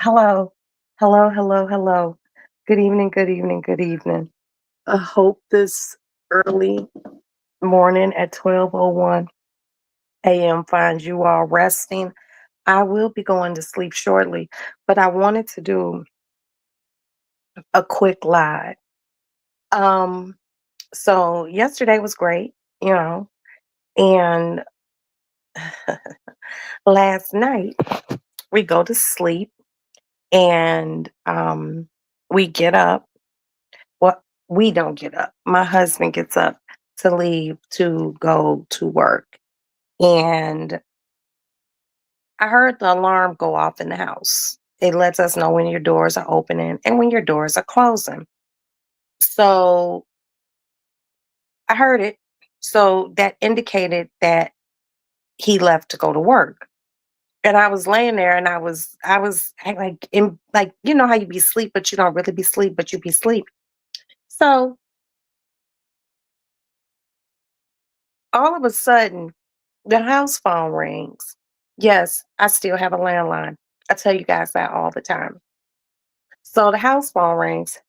Hello. Hello, hello, hello. Good evening, good evening, good evening. I hope this early morning at 12:01 a.m. finds you all resting. I will be going to sleep shortly, but I wanted to do a quick live. Um, so yesterday was great, you know, and last night we go to sleep and we get up. Well, we don't get up. My husband gets up to leave to go to work. And I heard the alarm go off in the house. It lets us know when your doors are opening and when your doors are closing. So I heard it. So that indicated that he left to go to work. And I was laying there and like like you know how you be asleep, but you don't really be asleep, but you be asleep. So all of a sudden the house phone rings. Yes, I still have a landline. I tell you guys that all the time. So the house phone rings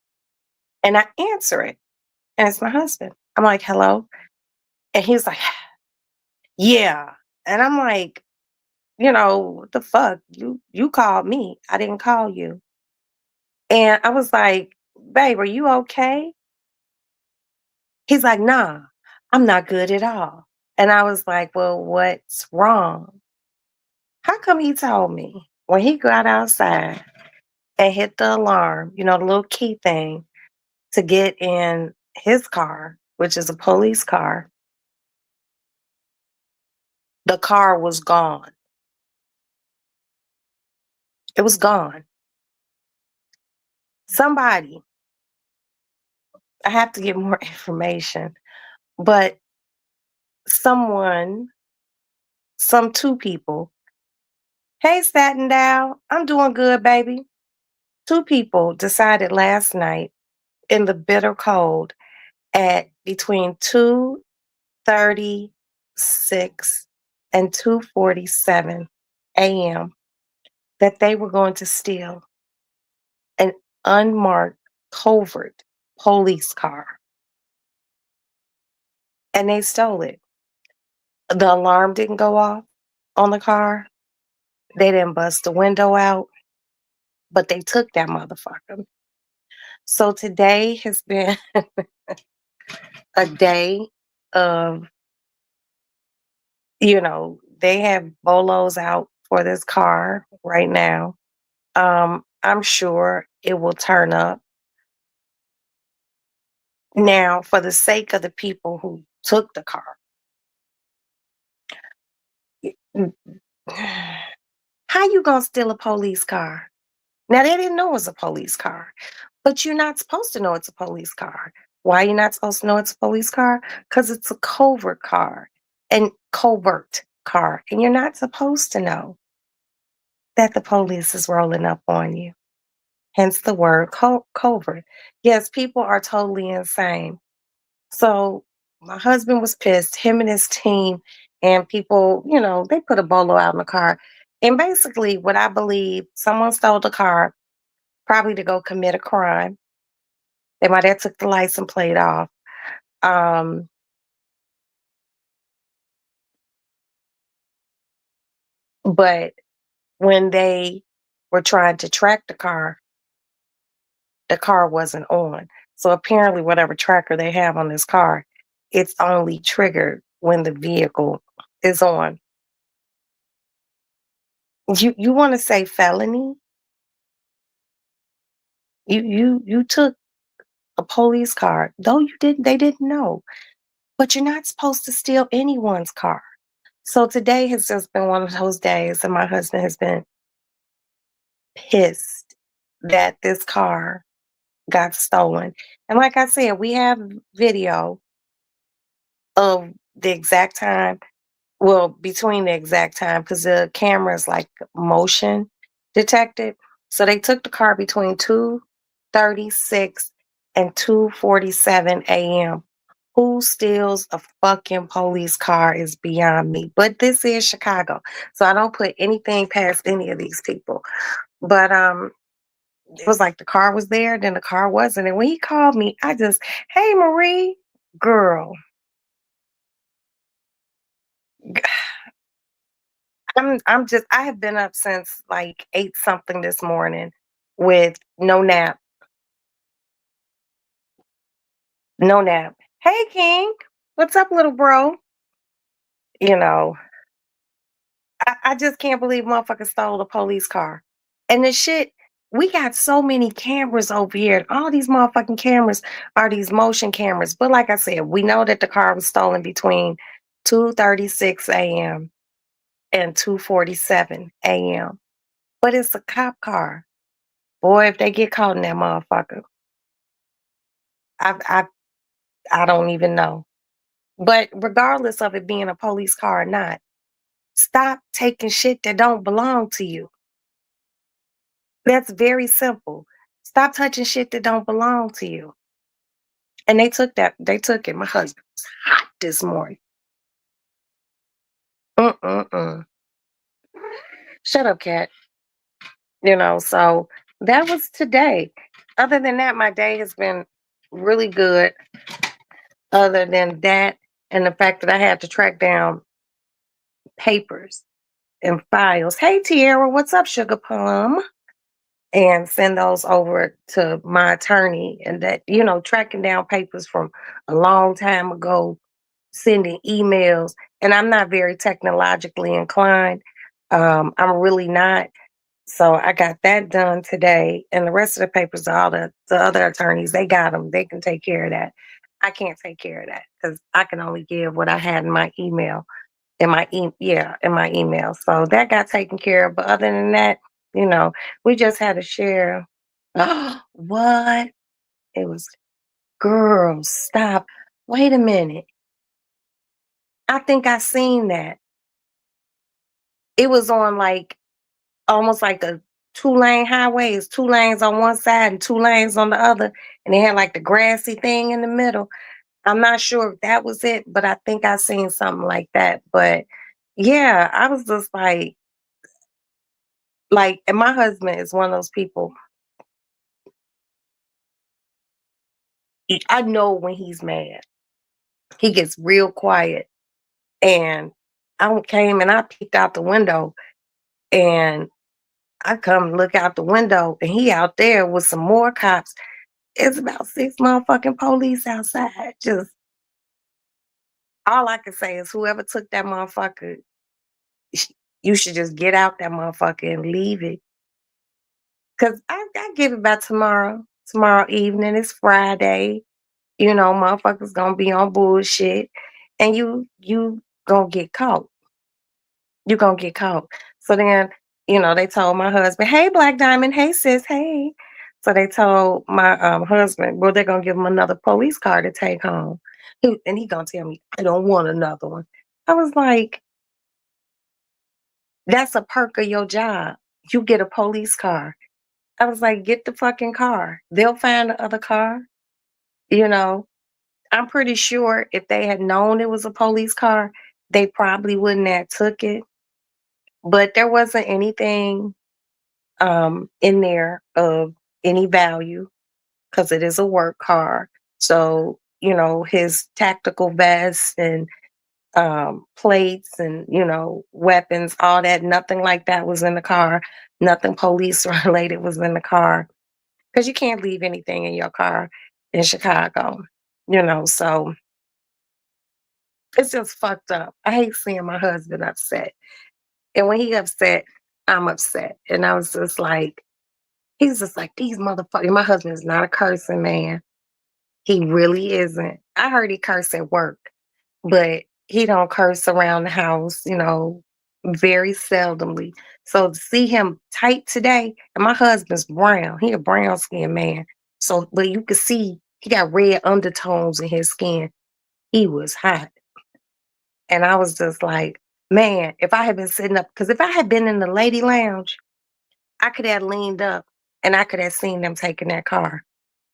and I answer it, and it's my husband. I'm like, hello. And he's like, yeah. And I'm like, what the fuck? You called me. I didn't call you. And I was like, babe, are you okay? He's like, nah, I'm not good at all. And I was like, well, what's wrong? How come he told me when he got outside and hit the alarm, the little key thing to get in his car, which is a police car, the car was gone. It was gone. Somebody, I have to get more information, but someone, some two people, hey, Satin Dow, I'm doing good, baby. Two people decided last night in the bitter cold at between 2:36 and 2:47 a.m. that they were going to steal an unmarked covert police car, and they stole it. The alarm didn't go off on the car. They didn't bust the window out, but they took that motherfucker. So today has been a day of, they have bolos out for this car right now. I'm sure it will turn up. Now, for the sake of the people who took the car, mm, how you gonna steal a police car? Now they didn't know it was a police car, but you're not supposed to know it's a police car. Why you not supposed to know it's a police car? Because it's a covert car, and you're not supposed to know that the police is rolling up on you. Hence the word covert. Yes, people are totally insane. So my husband was pissed, him and his team, and people, they put a bolo out in the car. And basically, what I believe, someone stole the car, probably to go commit a crime. They might have took the license plate off. Um, but when they were trying to track the car wasn't on. So apparently, whatever tracker they have on this car, it's only triggered when the vehicle is on. You want to say felony? You took a police car, though you didn't. They didn't know, but you're not supposed to steal anyone's car. So today has just been one of those days, and my husband has been pissed that this car got stolen. And like I said, we have video of the exact time. Well, between the exact time, because the camera is like motion detected. So they took the car between 2:36 and 2:47 a.m. Who steals a fucking police car is beyond me. But this is Chicago. So I don't put anything past any of these people. But it was like the car was there, then the car wasn't. And when he called me, I just, hey Marie, girl, I'm just I have been up since like 8 something this morning with no nap, no nap. Hey King, what's up, little bro? You know, I just can't believe motherfuckers stole a police car. And the shit, we got so many cameras over here. And all these motherfucking cameras are these motion cameras. But like I said, we know that the car was stolen between 2:36 a.m. and 2:47 a.m. But it's a cop car. Boy, if they get caught in that motherfucker, I I I don't even know. But regardless of it being a police car or not, stop taking shit that don't belong to you. That's very simple. Stop touching shit that don't belong to you. And they took it. My husband was hot this morning. Mm-mm-mm. Shut up, cat. So that was today. Other than that, my day has been really good. Other than that, and the fact that I had to track down papers and files. Hey, Tierra, what's up, Sugar Plum? And send those over to my attorney. And that, tracking down papers from a long time ago, sending emails. And I'm not very technologically inclined. I'm really not. So I got that done today. And the rest of the papers, all the other attorneys, they got them. They can take care of that. I can't take care of that because I can only give what I had in my email in my email. So that got taken care of. But other than that, you know, we just had to share. What? It was girls, stop. Wait a minute. I think I seen that. It was on like almost like a two-lane highway. It's two lanes on one side and two lanes on the other. And they had like the grassy thing in the middle. I'm not sure if that was it, but I think I seen something like that. But yeah, I was just and my husband is one of those people. I know when he's mad. He gets real quiet. And I came and I peeked out the window and I come look out the window and he out there with some more cops. It's about 6 motherfucking police outside. Just all I can say is whoever took that motherfucker, you should just get out that motherfucker and leave it. Cause I give it back tomorrow. Tomorrow evening. It's Friday. Motherfuckers gonna be on bullshit. And you gonna get caught. You gonna get caught. So then, they told my husband, hey Black Diamond, hey sis, hey. So they told my husband, well, they're gonna give him another police car to take home. And he gonna tell me, I don't want another one. I was like, that's a perk of your job. You get a police car. I was like, get the fucking car. They'll find the other car. You know, I'm pretty sure if they had known it was a police car, they probably wouldn't have took it. But there wasn't anything in there of any value because it is a work car. So, his tactical vest and plates and, weapons, all that, nothing like that was in the car. Nothing police related was in the car because you can't leave anything in your car in Chicago, so it's just fucked up. I hate seeing my husband upset. And when he upset, I'm upset. And I was just like, he's just like, these motherfuckers. My husband is not a cursing man. He really isn't. I heard he curse at work, but he don't curse around the house, very seldomly. So to see him tight today, and my husband's brown. He a brown skinned man. So, but you could see he got red undertones in his skin. He was hot. And I was just like, man, if I had been sitting up, because if I had been in the lady lounge, I could have leaned up and I could have seen them taking that car.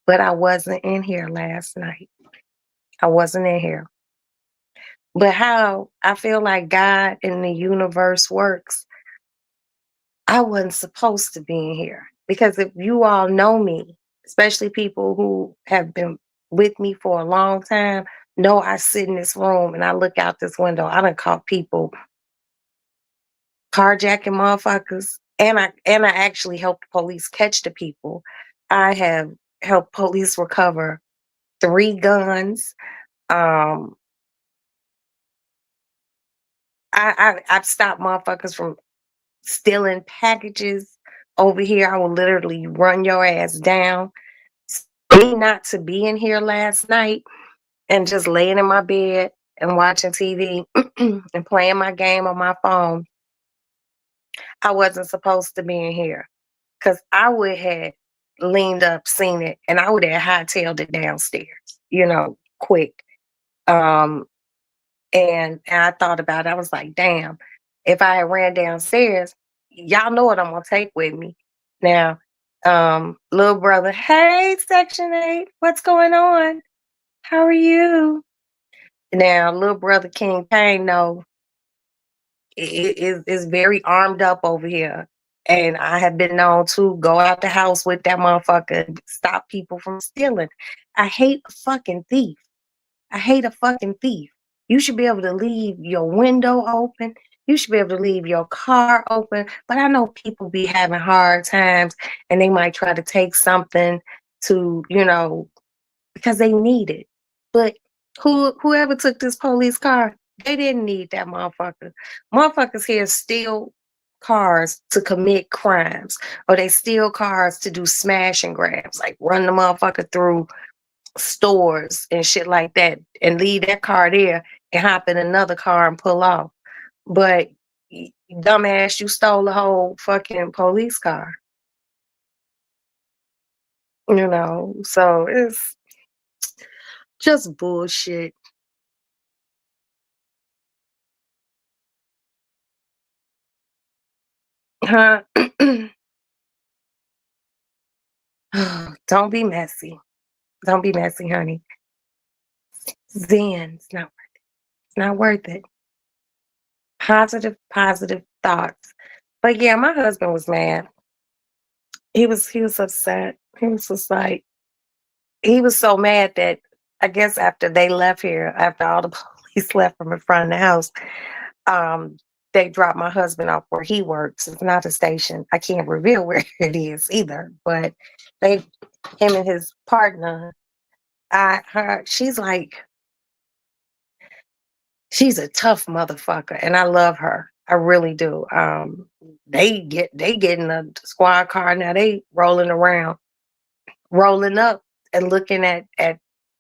But I wasn't in here last night. I wasn't in here. But how I feel like God and the universe works, I wasn't supposed to be in here because if you all know me, especially people who have been with me for a long time, know I sit in this room and I look out this window. I done caught people carjacking motherfuckers, and I actually helped the police catch the people. I have helped police recover 3 guns. Um, I've stopped motherfuckers from stealing packages over here. I will literally run your ass down. Me not to be in here last night and just laying in my bed and watching TV and playing my game on my phone. I wasn't supposed to be in here because I would have leaned up, seen it, and I would have hightailed it downstairs, quick. Um, and I thought about it. I was like, damn, if I had ran downstairs, y'all know what I'm gonna take with me. Now, little brother, hey, Section 8, what's going on? How are you? Now, little brother King Kane, no, is very armed up over here. And I have been known to go out the house with that motherfucker and stop people from stealing. I hate a fucking thief. I hate a fucking thief. You should be able to leave your window open. You should be able to leave your car open. But I know people be having hard times and they might try to take something to, because they need it. But whoever took this police car, they didn't need that motherfucker. Motherfuckers here steal cars to commit crimes, or they steal cars to do smash and grabs, like run the motherfucker through stores and shit like that, and leave that car there and hop in another car and pull off. But dumbass, you stole the whole fucking police car. So it's just bullshit. Huh? Don't be messy. Don't be messy, honey. Zen. It's not worth it. Positive thoughts. But yeah, my husband was mad. He was upset. He was just like, he was so mad that I guess after they left here, after all the police left from in front of the house, um, they dropped my husband off where he works. It's not a station. I can't reveal where it is either. But they, him and his partner, she's like, she's a tough motherfucker, and I love her. I really do. They get in a squad car now. They rolling around, rolling up, and looking at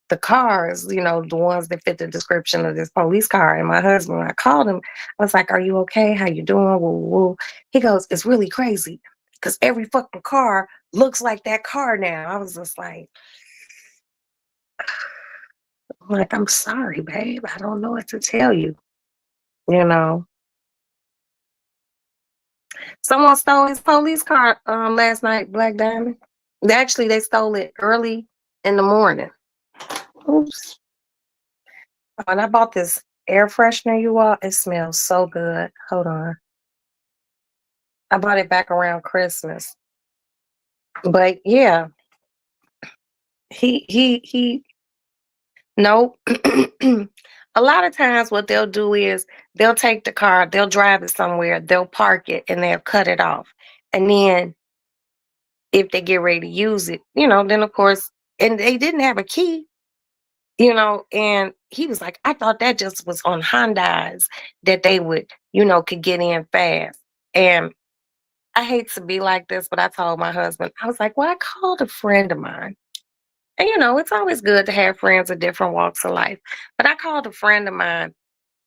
the cars. The ones that fit the description of this police car. And my husband, when I called him, I was like, "Are you okay? How you doing?" Woo, woo. He goes, "It's really crazy because every fucking car looks like that car now." I was just like, "I'm sorry, babe. I don't know what to tell you." You know. Someone stole his police car last night, Black Diamond. They stole it early in the morning. Oops. And I bought this air freshener, you all. It smells so good. Hold on. I bought it back around Christmas. But yeah, he nope. A lot of times what they'll do is they'll take the car, they'll drive it somewhere, they'll park it, and they'll cut it off. And then if they get ready to use it, then of course, and they didn't have a key. And he was like, I thought that just was on Hondas that they would, could get in fast. And I hate to be like this, but I told my husband, I was like, well, I called a friend of mine. And, it's always good to have friends of different walks of life. But I called a friend of mine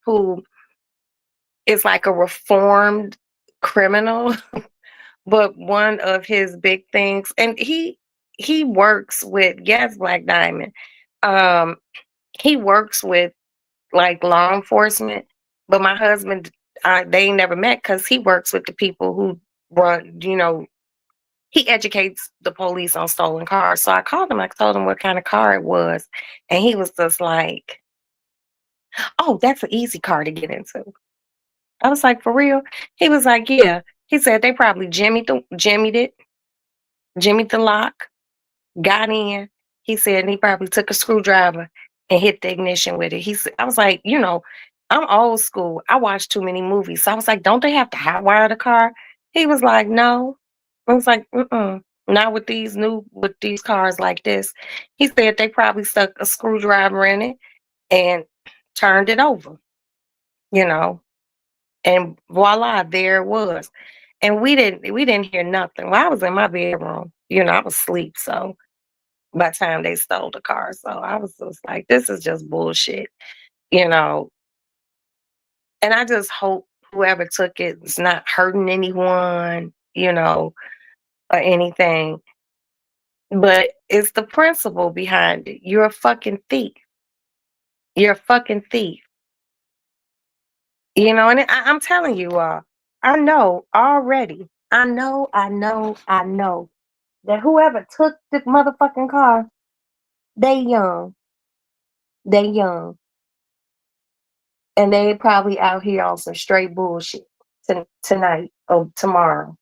who is like a reformed criminal, but one of his big things, and he works with, yes, Black Diamond. Um, he works with like law enforcement, but my husband, they ain't never met because he works with the people who run, he educates the police on stolen cars. So I called him, I told him what kind of car it was, and he was just like, oh, that's an easy car to get into. I was like, for real? He was like, yeah. He said they probably jimmied the lock, got in. He said he probably took a screwdriver and hit the ignition with it. He said, I was like, I'm old school. I watch too many movies. So I was like, don't they have to hotwire the car? He was like, no. I was like, mm-mm. Not with these cars like this. He said they probably stuck a screwdriver in it and turned it over, you know, and voila, there it was. And we didn't hear nothing. Well, I was in my bedroom, I was asleep. So by the time they stole the car. So I was just like, this is just bullshit, you know. And I just hope whoever took it is not hurting anyone, or anything. But it's the principle behind it. You're a fucking thief. You're a fucking thief. And I'm telling you all, I know already. I know that whoever took the motherfucking car, they young. They young. And they probably out here on some straight bullshit tonight or tomorrow.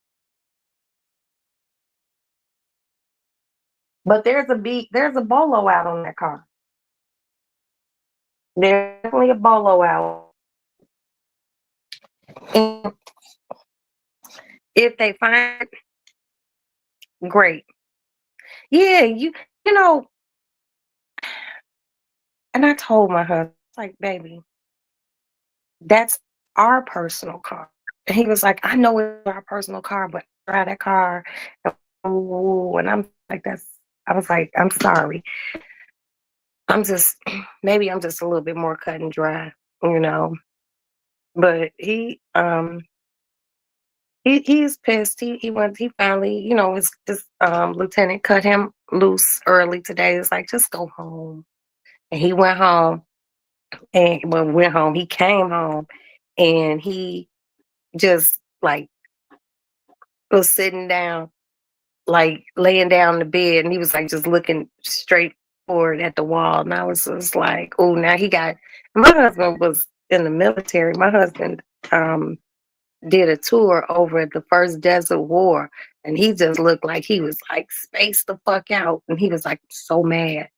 But there's a bolo out on that car. There's definitely a bolo out. And if they find it, great. Yeah, you know, and I told my husband, like, baby, that's our personal car. And he was like, I know it's our personal car, but I drive that car. And I'm like, I was like, I'm sorry. I'm just, maybe I'm just a little bit more cut and dry, you know. But he's pissed. He finally, his lieutenant cut him loose early today. It's like, just go home. And he went home he came home and he just like was sitting down, like laying down in the bed, and he was like just looking straight forward at the wall. And I was just like, oh, now my husband was in the military. My husband did a tour over the first Desert War, and he just looked like he was like spaced the fuck out, and he was like so mad.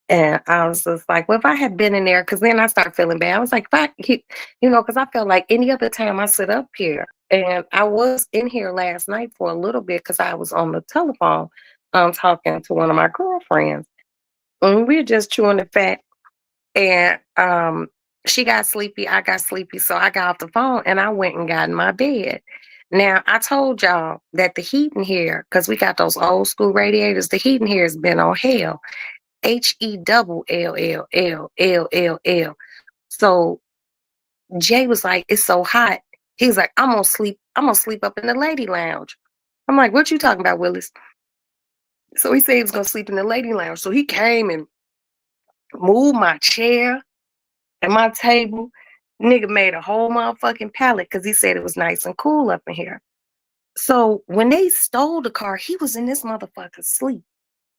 And I was just like, well, if I had been in there, because then I started feeling bad. I was like, because I felt like any other time I sit up here, and I was in here last night for a little bit because I was on the telephone talking to one of my girlfriends, and we were just chewing the fat. And she got sleepy, I got sleepy, so I got off the phone and I went and got in my bed. Now, I told y'all that the heat in here, because we got those old school radiators, the heat in here has been on hell. HELLLLLL. So Jay was like, it's so hot. He's like, I'm gonna sleep up in the lady lounge. I'm like, what you talking about, Willis? So he said he was gonna sleep in the lady lounge. So he came and moved my chair and my table. Nigga made a whole motherfucking pallet because he said it was nice and cool up in here. So when they stole the car, he was in this motherfucker sleep.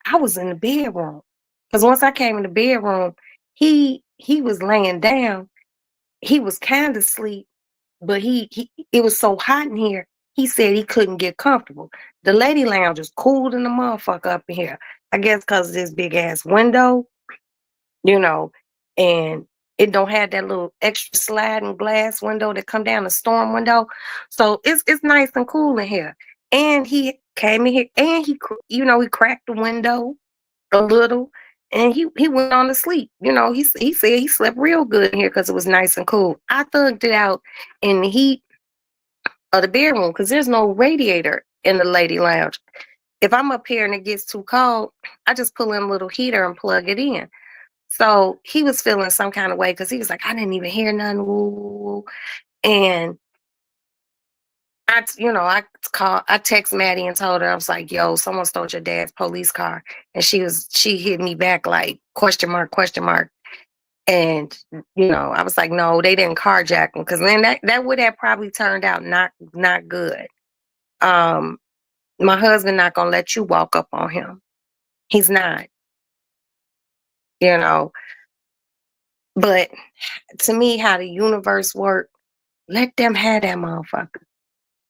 I was in the bedroom. Because once I came in the bedroom, he was laying down. He was kind of asleep, but he it was so hot in here. He said he couldn't get comfortable. The lady lounge is cool than the motherfucker up in here. I guess because of this big ass window, you know, and it don't have that little extra sliding glass window that come down the storm window. So it's nice and cool in here. And he came in here and he cracked the window a little, and he went on to sleep. He said he slept real good in here because it was nice and cool. I thugged it out in the heat of the bedroom because there's no radiator in the lady lounge. If I'm up here and it gets too cold, I just pull in a little heater and plug it in. So he was feeling some kind of way because he was like, I didn't even hear nothing. Woo. And I text Maddie and told her, I was like, yo, someone stole your dad's police car. And she hit me back like question mark, question mark. And, I was like, no, they didn't carjack him. Cause then that would have probably turned out not good. My husband not gonna let you walk up on him. He's not, you know, but to me, how the universe works, let them have that motherfucker.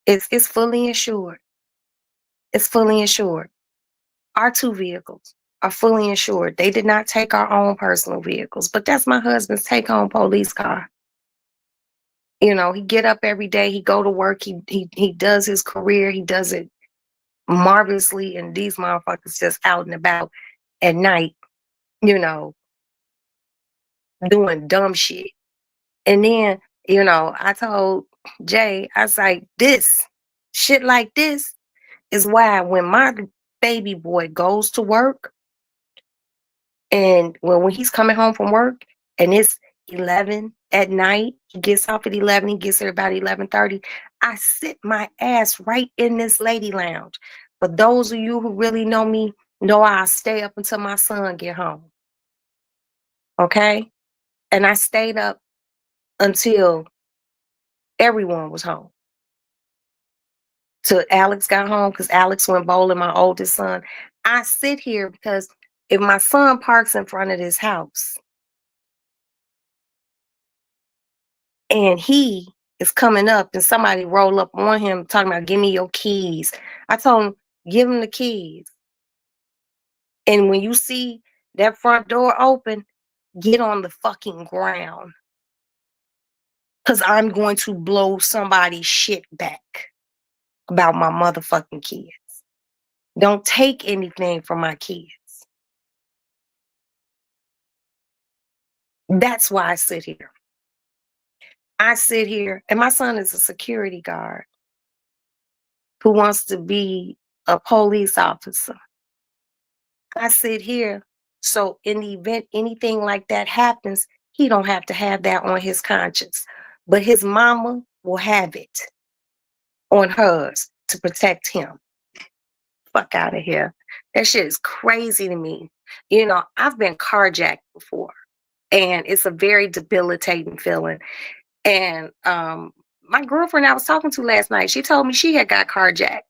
It's fully insured. It's fully insured. Our 2 vehicles are fully insured. They did not take our own personal vehicles, but that's my husband's take-home police car. You know, he get up every day, he go to work, he does his career, he does it marvelously, and these motherfuckers just out and about at night, you know, doing dumb shit. And then, I told Jay, I was like, this shit like this is why when my baby boy goes to work and when he's coming home from work and it's 11 at night, he gets off at 11, he gets there about 11:30. I sit my ass right in this lady lounge. For those of you who really know me, know I stay up until my son get home. Okay? And I stayed up until everyone was home. Till Alex got home, because Alex went bowling, my oldest son. I sit here because if my son parks in front of this house and he is coming up and somebody roll up on him talking about, give me your keys. I told him, give him the keys. And when you see that front door open, get on the fucking ground. Because I'm going to blow somebody's shit back about my motherfucking kids. Don't take anything from my kids. That's why I sit here. I sit here, and my son is a security guard who wants to be a police officer. I sit here, so in the event anything like that happens, he don't have to have that on his conscience. But his mama will have it on hers to protect him. Fuck out of here. That shit is crazy to me. I've been carjacked before, and it's a very debilitating feeling. And my girlfriend I was talking to last night, she told me she had got carjacked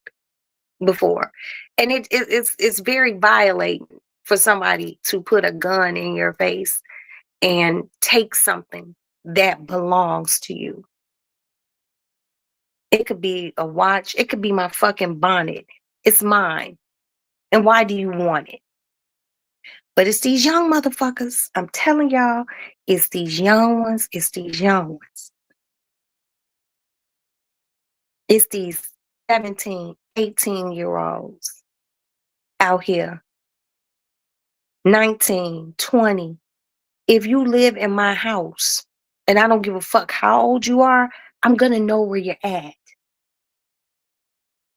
before. And it's very violating for somebody to put a gun in your face and take something that belongs to you. It could be a watch, it could be my fucking bonnet. It's mine. And why do you want it? But it's these young motherfuckers. I'm telling y'all, it's these young ones. It's these young ones. It's these 17, 18-year-olds out here, 19, 20. If you live in my house and I don't give a fuck how old you are, I'm going to know where you're at.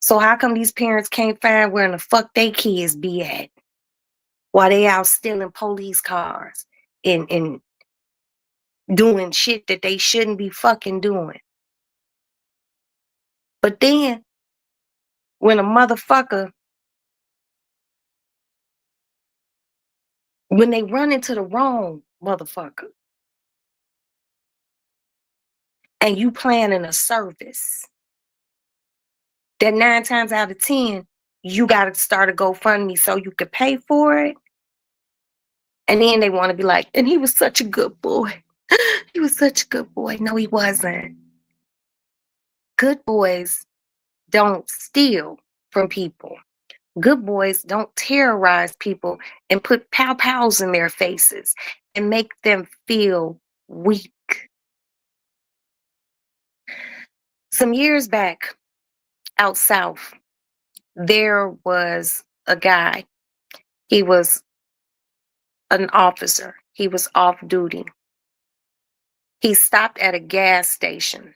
So how come these parents can't find where in the fuck they kids be at while they out stealing police cars and doing shit that they shouldn't be fucking doing? But then when a motherfucker, when they run into the wrong motherfucker and you planning a service, that 9 times out of 10, you got to start a GoFundMe so you could pay for it. And then they want to be like, and he was such a good boy. He was such a good boy. No, he wasn't. Good boys don't steal from people. Good boys don't terrorize people and put pow-pows in their faces and make them feel weak. Some years back out south, there was a guy. He was an officer. He was off duty. He stopped at a gas station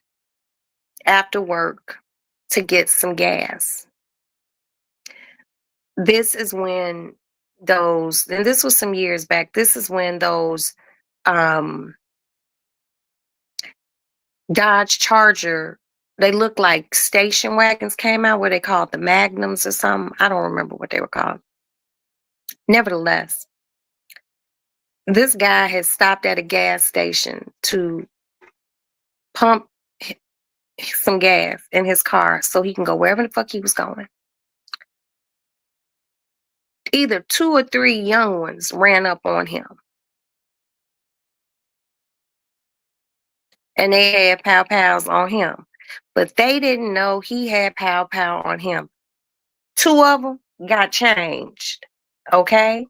after work to get some gas. This is when and this was some years back, this is when those Dodge Charger, they look like station wagons came out, where they called the Magnums or something. I don't remember what they were called. Nevertheless, this guy had stopped at a gas station to pump some gas in his car so he can go wherever the fuck he was going. Either 2 or 3 young ones ran up on him. And they had pow-pows on him. but they didn't know he had pow pow on him. Two of them got changed. Okay?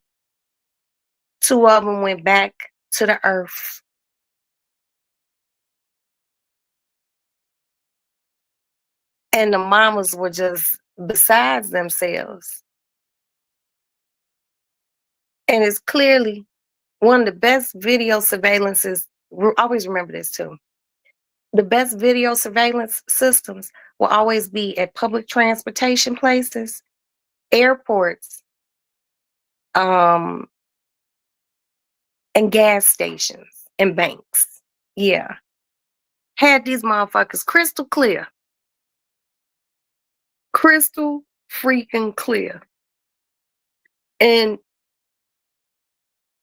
Two of them went back to the earth. And the mamas were just besides themselves. And it's clearly one of the best video surveillances. Always remember this too. The best video surveillance systems will always be at public transportation places, airports, um, and gas stations and banks. Yeah. Had these motherfuckers crystal clear. Crystal freaking clear. And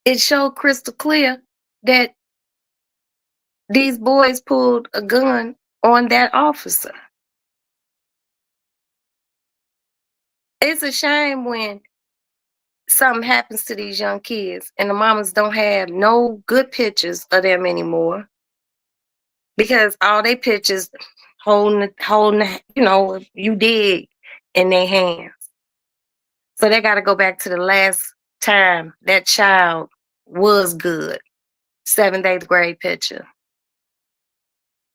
it showed crystal clear that these boys pulled a gun on that officer. It's a shame when something happens to these young kids and the mamas don't have no good pictures of them anymore because all they pictures holding, you dig in their hands. So they got to go back to the last time that child was good. 7th, 8th grade picture.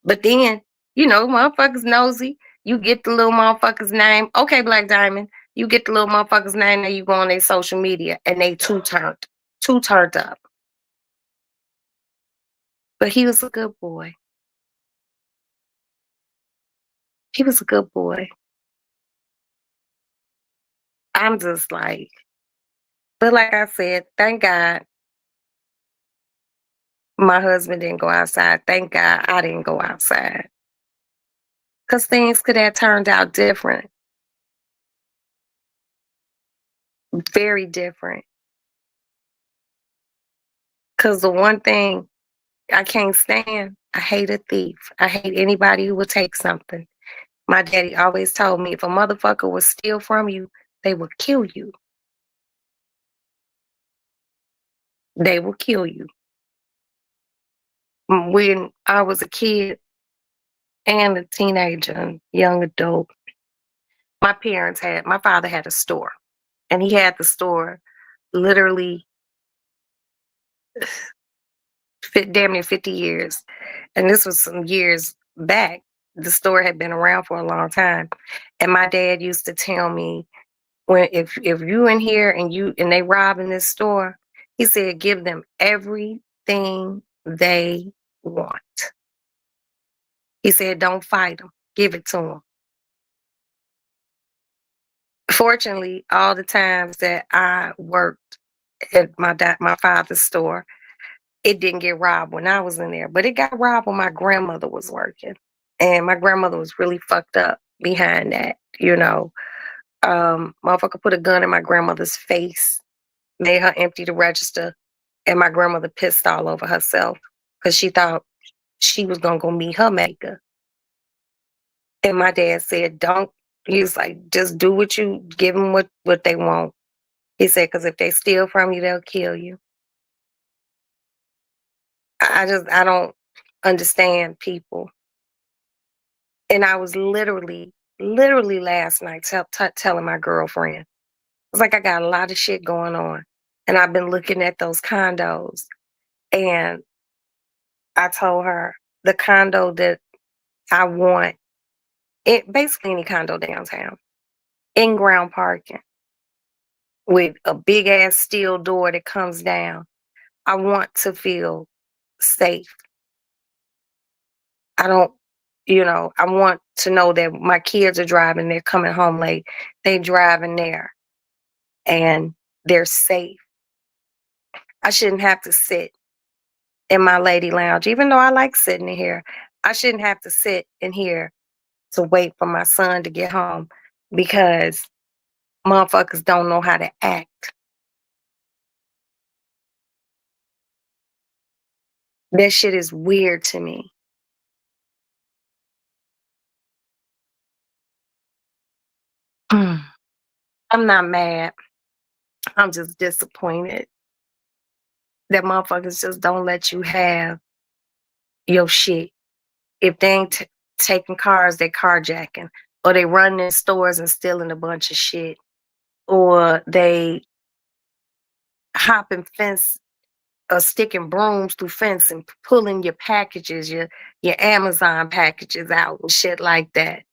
But then, motherfuckers nosy. You get the little motherfucker's name. Okay, Black Diamond. You get the little motherfucker's name and you go on their social media and they too turned up. But he was a good boy. He was a good boy. I'm just like, but like I said, thank God my husband didn't go outside. Thank God I didn't go outside. Because things could have turned out different. Very different. Because the one thing I can't stand, I hate a thief. I hate anybody who will take something. My daddy always told me if a motherfucker will steal from you, they will kill you. They will kill you. When I was a kid and a teenager and young adult, my father had a store. And he had the store literally damn near 50 years. And this was some years back. The store had been around for a long time. And my dad used to tell me, when if you in here and they rob in this store, he said give them everything they want. He said don't fight them, give it to them. Fortunately, all the times that I worked at my father's store, it didn't get robbed when I was in there, but it got robbed when my grandmother was working, and my grandmother was really fucked up behind that. Motherfucker put a gun in my grandmother's face, made her empty the register, and my grandmother pissed all over herself because she thought she was gonna go meet her maker. And my dad said, "Don't." He was like, "Just do what you give them what they want." He said, "Because if they steal from you, they'll kill you." I don't understand people. And I was literally last night telling my girlfriend, I was like, I got a lot of shit going on, and I've been looking at those condos, and I told her the condo that I want, basically any condo downtown, in-ground parking with a big ass steel door that comes down. I want to feel safe. I don't, I want to know that my kids are driving, they're coming home late, they driving there and they're safe. I shouldn't have to sit in my lady lounge, even though I like sitting in here. I shouldn't have to sit in here to wait for my son to get home because motherfuckers don't know how to act. That shit is weird to me. I'm not mad. I'm just disappointed that motherfuckers just don't let you have your shit. If they ain't taking cars, they carjacking, or they running in stores and stealing a bunch of shit, or they hopping fence or sticking brooms through fence and pulling your packages, your Amazon packages out and shit like that.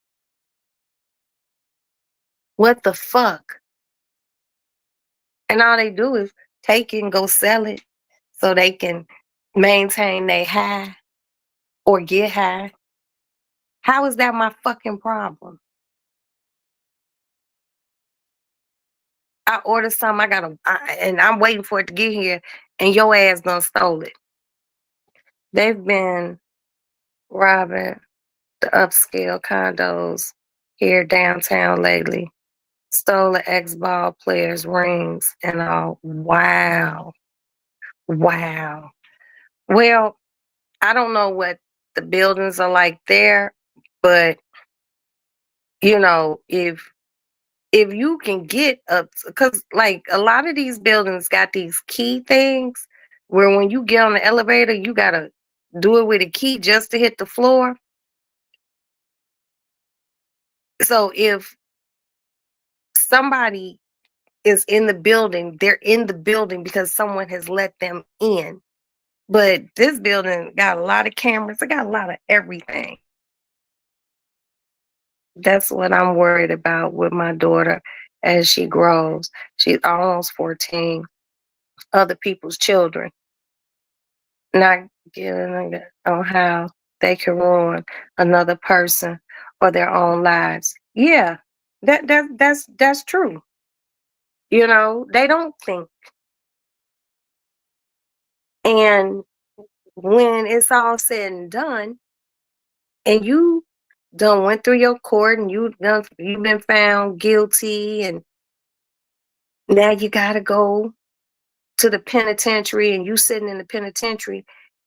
What the fuck? And all they do is take it and go sell it so they can maintain their high or get high. How is that my fucking problem? I ordered something, and I'm waiting for it to get here, and your ass done stole it. They've been robbing the upscale condos here downtown lately. Stole the ex-ball players' rings and all. Wow. Wow. Well, I don't know what the buildings are like there, but if you can get up, because like a lot of these buildings got these key things where when you get on the elevator, you gotta do it with a key just to hit the floor. So if somebody is in the building, they're in the building because someone has let them in. But this building got a lot of cameras, it got a lot of everything. That's what I'm worried about with my daughter as she grows. She's almost 14. Other people's children, not giving on how they can ruin another person or their own lives. Yeah, that's true. They don't think. And when it's all said and done, and you done went through your court and you've been found guilty, and now you gotta go to the penitentiary, and you sitting in the penitentiary,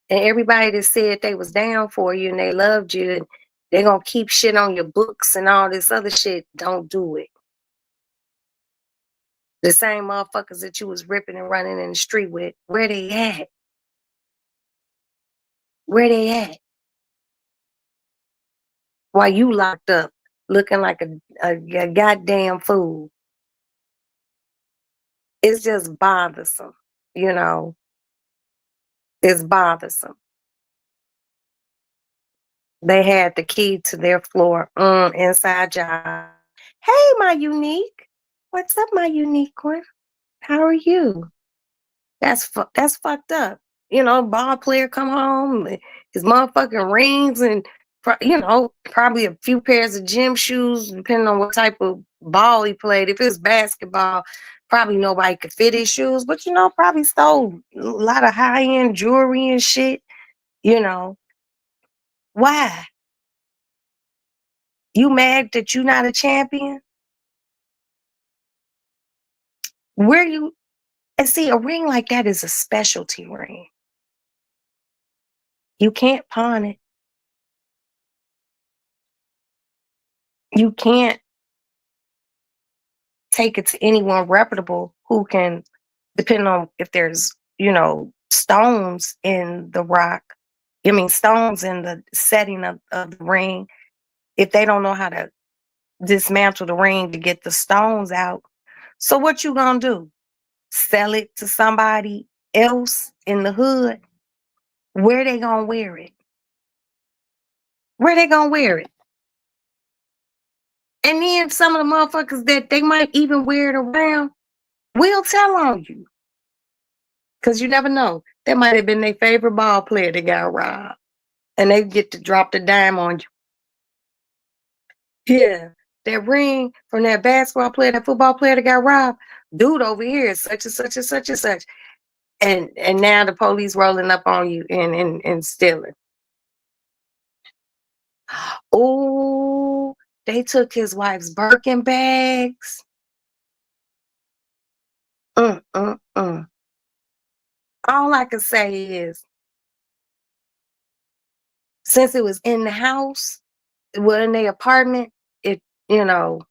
and everybody that said they was down for you and they loved you and they're gonna keep shit on your books and all this other shit, don't do it. The same motherfuckers that you was ripping and running in the street with, where they at? Where they at? While you locked up looking like a goddamn fool. It's just bothersome, you know. It's bothersome. They had the key to their floor inside job. Hey, my unique. What's up, my unique one? How are you? That's fucked up. Ball player come home, his motherfucking rings, and probably a few pairs of gym shoes, depending on what type of ball he played. If it's basketball, probably nobody could fit his shoes, but probably stole a lot of high end jewelry and shit. You know why? You mad that you not a champion? Where you and see a ring like that is a specialty ring. You can't pawn it. You can't take it to anyone reputable who can, depending on if there's, stones in the rock. I mean, stones in the setting of the ring. If they don't know how to dismantle the ring to get the stones out. So what you gonna do? Sell it to somebody else in the hood? Where they gonna wear it? Where they gonna wear it? And then some of the motherfuckers that they might even wear it around will tell on you. Because you never know. That might have been their favorite ball player that got robbed. And they get to drop the dime on you. Yeah. That ring from that basketball player, that football player that got robbed, dude over here is such and such and such and such. And now the police rolling up on you and stealing. Oh, they took his wife's Birkin bags. Mm, mm, mm. All I can say is, since it was in the house, well, in the apartment, it, you know,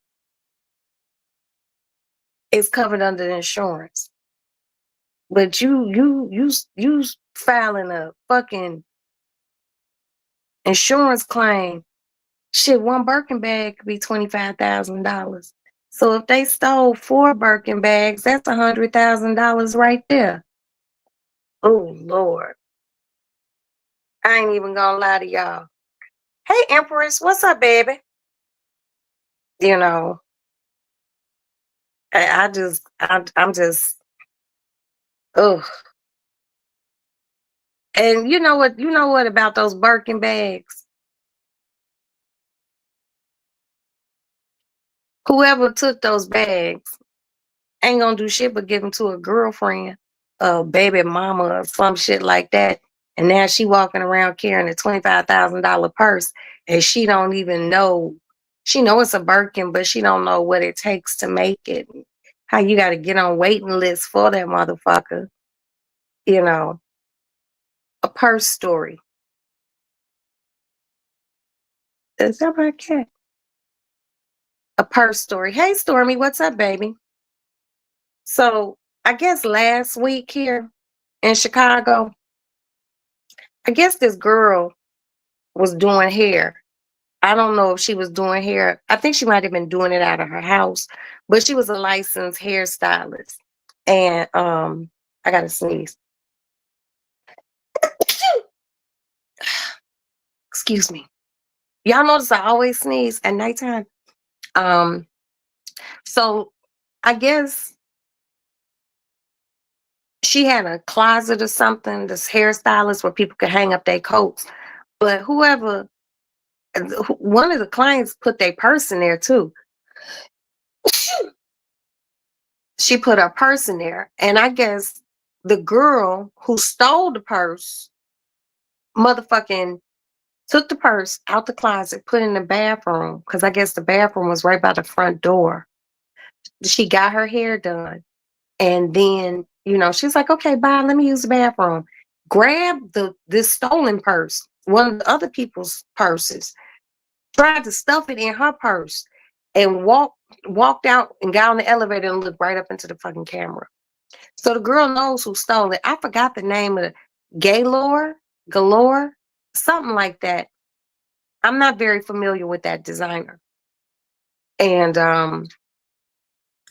it's covered under the insurance. But you filing a fucking insurance claim Shit, one Birkin bag could be $25,000. So if they stole 4 Birkin bags, that's $100,000 right there. Oh Lord. I ain't even gonna lie to y'all. Hey Empress, what's up, baby? You know, I'm just ugh. And you know what about those Birkin bags? Whoever took those bags ain't gonna do shit but give them to a girlfriend, a baby mama, or some shit like that. And now she walking around carrying a $25,000 purse, and she don't even know. She know it's a Birkin, but she don't know what it takes to make it. How you got to get on waiting list for that motherfucker. You know, a purse story. Is that my cat? A purse story. Hey, Stormy, what's up, baby? So I guess last week here in Chicago, I guess this girl was doing hair. I don't know if she was doing hair. I think she might have been doing it out of her house, but she was a licensed hairstylist. And I gotta sneeze. Excuse me. Y'all notice I always sneeze at nighttime. Um, so I guess she had a closet or something, this hairstylist where people could hang up their coats. But one of the clients put their purse in there too. She put her purse in there. And I guess the girl who stole the purse motherfucking took the purse out the closet, put it in the bathroom, because I guess the bathroom was right by the front door. She got her hair done. And then, she's like, okay, bye, let me use the bathroom. Grabbed this stolen purse, one of the other people's purses, tried to stuff it in her purse, and walked out and got on the elevator and looked right up into the fucking camera. So the girl knows who stole it. I forgot the name of the Galore, something like that. I'm not very familiar with that designer. And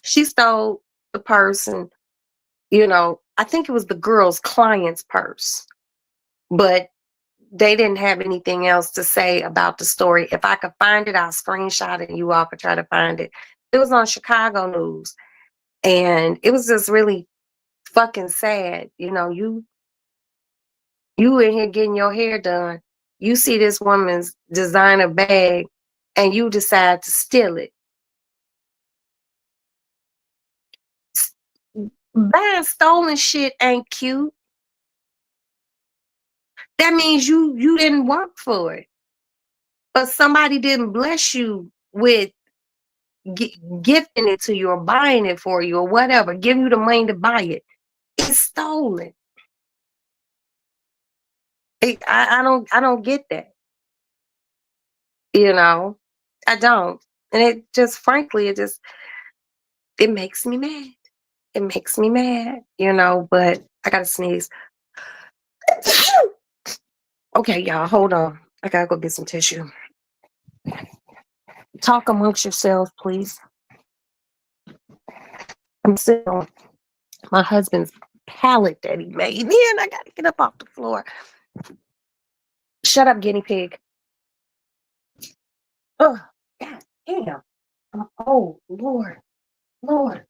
she stole the purse, and I think it was the girl's client's purse. But they didn't have anything else to say about the story. If I could find it, I'll screenshot it and you all could try to find it. It was on Chicago News. And it was just really fucking sad. You in here getting your hair done. You see this woman's designer bag and you decide to steal it. S- Buying stolen shit ain't cute. That means you didn't work for it. But somebody didn't bless you with gifting it to you or buying it for you or whatever, giving you the money to buy it. It's stolen. I don't get that. You know, I don't. And it just, frankly, it makes me mad. It makes me mad, but I gotta sneeze. Okay, y'all, hold on. I gotta go get some tissue. Talk amongst yourselves, please. I'm sitting on my husband's pallet that he made. Man, I gotta get up off the floor. Shut up, guinea pig. Oh, God damn. Oh, Lord. Lord.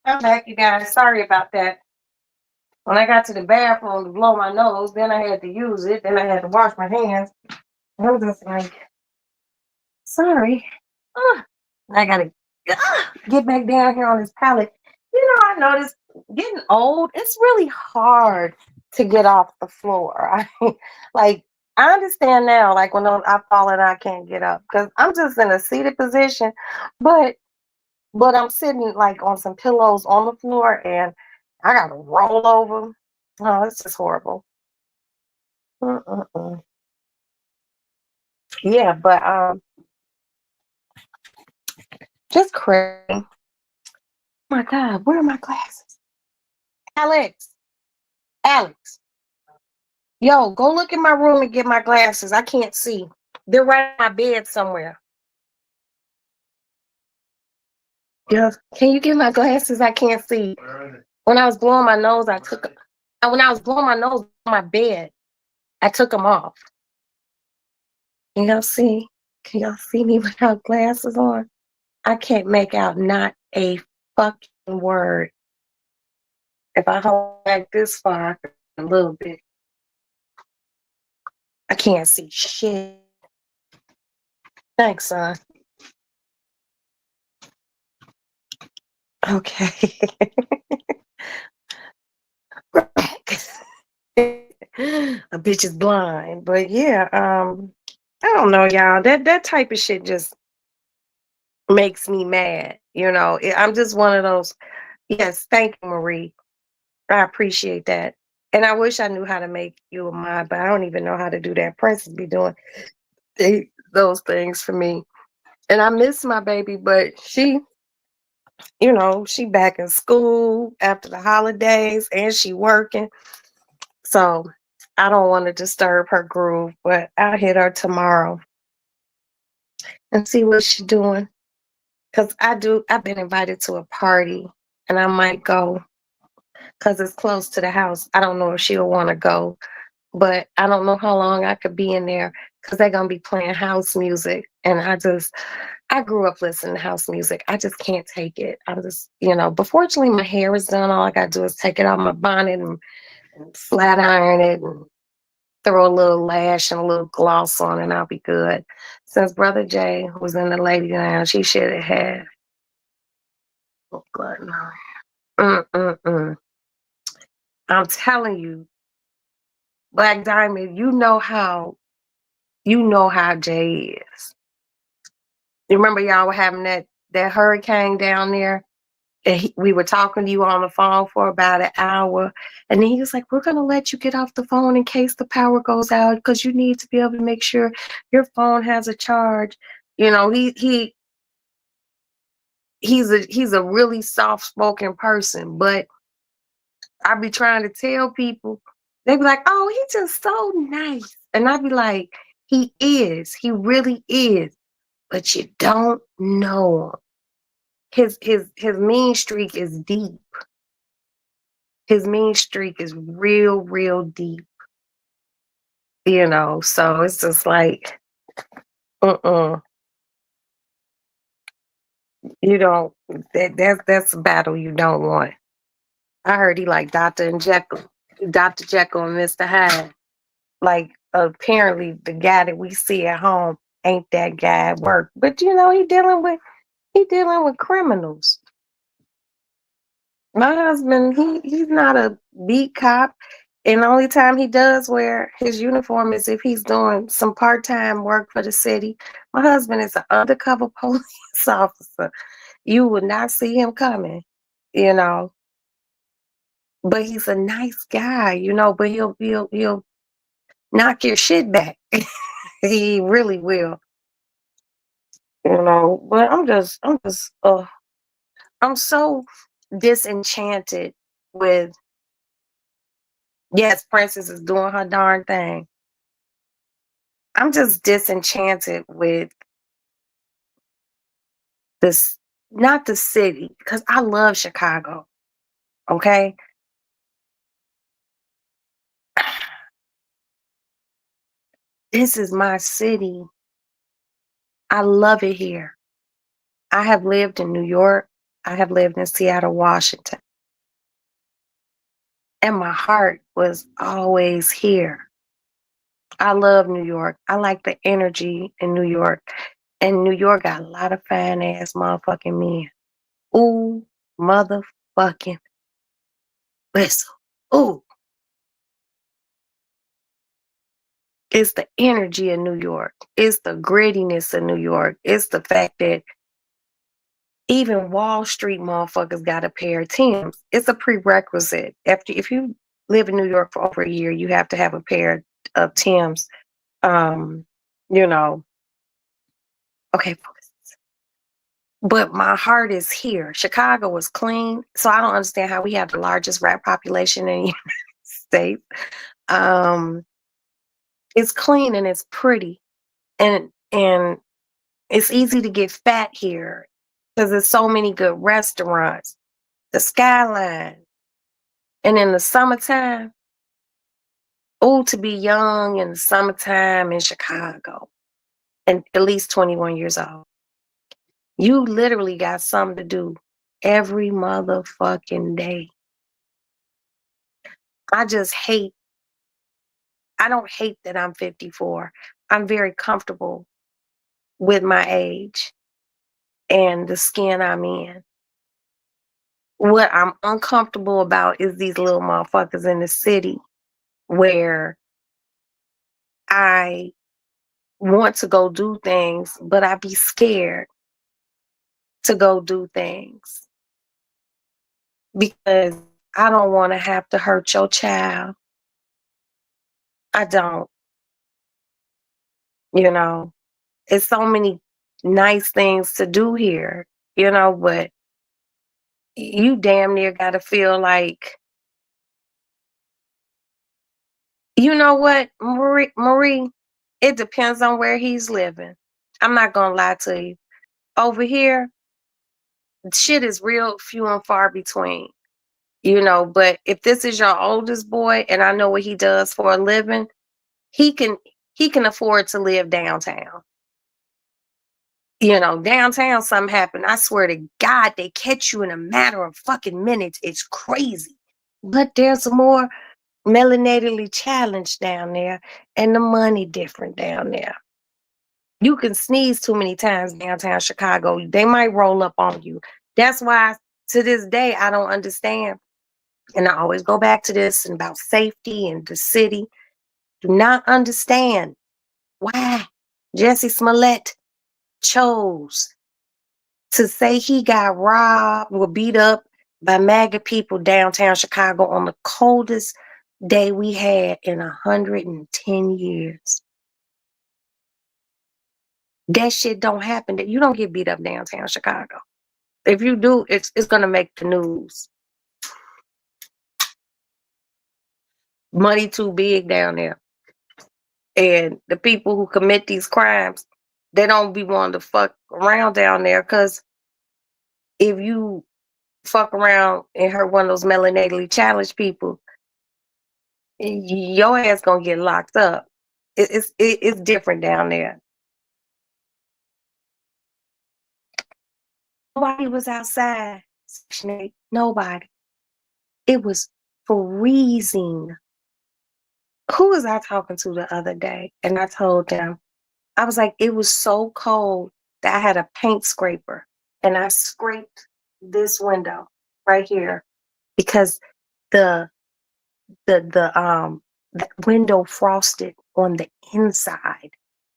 I'm back, you guys. Sorry about that. When I got to the bathroom to blow my nose, then I had to use it. Then I had to wash my hands. I was just like, sorry. Ah, I gotta get back down here on this pallet. I noticed getting old, it's really hard to get off the floor. Like, I understand now, like when I fall and I can't get up because I'm just in a seated position, but I'm sitting like on some pillows on the floor and I gotta roll over. Oh, it's just horrible. Mm-mm-mm. Yeah, but just crazy. Oh my God, where are my glasses? Alex, Alex, yo, go look in my room and get my glasses. I can't see. They're right in my bed somewhere. Yes. Can you get my glasses? I can't see. When I was blowing my nose, I took. When I was blowing my nose on my bed, I took them off. Can y'all see? Can y'all see me without glasses on? I can't make out not a fucking word. If I hold back this far, a little bit, I can't see shit. Thanks, son. Okay. A bitch is blind. But yeah, I don't know, y'all. That type of shit just makes me mad. I'm just one of those. Yes, thank you, Marie. I appreciate that. And I wish I knew how to make you a mod, but I don't even know how to do that. Princess be doing those things for me. And I miss my baby, but she back in school after the holidays and she working. So I don't want to disturb her groove, but I'll hit her tomorrow and see what she's doing. Cause I've been invited to a party and I might go because it's close to the house. I don't know if she'll want to go, but I don't know how long I could be in there because they're gonna be playing house music. And I grew up listening to house music. I just can't take it. But fortunately my hair is done. All I gotta do is take it out my bonnet and flat iron it and throw a little lash and a little gloss on and I'll be good. Since Brother Jay was in the lady lounge, he should have had. But no. Mm-mm-mm. I'm telling you, Black Diamond, you know how Jay is. You remember y'all were having that hurricane down there? And we were talking to you on the phone for about an hour. And then he was like, we're going to let you get off the phone in case the power goes out because you need to be able to make sure your phone has a charge. He's a really soft spoken person, but I be trying to tell people, they be like, oh, he's just so nice. And I be like, he really is, but you don't know him. His mean streak is deep. His mean streak is real, real deep. So it's just like, uh-uh. You don't that's a battle you don't want. I heard he like Dr. Jekyll and Mr. Hyde. Like apparently the guy that we see at home ain't that guy at work. But he dealing with criminals. My husband, he's not a beat cop. And the only time he does wear his uniform is if he's doing some part-time work for the city. My husband is an undercover police officer. You would not see him coming, you know. But he's a nice guy, but he'll knock your shit back. He really will, But I'm so disenchanted with, yes, Princess is doing her darn thing. I'm just disenchanted with this, not the city, because I love Chicago. Okay. This is my city. I love it here. I have lived in New York. I have lived in Seattle, Washington, and my heart was always here. I love New York. I like the energy in New York. And New York got a lot of fine ass motherfucking men. Ooh, motherfucking whistle. Ooh, it's the energy of New York. It's the grittiness of New York. It's the fact that even Wall Street motherfuckers got a pair of Timbs. It's a prerequisite. If you live in New York for over a year, you have to have a pair of Timbs. Um, you know, okay, focus. But my heart is here. Chicago was clean, so I don't understand how we have the largest rap population in the United States. Um, it's clean and it's pretty, and it's easy to get fat here because there's so many good restaurants. The skyline, and in the summertime, oh, to be young in the summertime in Chicago, and at least 21 years old, you literally got something to do every motherfucking day. I just hate I don't hate that I'm 54. I'm very comfortable with my age and the skin I'm in. What I'm uncomfortable about is these little motherfuckers in the city where I want to go do things, but I be scared to go do things because I don't want to have to hurt your child. I don't, you know. It's so many nice things to do here, but you damn near got to feel like, you know what, Marie, it depends on where he's living. I'm not going to lie to you. Over here, shit is real few and far between, but if this is your oldest boy and I know what he does for a living, he can he can afford to live downtown. Downtown something happened. I swear to God, they catch you in a matter of fucking minutes. It's crazy. But there's more melanatedly challenged down there, and the money different down there. You can sneeze too many times downtown Chicago. They might roll up on you. That's why to this day I don't understand. And I always go back to this and about safety and the city. Do not understand why Jesse Smollett chose to say he got robbed or beat up by MAGA people downtown Chicago on the coldest day we had in 110 years. That shit don't happen. You don't get beat up downtown Chicago. If you do, it's gonna make the news. Money too big down there. And the people who commit these crimes, they don't be wanting to fuck around down there because if you fuck around and hurt one of those melanatedly challenged people, your ass gonna get locked up. It's different down there. Nobody was outside. Section 8. Nobody. It was freezing. Who was I talking to the other day? And I told them, I was like, it was so cold that I had a paint scraper and I scraped this window right here because the the window frosted on the inside.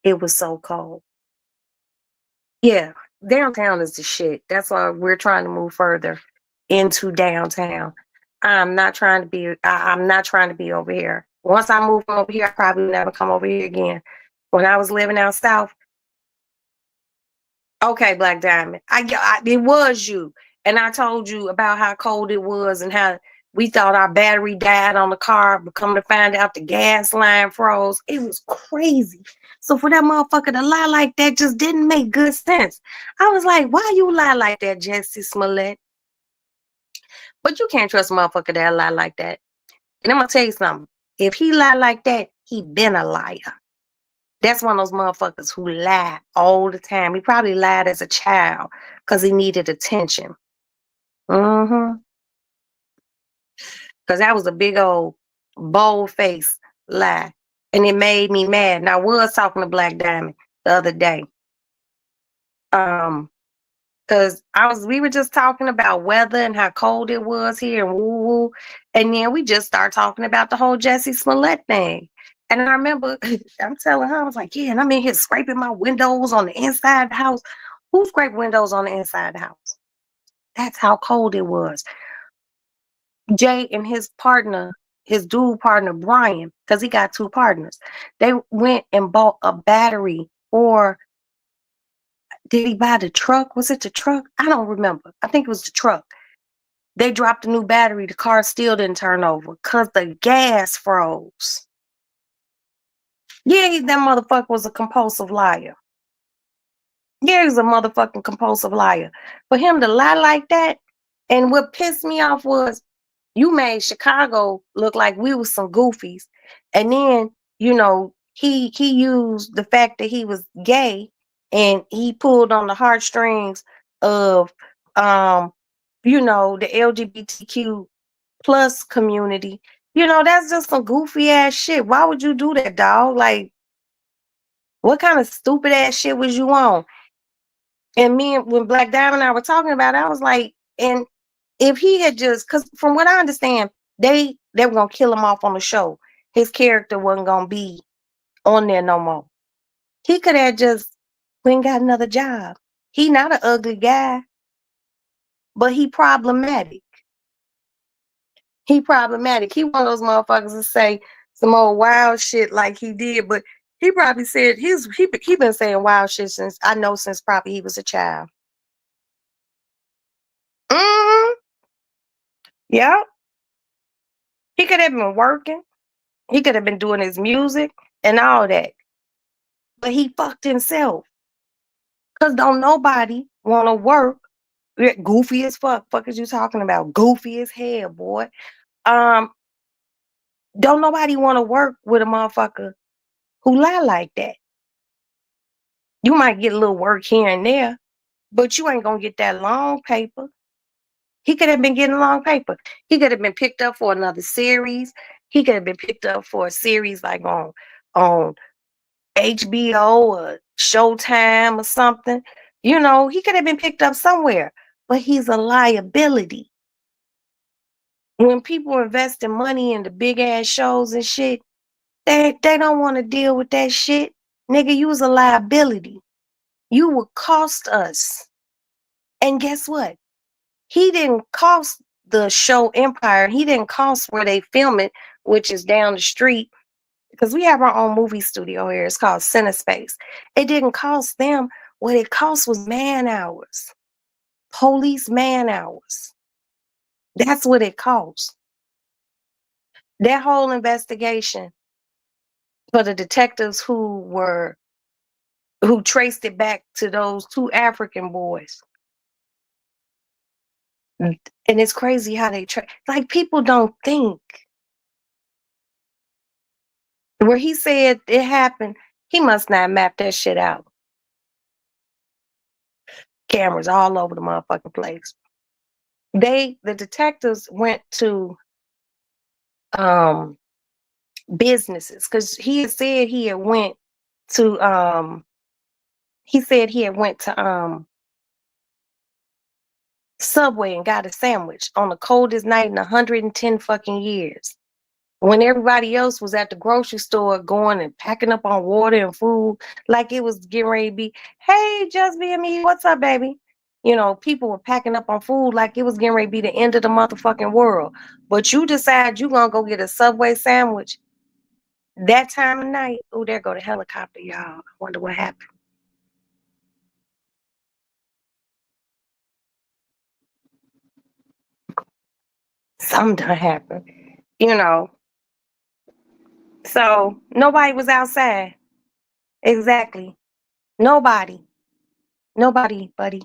It was so cold. Yeah, downtown is the shit. That's why we're trying to move further into downtown. I'm not trying to be over here. Once I move over here, I probably never come over here again. When I was living out south, okay, Black Diamond, it was you, and I told you about how cold it was and how we thought our battery died on the car, but come to find out the gas line froze. It was crazy. So for that motherfucker to lie like that just didn't make good sense. I was like, why you lie like that, Jesse Smollett? But you can't trust a motherfucker that lie like that. And I'm gonna tell you something. If he lie like that, he been a liar. That's one of those motherfuckers who lie all the time. He probably lied as a child because he needed attention. Mm-hmm. Because that was a big old bold face lie. And it made me mad. And I was talking to Black Diamond the other day. Um, because we were just talking about weather and how cold it was here and woo woo. And then we just started talking about the whole Jesse Smollett thing. And I remember I'm telling her, I was like, yeah, and I'm in here scraping my windows on the inside of the house. Who scraped windows on the inside of the house? That's how cold it was. Jay and his partner, his dude partner, Brian, because he got two partners, they went and bought a battery, or did he buy the truck? Was it the truck? I don't remember. I think it was the truck. They dropped a new battery. The car still didn't turn over because the gas froze. Yeah, that motherfucker was a compulsive liar. Yeah, he's a motherfucking compulsive liar. For him to lie like that, and what pissed me off was you made Chicago look like we was some goofies. And then, he used the fact that he was gay and he pulled on the heartstrings of the LGBTQ plus community. That's just some goofy ass shit. Why would you do that, dog? Like, what kind of stupid ass shit was you on? And when Black Diamond and I were talking about it, I was like, and if he had just, because from what I understand, they were gonna kill him off on the show. His character wasn't gonna be on there no more. He could have just went and got another job. He not an ugly guy, but he problematic. He problematic. He one of those motherfuckers that say some old wild shit like he did, but he probably said he been saying wild shit since probably he was a child. Hmm. Yep. He could have been working. He could have been doing his music and all that. But he fucked himself. Cause don't nobody wanna work. Goofy as fuck. Fuck is you talking about? Goofy as hell, boy. Um, don't nobody wanna work with a motherfucker who lie like that. You might get a little work here and there, but you ain't gonna get that long paper. He could have been getting long paper. He could have been picked up for another series. He could have been picked up for a series like on HBO or Showtime or something. He could have been picked up somewhere, but he's a liability. When people invest in money into big ass shows and shit, they don't want to deal with that shit. Nigga, you was a liability. You would cost us. And guess what? He didn't cost the show Empire. He didn't cost where they film it, which is down the street, because we have our own movie studio here. It's called CineSpace. It didn't cost them. What it cost was man hours, police man hours. That's what it cost. That whole investigation for the detectives who traced it back to those two African boys. And it's crazy how they like people don't think. Where he said it happened, he must not map that shit out. Cameras all over the motherfucking place. The detectives went to um businesses because he had said to Subway and got a sandwich on the coldest night in 110 fucking years. When everybody else was at the grocery store going and packing up on water and food, like it was getting ready to be, hey, just be me, what's up, baby? People were packing up on food like it was getting ready to be the end of the motherfucking world. But you decide you gonna go get a Subway sandwich that time of night. Oh, there go the helicopter, y'all. I wonder what happened. Something done happened, you know. So nobody was outside. Exactly. Nobody. Nobody, buddy.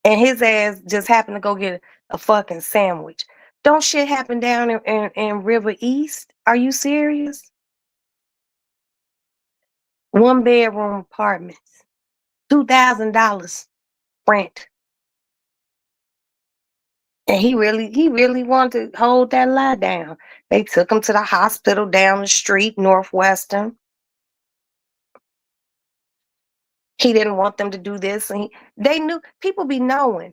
And his ass just happened to go get a fucking sandwich. Don't shit happen down in River East? Are you serious? One bedroom apartments, $2,000 rent. And he really wanted to hold that lie down. They took him to the hospital down the street, Northwestern. He didn't want them to do this, and they knew people be knowing.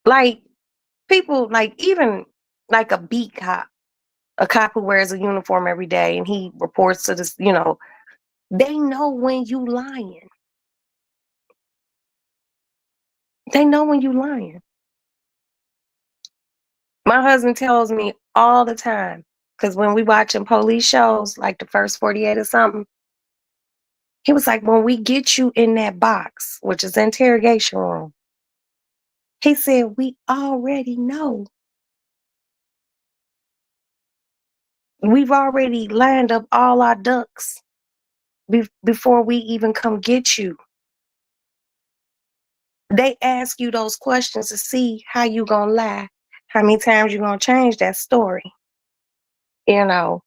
Like people, like even like a beat cop, a cop who wears a uniform every day, and he reports to this. They know when you lying. They know when you lying. My husband tells me all the time because when we watching police shows, like the first 48 or something, he was like, when we get you in that box, which is the interrogation room, he said, we already know. We've already lined up all our ducks before we even come get you. They ask you those questions to see how you gonna lie, how many times you gonna change that story, you know.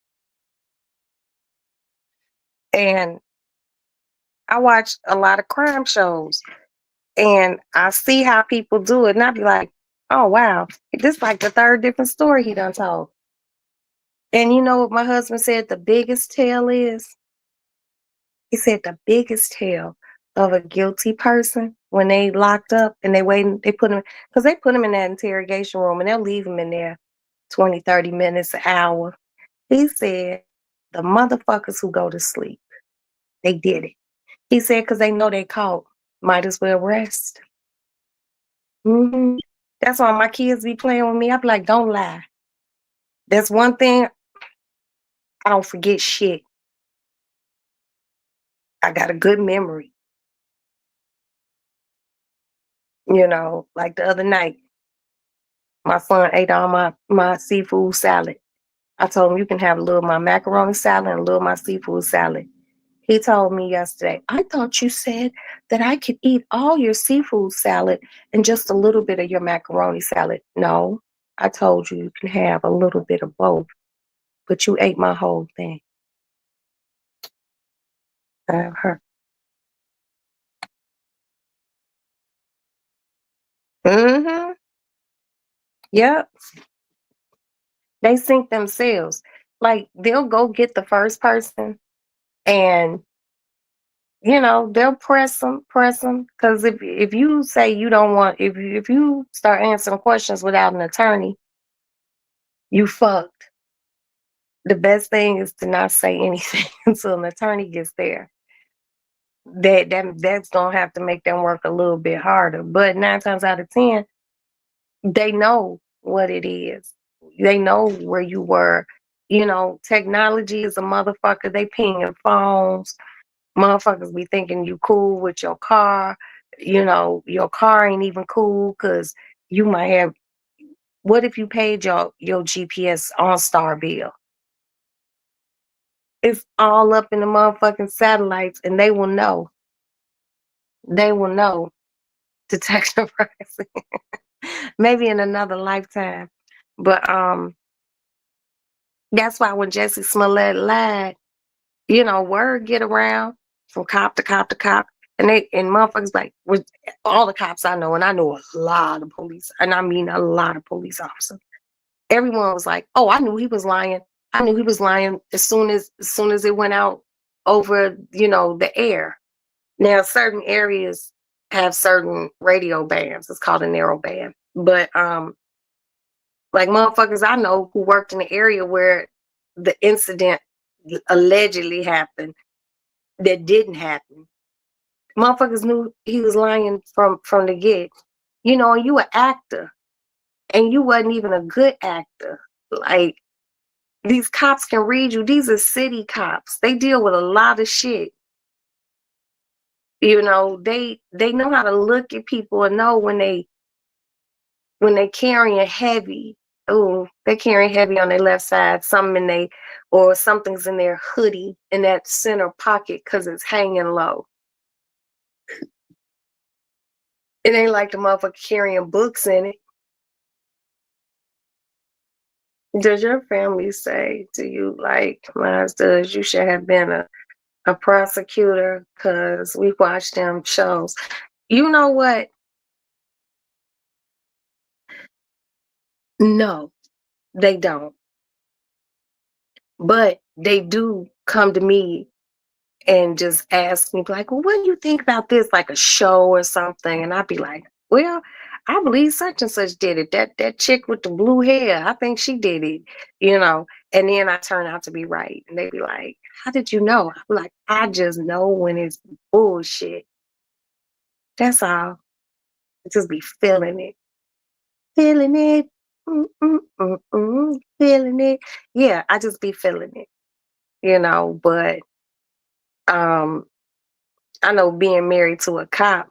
And I watch a lot of crime shows and I see how people do it, and I be like, oh wow, this like the third different story he done told. And you know what my husband said the biggest tell is? He said the biggest tell of a guilty person when they locked up and they waiting, they put them, because they put them in that interrogation room and they'll leave them in there 20, 30 minutes, an hour. He said the motherfuckers who go to sleep, they did it. He said because they know they caught, might as well rest. That's why my kids be playing with me. I be like, don't lie. That's one thing, I don't forget shit. I got a good memory. Like the other night, my son ate all my seafood salad. I told him you can have a little of my macaroni salad and a little of my seafood salad. He told me yesterday, I thought you said that I could eat all your seafood salad and just a little bit of your macaroni salad. No, I told you you can have a little bit of both, but you ate my whole thing. Uh-huh. Mm-hmm. Yep. They sink themselves. Like they'll go get the first person and they'll press them. Because if you say you don't want, if you start answering questions without an attorney, you fucked. The best thing is to not say anything until an attorney gets there. That's gonna have to make them work a little bit harder. But 9 times out of 10, they know what it is. They know where you were. Technology is a motherfucker. They ping your phones. Motherfuckers be thinking you cool with your car. Your car ain't even cool because you might have. What if you paid your GPS OnStar bill? It's all up in the motherfucking satellites, and they will know. They will know. Detection privacy. Maybe in another lifetime. But that's why when Jesse Smollett lied, word get around from cop to cop to cop. And motherfuckers like with all the cops I know, and I know a lot of police, and I mean a lot of police officers. Everyone was like, "Oh, I knew he was lying. I knew he was lying as soon as it went out over, the air." Now, certain areas have certain radio bands. It's called a narrow band. But like motherfuckers I know who worked in the area where the incident allegedly happened that didn't happen. Motherfuckers knew he was lying from the get. You an actor and you wasn't even a good actor. Like these cops can read you. These are city cops. They deal with a lot of shit. They know how to look at people and know when they carrying heavy. Oh, they're carrying heavy on their left side, or something's in their hoodie in that center pocket because it's hanging low. It ain't like the motherfucker carrying books in it. Does your family say to you, like mine does, you should have been a prosecutor because we watched them shows? You know what? No, they don't. But they do come to me and just ask me like, "Well, what do you think about this?" Like a show or something, and I'd be like, "Well, I believe such and such did it. That chick with the blue hair, I think she did it." You know, and then I turn out to be right, and they be like, "How did you know?" I'm like, "I just know when it's bullshit. That's all. I just be feeling it, feeling it, feeling it. Yeah, I just be feeling it, you know." But um, I know being married to a cop,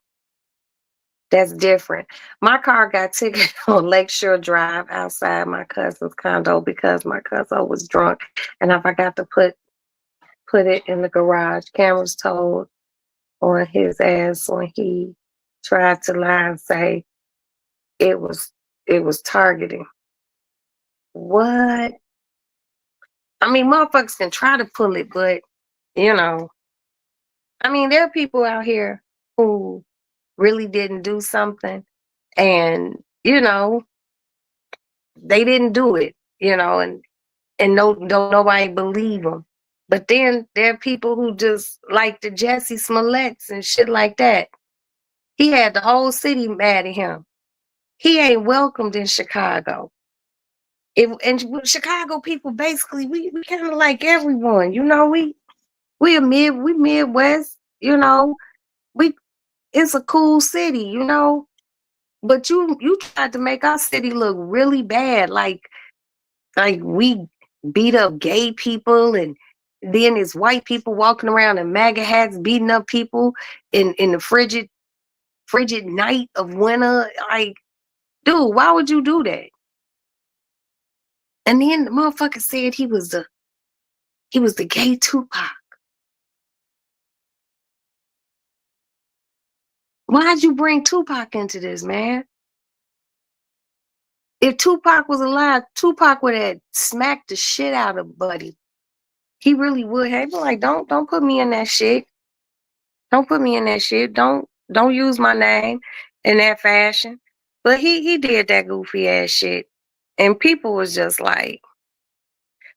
that's different. My car got ticketed on Lakeshore Drive outside my cousin's condo because my cousin was drunk and I forgot to put it in the garage. Cameras told on his ass when he tried to lie and say it was it was targeting. What? I mean, motherfuckers can try to pull it, but you know, I mean, there are people out here who really didn't do something and they didn't do it, and no, don't nobody believe them. But then there are people who just like the Jesse Smolletts and shit like that. He had the whole city mad at him. He ain't welcomed in Chicago. Chicago people basically we kind of like everyone, we Midwest, we it's a cool city, but you tried to make our city look really bad, like we beat up gay people and then it's white people walking around in MAGA hats beating up people in the frigid night of winter. Like, dude, why would you do that? And then the motherfucker said he was the gay Tupac. Why'd you bring Tupac into this, man? If Tupac was alive, Tupac would have smacked the shit out of Buddy. He really would have. He'd be like, don't put me in that shit. Don't put me in that shit. Don't use my name in that fashion. But he did that goofy ass shit. And people was just like,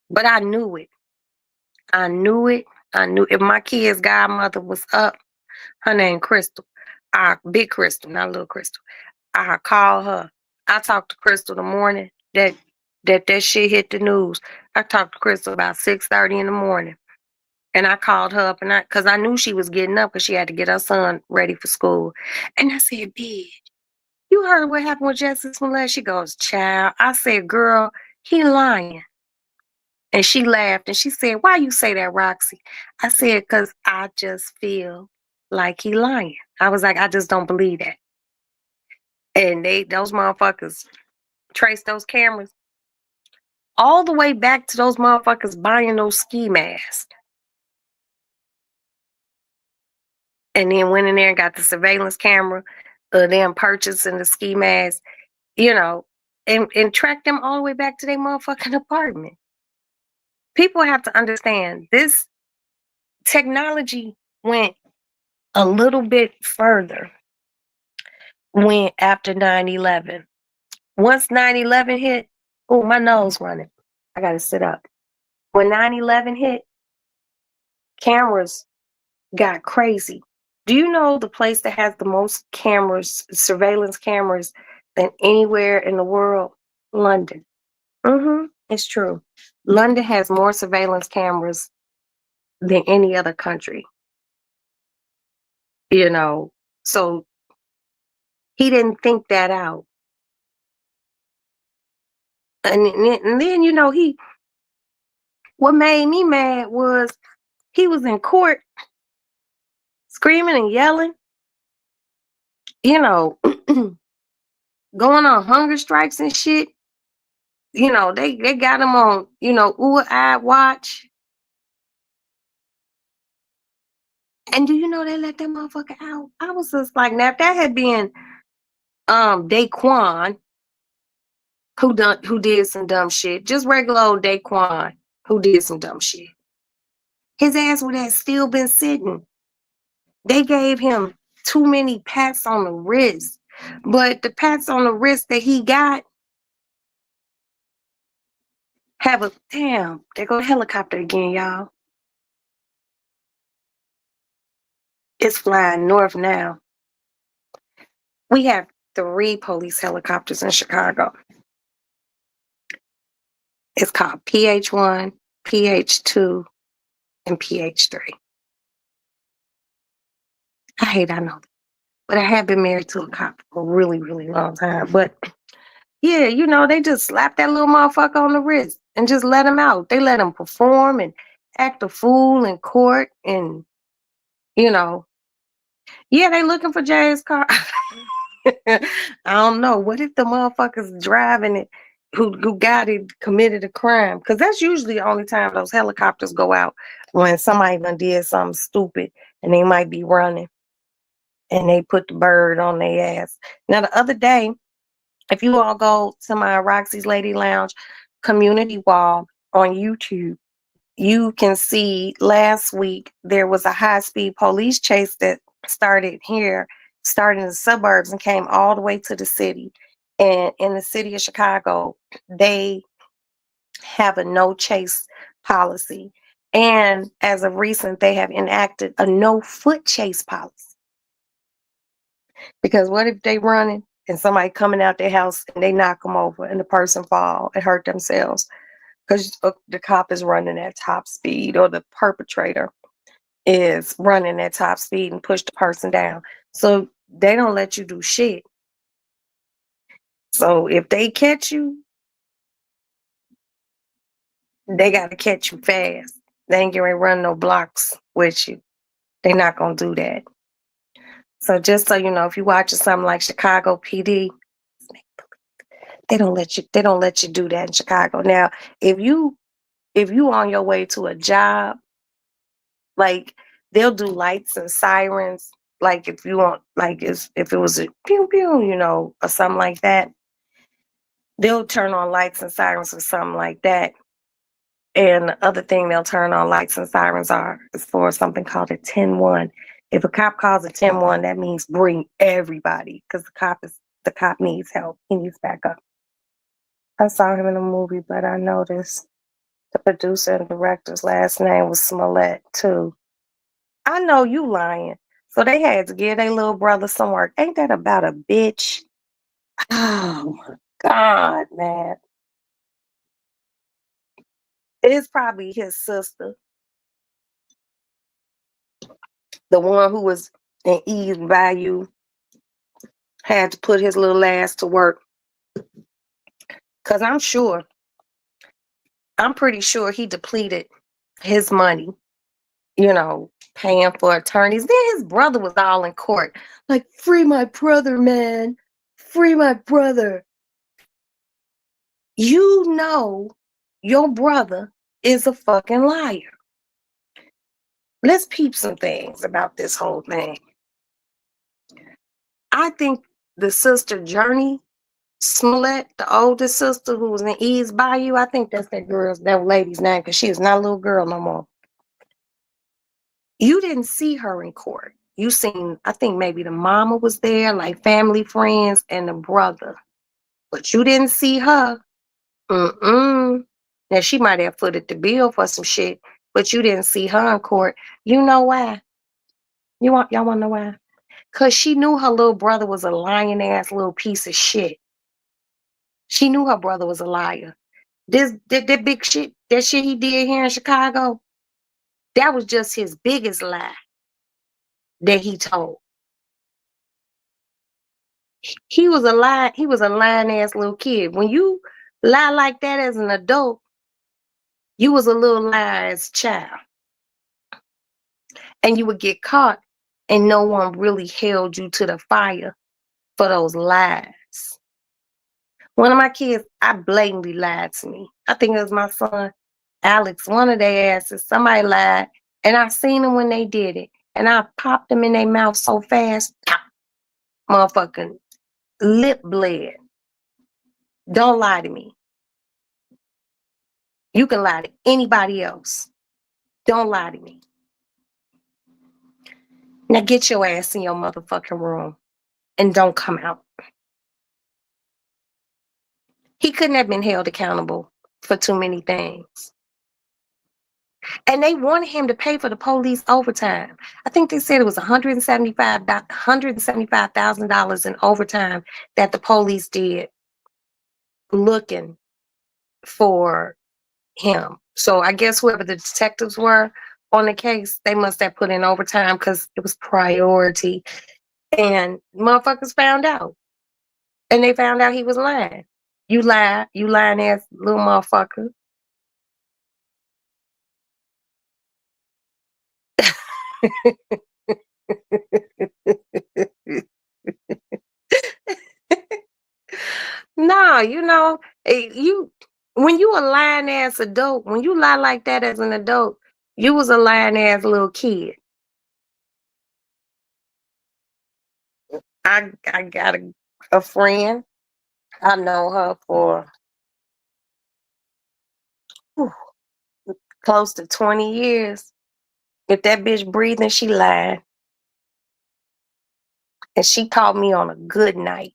but I knew it. I knew it. I knew if my kid's godmother was up, her name Crystal. Big Crystal, not little Crystal. I call her. I talked to Crystal the morning that shit hit the news. I talked to Crystal about 6:30 in the morning. And I called her up because I knew she was getting up because she had to get her son ready for school. And I said, "Bitch, you heard what happened with Jesse Smollett?" She goes, "Child." I said, "Girl, he lying." And she laughed and she said, "Why you say that, Roxy?" I said, "Because I just feel like he lying." I was like, "I just don't believe that." And those motherfuckers traced those cameras all the way back to those motherfuckers buying those ski masks. And then went in there and got the surveillance camera, them purchasing the ski mask, you know, and tracked them all the way back to their motherfucking apartment. People have to understand this technology went a little bit further when after 9/11. Once 9/11 hit, oh, my nose running. I got to sit up. When 9/11 hit, cameras got crazy. Do you know the place that has the most cameras, surveillance cameras, than anywhere in the world? London. It's true. London has more surveillance cameras than any other country, you know. So he didn't think that out. And then what made me mad was he was in court screaming and yelling, you know, going on hunger strikes and shit. They got him on, ooh eye watch. And do you know they let that motherfucker out? I was just like, now if that had been Daquan who did some dumb shit, just regular old Daquan who did some dumb shit, his ass would have still been sitting. They gave him too many pats on the wrist. But the pats on the wrist that he got, Have a damn. There go the helicopter again, y'all. It's flying north now. We have 3 police helicopters in Chicago. It's called PH1, PH2, and PH3. I know, but I have been married to a cop for a really, really long time. But yeah, they just slap that little motherfucker on the wrist and just let him out. They let him perform and act a fool in court, and you know, yeah, they looking for Jay's car. I don't know. What if the motherfuckers driving it who got it committed a crime? Because that's usually the only time those helicopters go out, when somebody done did something stupid and they might be running and they put the bird on their ass. Now the other day, if you all go to my Roxy's Lady Lounge community wall on YouTube, you can see last week there was a high-speed police chase that started in the suburbs and came all the way to the city. And in the city of Chicago, they have a no chase policy. And as of recent, they have enacted a no foot chase policy. Because what if they running and somebody coming out their house and they knock them over and the person fall and hurt themselves because the cop is running at top speed, or the perpetrator is running at top speed and push the person down. So they don't let you do shit. So if they catch you, they got to catch you fast. They ain't gonna run no blocks with you. They not gonna do that. So just so you know, if you're watching something like Chicago PD, they don't let you do that in Chicago. Now, if you on your way to a job, like, they'll do lights and sirens. Like if you want, like, if it was a pew pew, or something like that, they'll turn on lights and sirens or something like that. And the other thing they'll turn on lights and sirens is for something called a 10-1. If a cop calls a 10-1, that means bring everybody, because the cop needs help. He needs backup. I saw him in a movie, but I noticed the producer and director's last name was Smollett too. I know you lying. So they had to give their little brother some work. Ain't that about a bitch? Oh my God, man. It's probably his sister, the one who was in Eve's Bayou, had to put his little ass to work. Because I'm pretty sure he depleted his money, paying for attorneys. Then his brother was all in court. Like, free my brother, man. Free my brother. Your brother is a fucking liar. Let's peep some things about this whole thing. I think the sister Journey Smollett, the oldest sister who was in Eve's Bayou, I think that's that lady's name, because she is not a little girl no more. You didn't see her in court. You seen, I think maybe the mama was there, like family, friends, and the brother. But you didn't see her. Now, she might have footed the bill for some shit, but you didn't see her in court. You know why? Y'all want to know why? Because she knew her little brother was a lying ass little piece of shit. She knew her brother was a liar. That big shit, that shit he did here in Chicago, that was just his biggest lie that he told. He was a lying ass little kid. When you lie like that as an adult, you was a little liar as a child. And you would get caught, and no one really held you to the fire for those lies. One of my kids, I blatantly lied to me. I think it was my son, Alex, one of their asses. Somebody lied, and I seen them when they did it. And I popped them in their mouth so fast, motherfucking lip bled. Don't lie to me. You can lie to anybody else. Don't lie to me. Now get your ass in your motherfucking room and don't come out. He couldn't have been held accountable for too many things. And they wanted him to pay for the police overtime. I think they said it was $175,000 in overtime that the police did looking for him. So I guess whoever the detectives were on the case, they must have put in overtime because it was priority. And motherfuckers found out. And they found out he was lying. You lying ass little motherfucker. No, you when you a lying ass adult, when you lie like that as an adult, you was a lying ass little kid. I got a friend. I know her for whew, close to 20 years. If that bitch breathing, she lying. And she called me on a good night.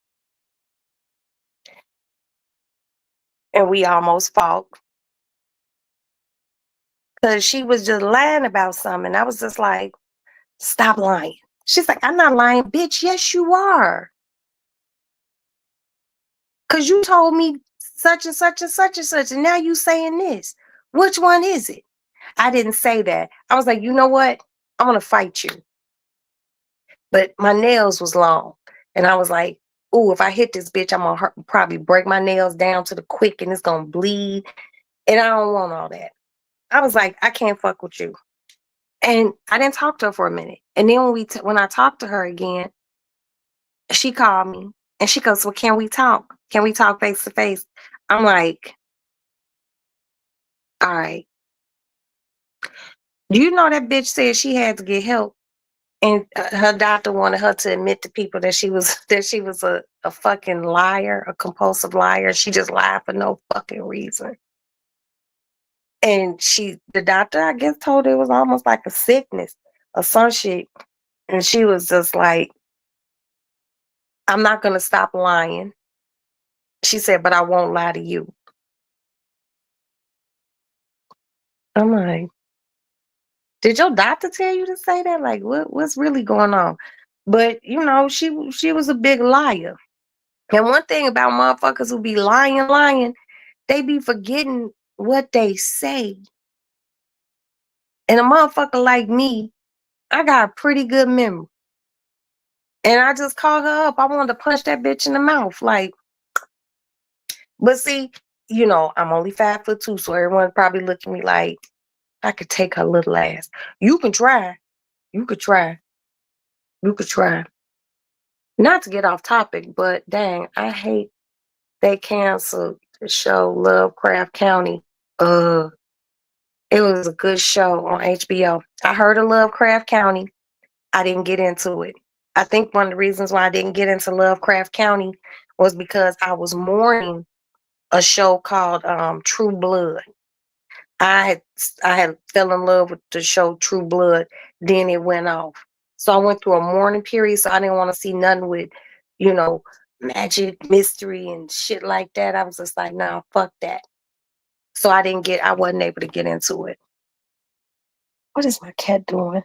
And we almost fought. Because she was just lying about something. I was just like, stop lying. She's like, I'm not lying, bitch. Yes, you are. Because you told me such and such and such and such. And now you saying this. Which one is it? I didn't say that. I was like, you know what? I'm going to fight you. But my nails was long. And I was like, ooh, if I hit this bitch, I'm going to probably break my nails down to the quick and it's going to bleed. And I don't want all that. I was like, I can't fuck with you. And I didn't talk to her for a minute. And then when I talked to her again, she called me and she goes, well, can we talk? Can we talk face to face? I'm like, all right. Do you know that bitch said she had to get help? And her doctor wanted her to admit to people that she was a fucking liar, a compulsive liar. She just lied for no fucking reason. And the doctor, I guess, told her it was almost like a sickness or some shit. And she was just like, I'm not gonna stop lying. She said, but I won't lie to you. I'm like, did your doctor tell you to say that? Like, what's really going on? But she was a big liar. And one thing about motherfuckers who be lying, they be forgetting what they say. And a motherfucker like me, I got a pretty good memory. And I just called her up. I wanted to punch that bitch in the mouth. Like, but see, I'm only 5'2", so everyone probably look at me like I could take her little ass. You can try. You could try. You could try. Not to get off topic, but dang, I hate they canceled the show Lovecraft County. Uh, it was a good show on HBO. I heard of Lovecraft County. I didn't get into it. I think one of the reasons why I didn't get into Lovecraft County was because I was mourning a show called True Blood. I had fell in love with the show True Blood. Then it went off. So I went through a mourning period. So I didn't want to see nothing with, you know, magic, mystery, and shit like that. I was just like, nah, fuck that. So I wasn't able to get into it. What is my cat doing?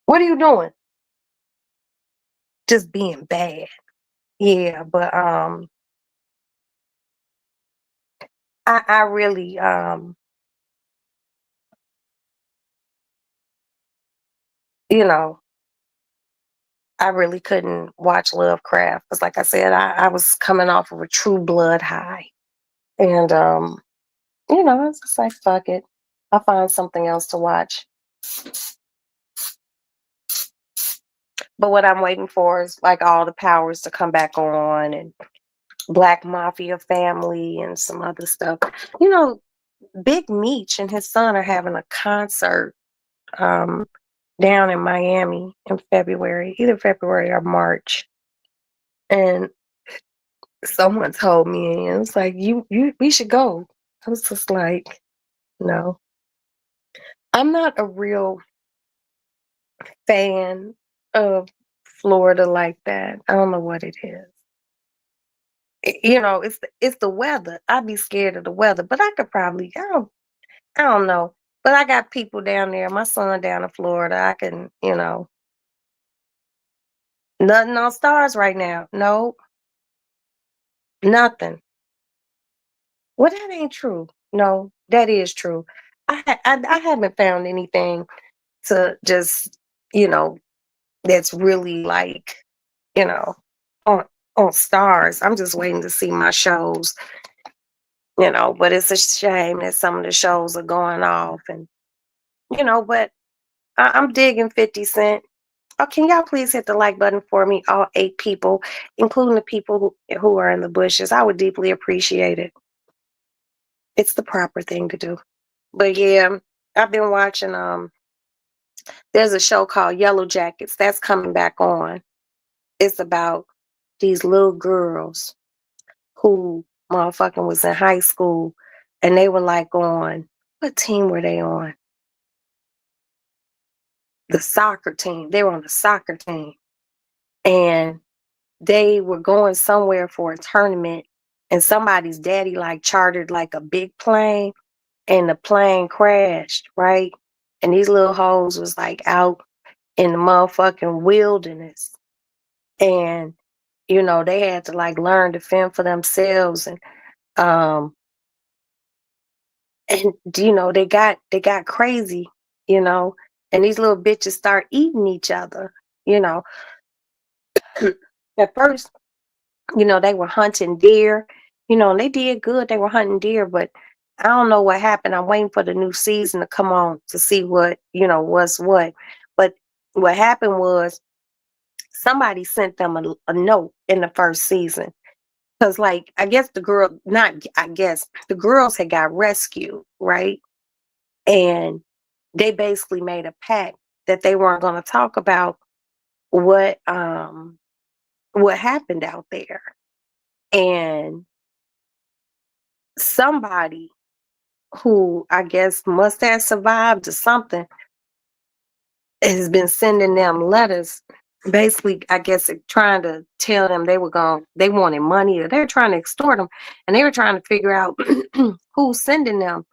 What are you doing? Just being bad. Yeah, but I really you know, I really couldn't watch Lovecraft because like I said, I was coming off of a True Blood high. And it's just like fuck it. I'll find something else to watch. But what I'm waiting for is like all the powers to come back on and Black Mafia Family and some other stuff. You know, Big Meech and his son are having a concert um, down in Miami in February, either February or March. And someone told me, and it's like, we should go. I was just like, no. I'm not a real fan of Florida like that. I don't know what it is. It's the weather. I'd be scared of the weather, but I could probably I don't know. But I got people down there. My son down in Florida. I can, nothing on stars right now. No, nothing. Well, that ain't true. No, that is true. I haven't found anything to just, you know, that's really like, you know, on on stars. I'm just waiting to see my shows, but it's a shame that some of the shows are going off but I'm digging 50 Cent. Oh, can y'all please hit the like button for me, all 8 people, including the people who are in the bushes? I would deeply appreciate it. It's the proper thing to do. But yeah, I've been watching there's a show called Yellow Jackets that's coming back on. It's about these little girls who motherfucking was in high school and they were like on what team were they on? The soccer team. They were on the soccer team. And they were going somewhere for a tournament and somebody's daddy like chartered like a big plane and the plane crashed, right? And these little hoes was like out in the motherfucking wilderness. And, they had to like learn to fend for themselves um and they got crazy, you know, and these little bitches start eating each other, you know. At first, they were hunting deer, and they did good. They were hunting deer, but I don't know what happened. I'm waiting for the new season to come on to see what's what. But what happened was somebody sent them a note in the first season. Because, like, I guess I guess the girls had got rescued, right? And they basically made a pact that they weren't going to talk about what what happened out there. And somebody who I guess must have survived or something has been sending them letters, basically, I guess trying to tell them they wanted money or they're trying to extort them, and they were trying to figure out who's sending them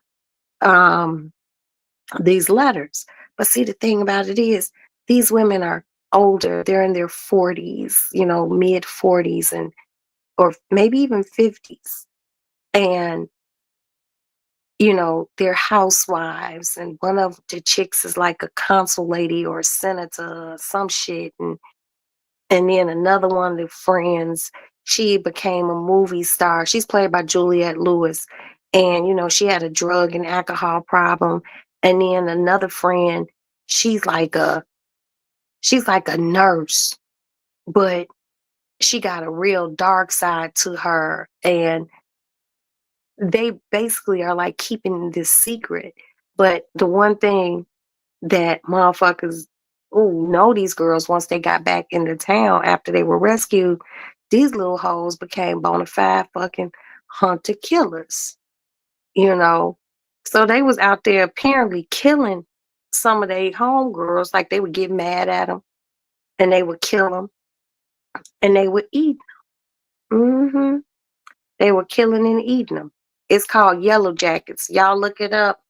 um, these letters. But see, the thing about it is, these women are older; they're in their 40s, mid 40s, and or maybe even 50s, and they're housewives, and one of the chicks is like a consul lady or a senator or some shit, and then another one of the friends, she became a movie star. She's played by Juliette Lewis, and she had a drug and alcohol problem. And then another friend, she's like a she's like a nurse, but she got a real dark side to her, and they basically are like keeping this secret. But the one thing that motherfuckers who know these girls, once they got back into town after they were rescued, these little hoes became bona fide fucking hunter killers, you know. So they was out there apparently killing some of their homegirls, like they would get mad at them and they would kill them and they would eat them. They were killing and eating them. It's called Yellow Jackets. Y'all look it up.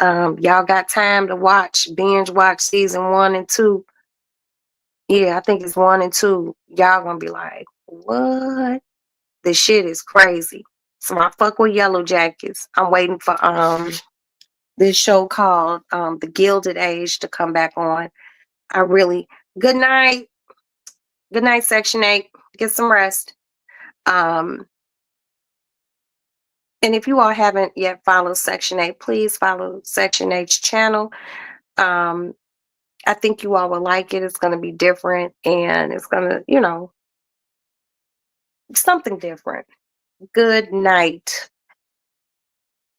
Y'all got time to binge watch season 1 and 2. Yeah, I think it's 1 and 2. Y'all gonna be like, what? This shit is crazy. So I fuck with Yellow Jackets. I'm waiting for this show called The Gilded Age to come back on. I really good night. Good night, Section 8. Get some rest. Um and if you all haven't yet followed Section 8, please follow Section 8's channel. Um I think you all will like it. It's gonna be different and it's gonna, something different. Good night,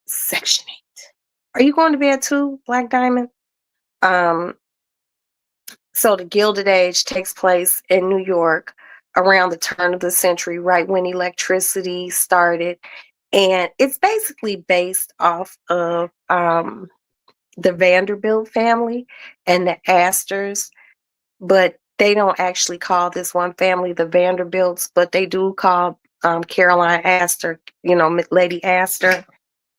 Section 8. Are you going to bed too, Black Diamond? Um, so the Gilded Age takes place in New York around the turn of the century, right when electricity started. And it's basically based off of the Vanderbilt family and the Astors, but they don't actually call this one family the Vanderbilts, but they do call Caroline Astor, Lady Astor,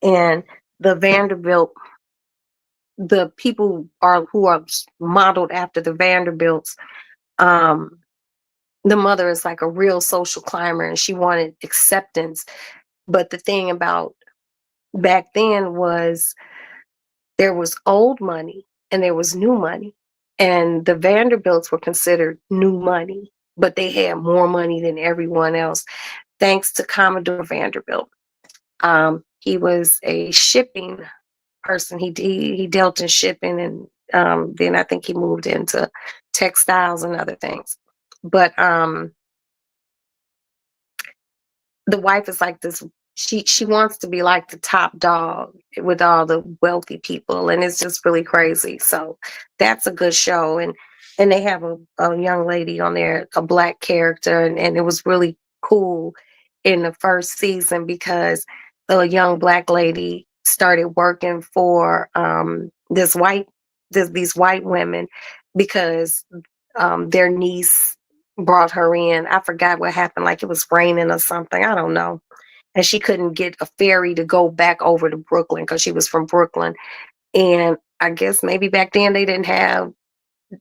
and the Vanderbilt. The people are who are modeled after the Vanderbilts. Um, the mother is like a real social climber, and she wanted acceptance. But the thing about back then was there was old money and there was new money. And the Vanderbilts were considered new money, but they had more money than everyone else, thanks to Commodore Vanderbilt. He was a shipping person. He dealt in shipping, and then I think he moved into textiles and other things. But the wife is like this. She wants to be like the top dog with all the wealthy people, and it's just really crazy. So that's a good show. And they have a young lady on there, a black character, and it was really cool in the first season because the young black lady started working for these white women because their niece brought her in. I forgot what happened, like it was raining or something. I don't know. And she couldn't get a ferry to go back over to Brooklyn because she was from Brooklyn. And I guess maybe back then they didn't have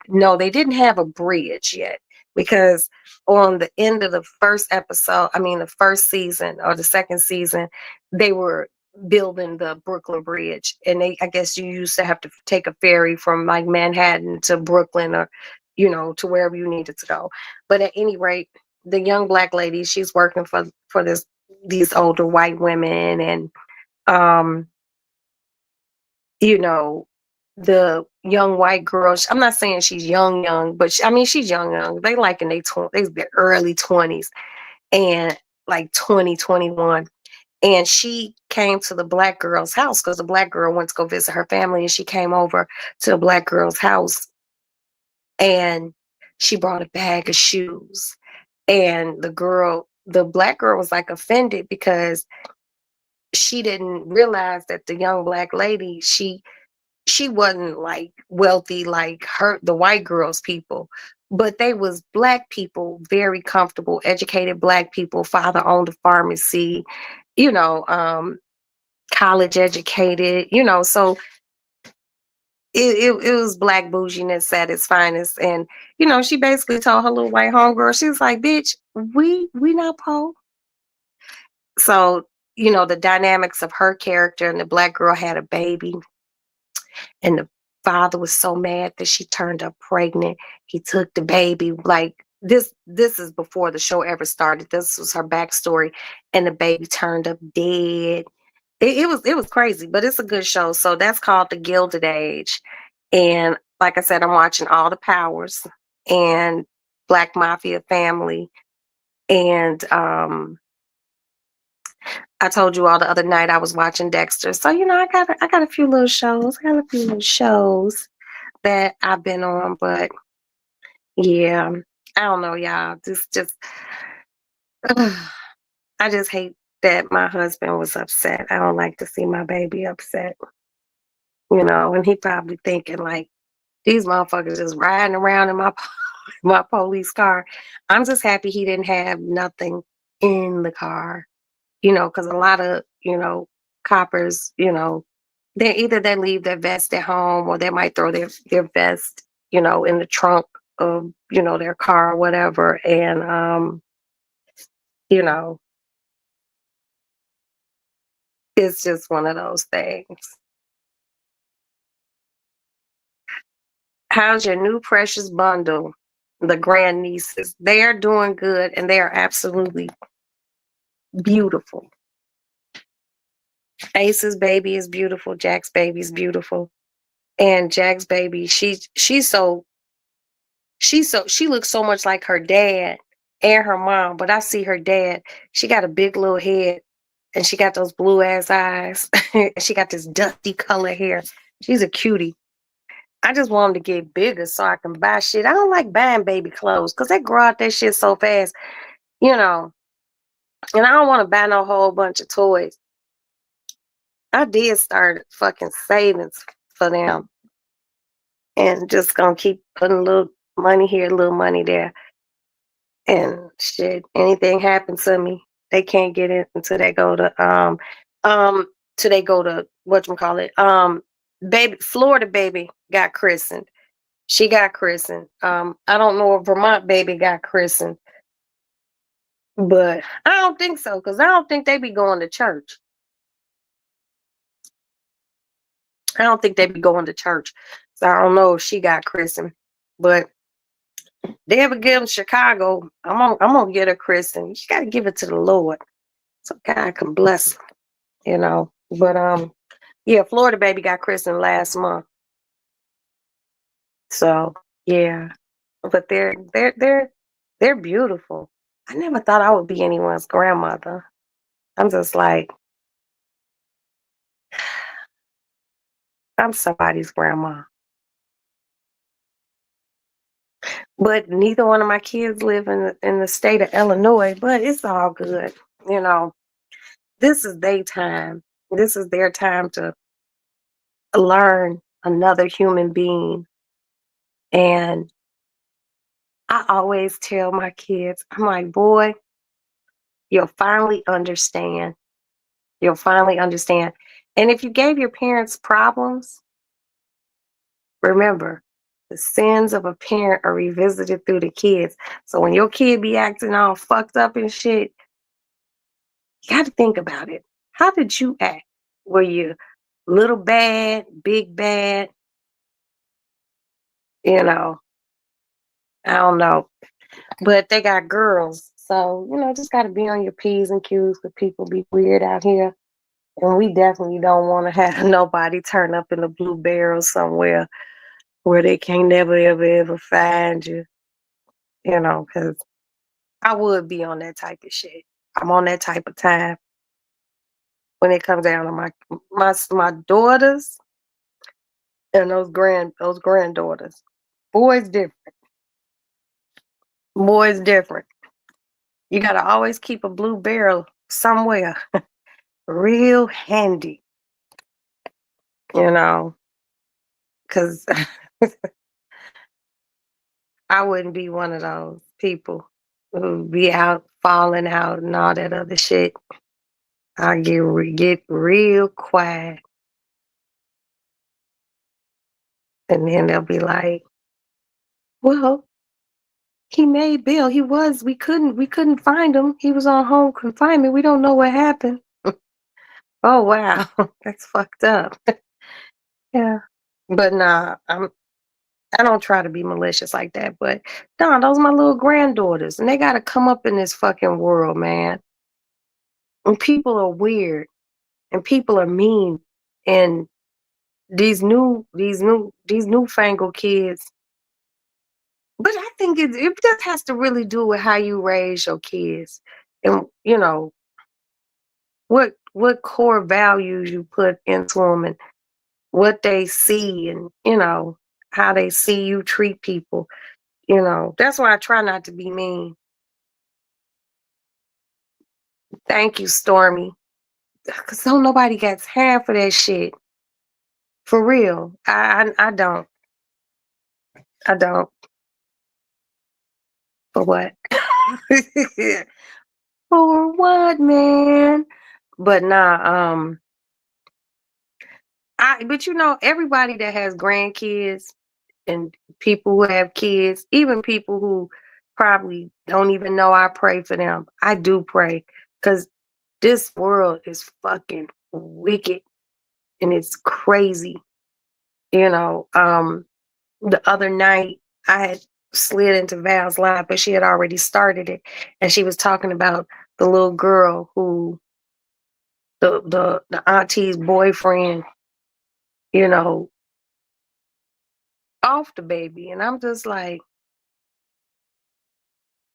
no, they didn't have a bridge yet because on the end of the first episode, I mean, the first season or the second season, they were building the Brooklyn Bridge. And I guess you used to have to take a ferry from like Manhattan to Brooklyn or, to wherever you needed to go. But at any rate, the young black lady, she's working for these older white women and, um, you know, the young white girl. I'm not saying she's young, but I mean she's young. They like in their early 20s and like 2021. And she came to the black girl's house because the black girl went to go visit her family, and she came over to the black girl's house and she brought a bag of shoes. And the black girl was like offended because she didn't realize that the young black lady, she wasn't like wealthy like the white girls people, but they was black people, very comfortable, educated black people. Father owned a pharmacy, you know um college educated, so it was black bouginess at its finest. And she basically told her little white homegirl, she was like, bitch, we not poor. So the dynamics of her character, and the black girl had a baby, and the father was so mad that she turned up pregnant. He took the baby. Like this is before the show ever started. This was her backstory, and the baby turned up dead. It was crazy, but it's a good show. So that's called The Gilded Age. And like I said, I'm watching All the Powers and Black Mafia Family. And I told you all the other night I was watching Dexter. So I got a few little shows. I got a few little shows that I've been on, but yeah, I don't know, y'all. Just I just hate that my husband was upset. I don't like to see my baby upset, and he probably thinking like these motherfuckers just riding around in my my police car. I'm just happy he didn't have nothing in the car, because a lot of, coppers, they leave their vest at home, or they might throw their vest, in the trunk of, their car or whatever. And you know, it's just one of those things. How's your new precious bundle? The grandnieces. They are doing good and they are absolutely beautiful. Ace's baby is beautiful. Jack's baby is beautiful. And Jack's baby, she looks so much like her dad and her mom, but I see her dad. She got a big little head and she got those blue ass eyes. And she got this dusty color hair. She's a cutie. I just want them to get bigger so I can buy shit. I don't like buying baby clothes because they grow out that shit so fast, you know. And I don't want to buy no whole bunch of toys. I did start fucking savings for them and just gonna keep putting a little money here, a little money there. And shit, anything happened to me, They can't get it until they go to um till they go to whatchamacallit. Baby Florida baby got christened. She got christened. I don't know if Vermont baby got christened, but I don't think so because I don't think they be going to church. I don't think they be going to church. So I don't know if she got christened. But they ever give Chicago, I'm gonna get her christened. You gotta give it to the Lord. So God can bless her, you know. But yeah, Florida baby got christened last month. So yeah. But they're beautiful. I never thought I would be anyone's grandmother. I'm just like, I'm somebody's grandma. But neither one of my kids live in the state of Illinois, but it's all good. You know, this is their time. This is their time to learn another human being. And I always tell my kids, I'm like, boy, you'll finally understand. You'll finally understand. And if you gave your parents problems, remember, the sins of a parent are revisited through the kids. So when your kid be acting all fucked up and shit, you got to think about it. How did you act? Were you little bad, big bad? You know, I don't know. But they got girls. So, just got to be on your P's and Q's because people be weird out here. And we definitely don't want to have nobody turn up in a blue barrel somewhere where they can't never, ever, ever find you, because I would be on that type of shit. I'm on that type of time when it comes down to my daughters and those granddaughters. Boys different. Boys different. You gotta always keep a blue barrel somewhere, real handy, you know, because I wouldn't be one of those people who be out falling out and all that other shit. I get real quiet, and then they'll be like, "Well, he made bail. We couldn't find him. He was on home confinement. We don't know what happened." Oh wow, that's fucked up. Yeah, but nah, I don't try to be malicious like that. But nah, those my little granddaughters, and they got to come up in this fucking world, man. And people are weird, and people are mean, and these newfangled kids. But I think it just has to really do with how you raise your kids, and what core values you put into them, and what they see, and how they see you treat people. That's why I try not to be mean. Thank you, Stormy. Cause don't nobody got time for that shit. For real. I don't. I don't. For what? For what, man? But nah, but everybody that has grandkids and people who have kids, even people who probably don't even know I pray for them. I do pray because this world is fucking wicked and it's crazy. The other night I had slid into Val's live, but she had already started it, and she was talking about the little girl who the auntie's boyfriend, you know, off the baby, and I'm just like,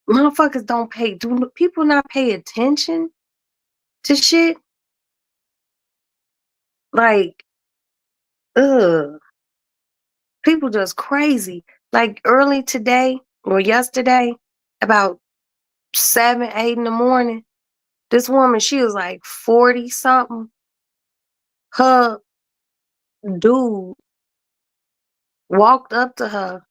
motherfuckers don't pay. Do people not pay attention to shit? Like, ugh, people just crazy. Like early today or yesterday, about 7, 8 in the morning, this woman, she was like 40 something. Her dude walked up to her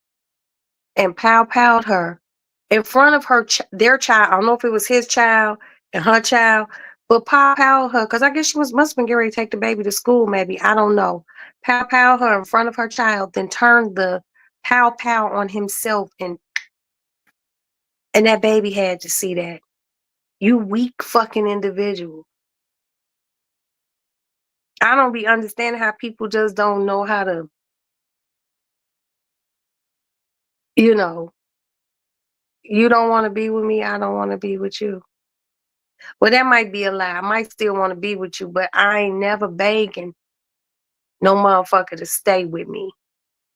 and pow powed her in front of their child. I don't know if it was his child and her child. But pow her, because I guess she must have been getting ready to take the baby to school, maybe. I don't know. Pow her in front of her child, then turned the pow on himself, and that baby had to see that. You weak fucking individual. I don't be understanding how people just don't know how to, you know, you don't want to be with me, I don't want to be with you. Well, that might be a lie. I might still want to be with you, but I ain't never begging no motherfucker to stay with me.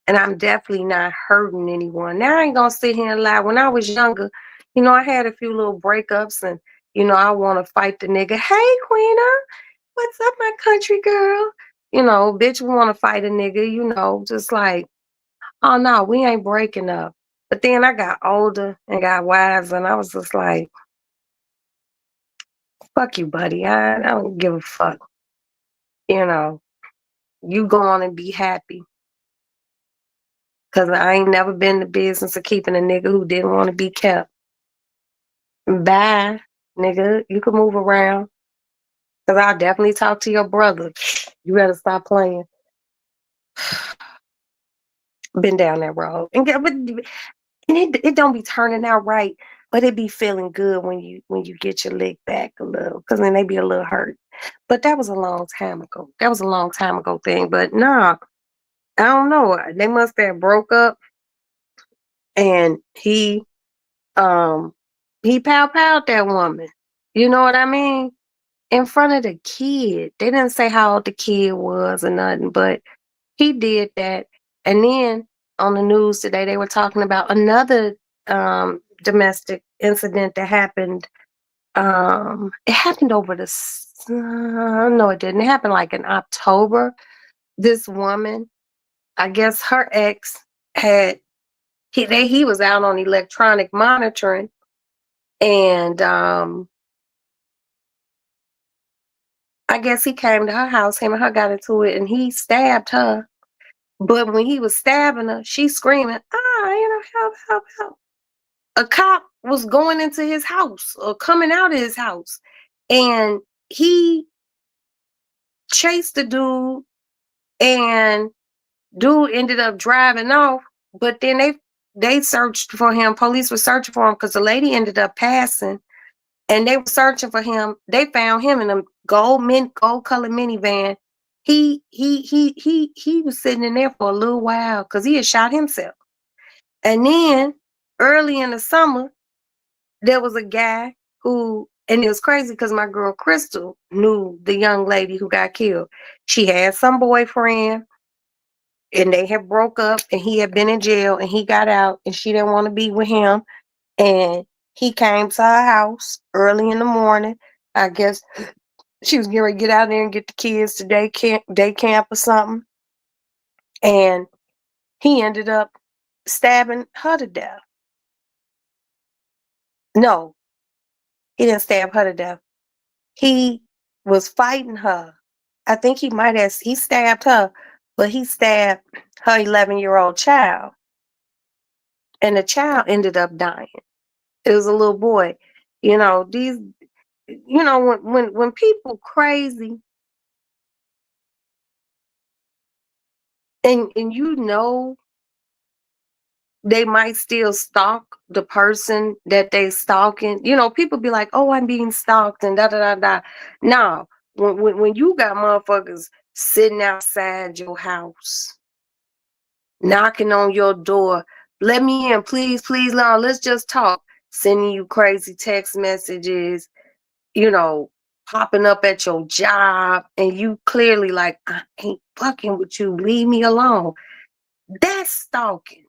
And I'm definitely not hurting anyone. Now I ain't gonna sit here and lie. When I was younger, I had a few little breakups and, I want to fight the nigga. Hey, Queena, what's up, my country girl? Bitch, we want to fight a nigga, just like, oh no, we ain't breaking up. But then I got older and got wise, and I was just like, fuck you, buddy. I don't give a fuck. You know, you go on and be happy. Cause I ain't never been in the business of keeping a nigga who didn't want to be kept. Bye, nigga. You can move around. Cause I'll definitely talk to your brother. You better stop playing. Been down that road. And it don't be turning out right, but it be feeling good when you get your lick back a little, because then they be a little hurt. But that was a long time ago. That was a long time ago thing. But nah, I don't know. They must have broke up, and he pow-powed that woman. You know what I mean? In front of the kid. They didn't say how old the kid was or nothing, but he did that. And then on the news today, they were talking about another domestic incident that happened. It happened over no, it didn't. It happened like in October. This woman, I guess her ex had he was out on electronic monitoring, and I guess he came to her house. Him and her got into it, and he stabbed her. But when he was stabbing her, she screaming, help. A cop was going into his house or coming out of his house, and he chased the dude, and dude ended up driving off. But then they searched for him. Police were searching for him because the lady ended up passing, and they were searching for him. They found him in a gold colored minivan. He was sitting in there for a little while because he had shot himself. And then early in the summer, there was a guy who, and it was crazy because my girl Crystal knew the young lady who got killed. She had some boyfriend, and they had broke up, and he had been in jail, and he got out, and she didn't want to be with him. And he came to her house early in the morning. I guess she was getting ready to get out there and get the kids to day camp or something. And he ended up stabbing her to death. No, he didn't stab her to death. He was fighting her. I think he stabbed her, but he stabbed her 11-year-old child. And the child ended up dying. It was a little boy. When people crazy, and they might still stalk the person that they stalking. People be like, "Oh, I'm being stalked," and da da da da. No, when you got motherfuckers sitting outside your house, knocking on your door, "Let me in, please, please, Lord, let's just talk," sending you crazy text messages, popping up at your job, and you clearly like, "I ain't fucking with you, leave me alone." That's stalking.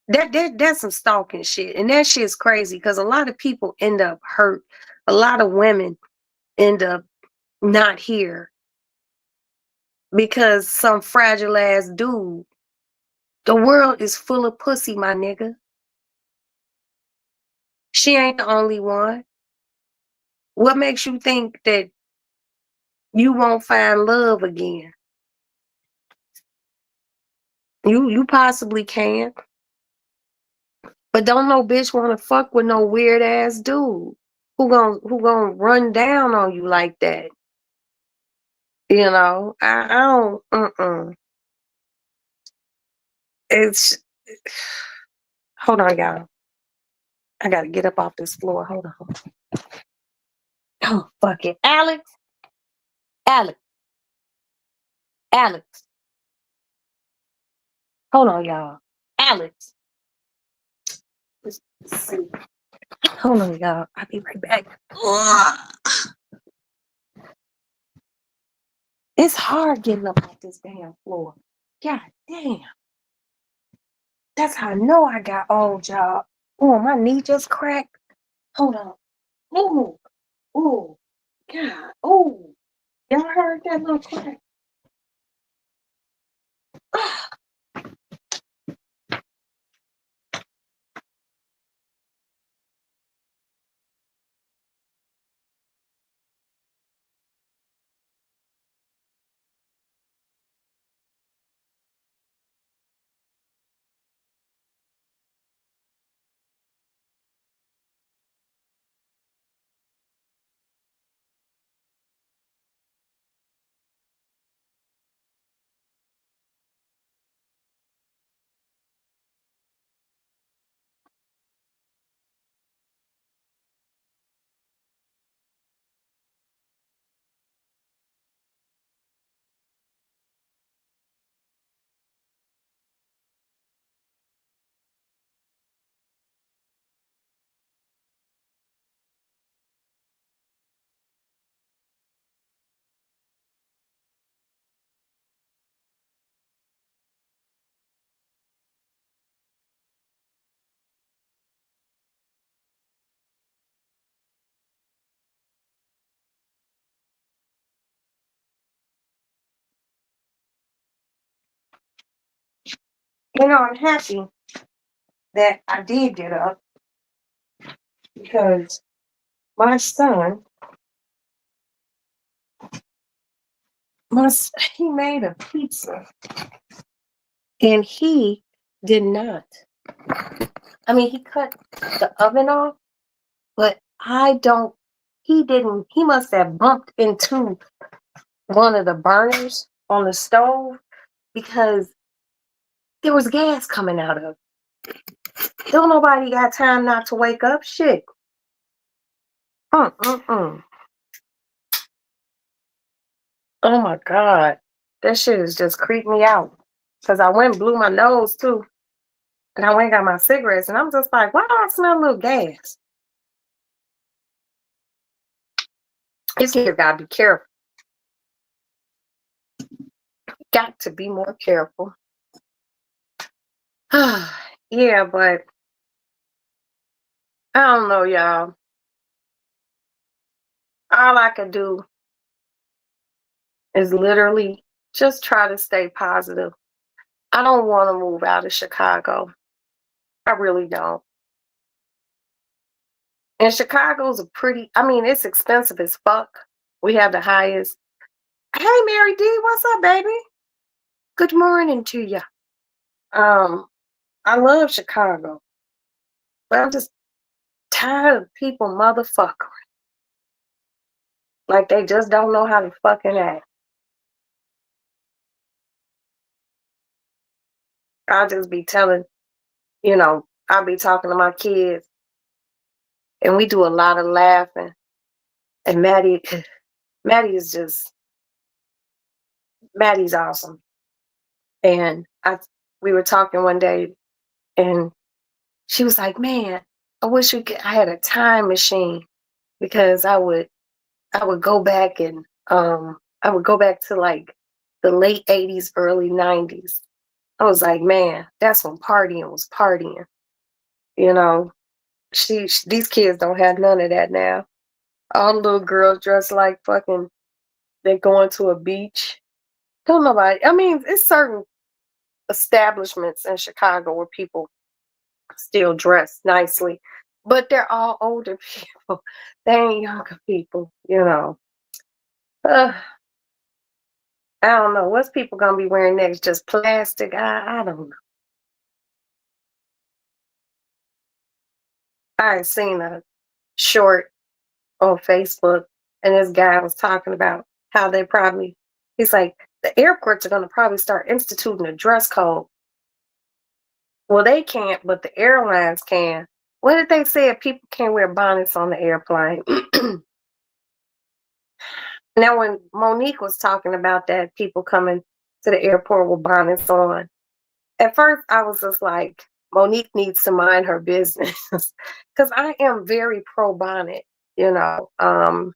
That's some stalking shit. And that shit's crazy because a lot of people end up hurt. A lot of women end up not here because some fragile ass dude. The world is full of pussy, my nigga. She ain't the only one. What makes you think that you won't find love again? You possibly can. But don't no bitch wanna fuck with no weird ass dude. Who gonna run down on you like that? I don't. It's hold on, y'all. I gotta get up off this floor. Hold on. Oh, fuck it, Alex, Alex, Alex. Hold on, y'all. Alex. Let's see. Hold on, y'all. I'll be right back. Ugh. It's hard getting up off this damn floor. God damn. That's how I know I got old, y'all. Oh, my knee just cracked. Hold on. Ooh, ooh, God, ooh. Y'all heard that little crack? I'm happy that I did get up because my son, he made a pizza and he did not. I mean, he cut the oven off, but he didn't, he must have bumped into one of the burners on the stove because there was gas coming out of it. Don't nobody got time not to wake up. Shit. Mm. Oh my God. That shit is just creeped me out. Cause I went and blew my nose too. And I went and got my cigarettes and I'm just like, why do I smell a little gas? This here gotta be careful. Got to be more careful. Yeah, but I don't know, y'all. All I can do is literally just try to stay positive. I don't want to move out of Chicago. I really don't. And Chicago's it's expensive as fuck. We have the highest. Hey, Mary D, what's up, baby? Good morning to you. Um, I love Chicago, but I'm just tired of people motherfuckering. Like they just don't know how to fucking act. I'll just be telling, I'll be talking to my kids, and we do a lot of laughing. And Maddie is just, Maddie's awesome. And we were talking one day, and she was like, "Man, I had a time machine because I would go back and I would go back to like the late 80s, early 90s. I was like, man, that's when partying was partying. You know, these kids don't have none of that now. All the little girls dressed like fucking they going to a beach. Don't nobody. I mean, it's certain establishments in Chicago where people still dress nicely, but they're all older people. They ain't younger people. Uh, I don't know. What's people gonna be wearing next? Just plastic? I don't know. I seen a short on Facebook, and this guy was talking about how they probably, he's like, the airports are going to probably start instituting a dress code. Well, they can't, but the airlines can. What did they say if people can't wear bonnets on the airplane? Now, when Monique was talking about that, people coming to the airport with bonnets on, at first I was just like, Monique needs to mind her business because I am very pro bonnet. You know, I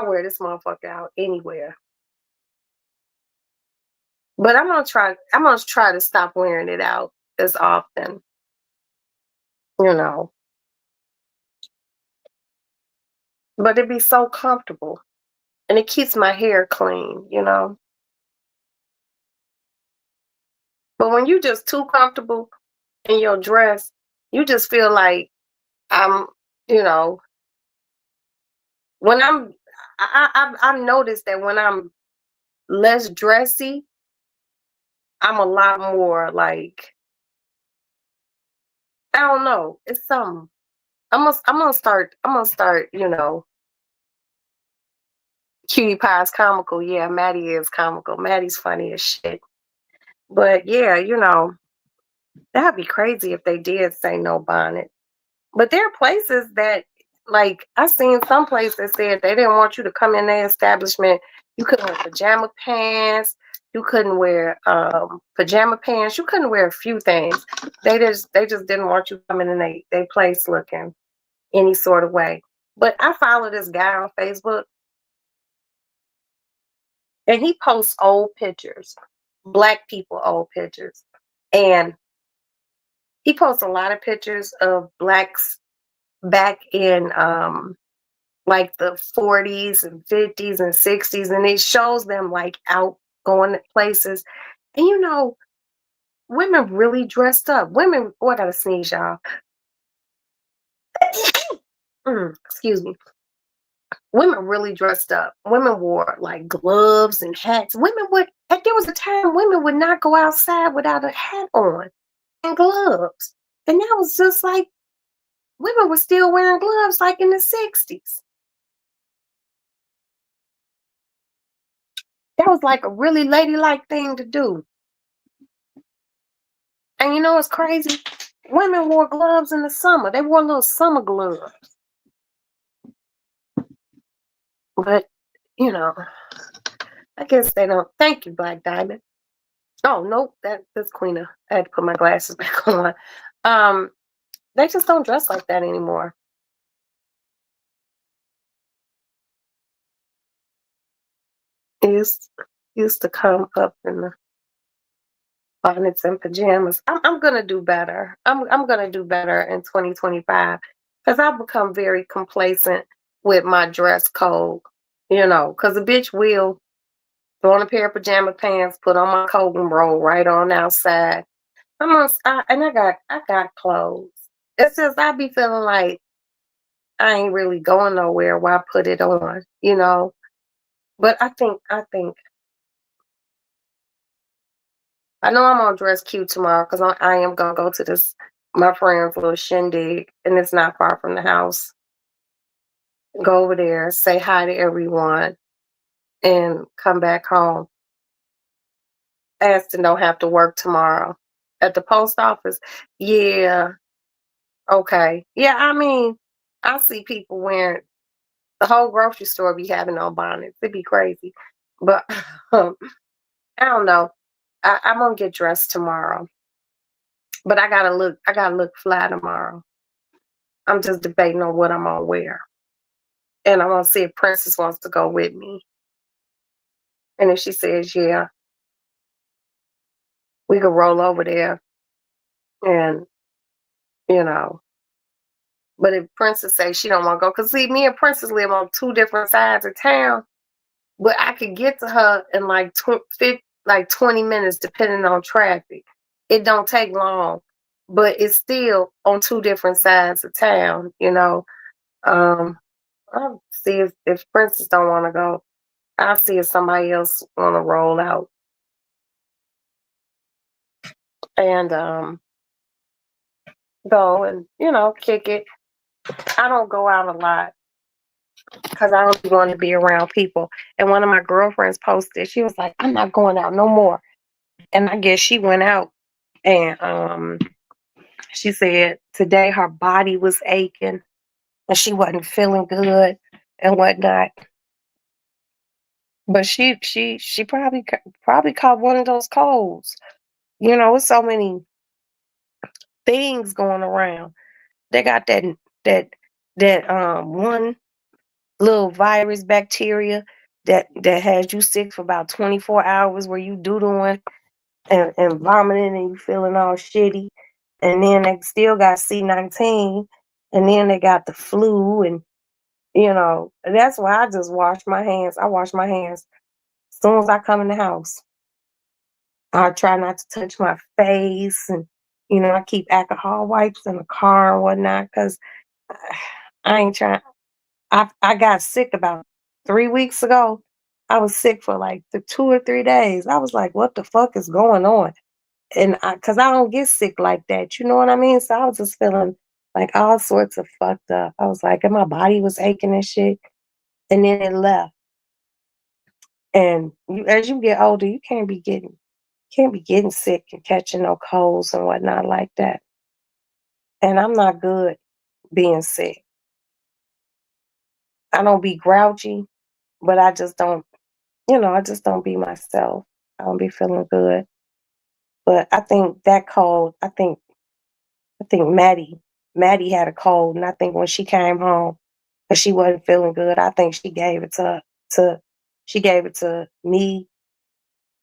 wear this motherfucker out anywhere, but I'm gonna try. I'm gonna try to stop wearing it out as often. You know, but it be so comfortable and it keeps my hair clean. You know, but when you just too comfortable in your dress, you just feel like I'm. You know, when I've noticed that when I'm less dressy, I'm a lot more like, I don't know. It's something. I'm gonna start, Cutie Pie's comical. Yeah, Maddie is comical. Maddie's funny as shit. But yeah, that'd be crazy if they did say no bonnet. But there are places that, like, I seen some place that said they didn't want you to come in their establishment. You couldn't wear pajama pants. You couldn't wear pajama pants. You couldn't wear a few things. They just didn't want you coming in they place looking any sort of way. But I follow this guy on Facebook, and he posts old pictures, black people old pictures, and he posts a lot of pictures of blacks back in like the 40s and 50s and 60s, and it shows them like out going to places. And women really dressed up. Women, oh, I gotta sneeze, y'all. Excuse me. Women really dressed up. Women wore like gloves and hats. There was a time women would not go outside without a hat on and gloves. And that was just like women were still wearing gloves like in the 60s. That was like a really ladylike thing to do. And you know what's crazy? Women wore gloves in the summer. They wore little summer gloves. But, you know, I guess they don't. Thank you, Black Diamond. Oh, nope. That's Queena. I had to put my glasses back on. Um, they just don't dress like that anymore. It used to come up in the bonnets and pajamas. I'm gonna do better. I'm gonna do better in 2025 because I've become very complacent with my dress code. Because a bitch will throw on a pair of pajama pants, put on my coat and roll right on outside. I got clothes. It's just I be feeling like I ain't really going nowhere. Why put it on? But I know I'm gonna dress cute tomorrow because I am gonna go to this my friend's little shindig, and it's not far from the house. Go over there, say hi to everyone, and come back home. Aston don't have to work tomorrow at the post office. Yeah, okay. Yeah, I mean, I see people wearing the whole grocery store be having on bonnets. It'd be crazy, but I don't know. I'm gonna get dressed tomorrow, but I gotta look fly tomorrow. I'm just debating on what I'm gonna wear. And I want to see if Princess wants to go with me. And if she says yeah, we could roll over there and you know. But if Princess says she don't want to go, cause see, me and Princess live on two different sides of town, but I could get to her in like 20 minutes, depending on traffic. It don't take long, but it's still on two different sides of town. Um, I'll see if Princess don't want to go. I'll see if somebody else want to roll out and go and kick it. I don't go out a lot because I don't want to be around people. And one of my girlfriends posted, she was like, "I'm not going out no more." And I guess she went out and she said today her body was aching and she wasn't feeling good and whatnot. But she probably caught one of those colds. You know, it's so many things going around. They got that one little virus bacteria that has you sick for about 24 hours where you doodling and vomiting and you feeling all shitty. And then they still got C-19 and then they got the flu and that's why I just wash my hands. I wash my hands as soon as I come in the house. I try not to touch my face and I keep alcohol wipes in the car and whatnot because I ain't trying. I got sick about 3 weeks ago. I was sick for like the 2 or 3 days. I was like, what the fuck is going on? And cause I don't get sick like that. You know what I mean? So I was just feeling like all sorts of fucked up. I was like, and my body was aching and shit. And then it left. And as you get older, you can't be getting sick and catching no colds and whatnot like that. And I'm not good being sick. I don't be grouchy, but I just don't, I just don't be myself. I don't be feeling good. But I think that cold, I think Maddie had a cold, and I think when she came home, because she wasn't feeling good, I think to she gave it to me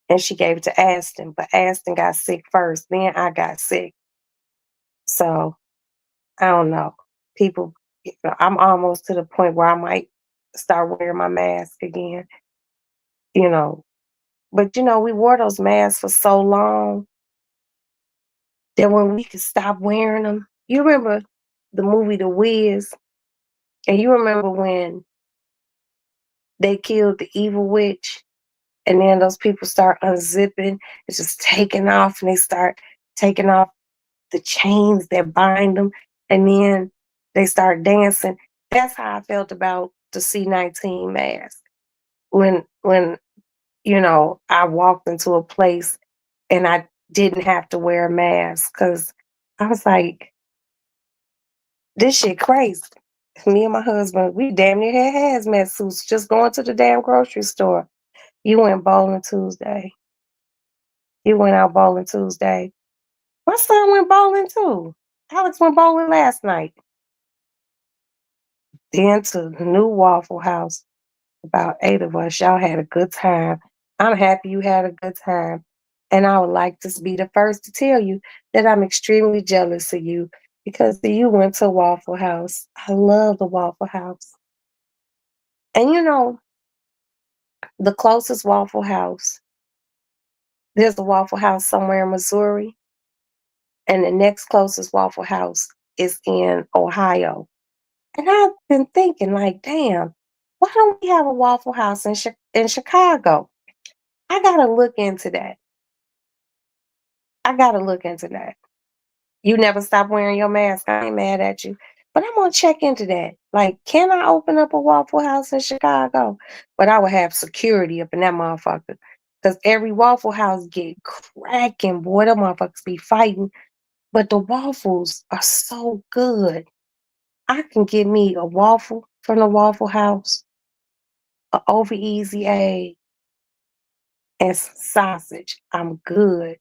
and she gave it to Aston, but Aston got sick first, then I got sick. So I don't know. People, I'm almost to the point where I might start wearing my mask again, you know. But we wore those masks for so long that when we could stop wearing them, you remember the movie The Wiz, and you remember when they killed the evil witch, and then those people start unzipping and just taking off, and they start taking off the chains that bind them, and then they start dancing. That's how I felt about the C-19 mask. When I walked into a place and I didn't have to wear a mask because I was like, this shit crazy. Me and my husband, we damn near had hazmat suits just going to the damn grocery store. You went bowling Tuesday. You went out bowling Tuesday. My son went bowling too. Alex went bowling last night. Then to the new Waffle House. About 8 of us. Y'all had a good time. I'm happy you had a good time. And I would like to be the first to tell you that I'm extremely jealous of you because you went to Waffle House. I love the Waffle House. And the closest Waffle House, there's a Waffle House somewhere in Missouri, and the next closest Waffle House is in Ohio. And I've been thinking, like, damn, why don't we have a Waffle House in Chicago? I gotta look into that. I gotta look into that. You never stop wearing your mask. I ain't mad at you. But I'm gonna check into that. Like, can I open up a Waffle House in Chicago? But I would have security up in that motherfucker. Cause every Waffle House get cracking, boy. Them motherfuckers be fighting. But the waffles are so good. I can get me a waffle from the Waffle House, a over easy egg, and some sausage. I'm good.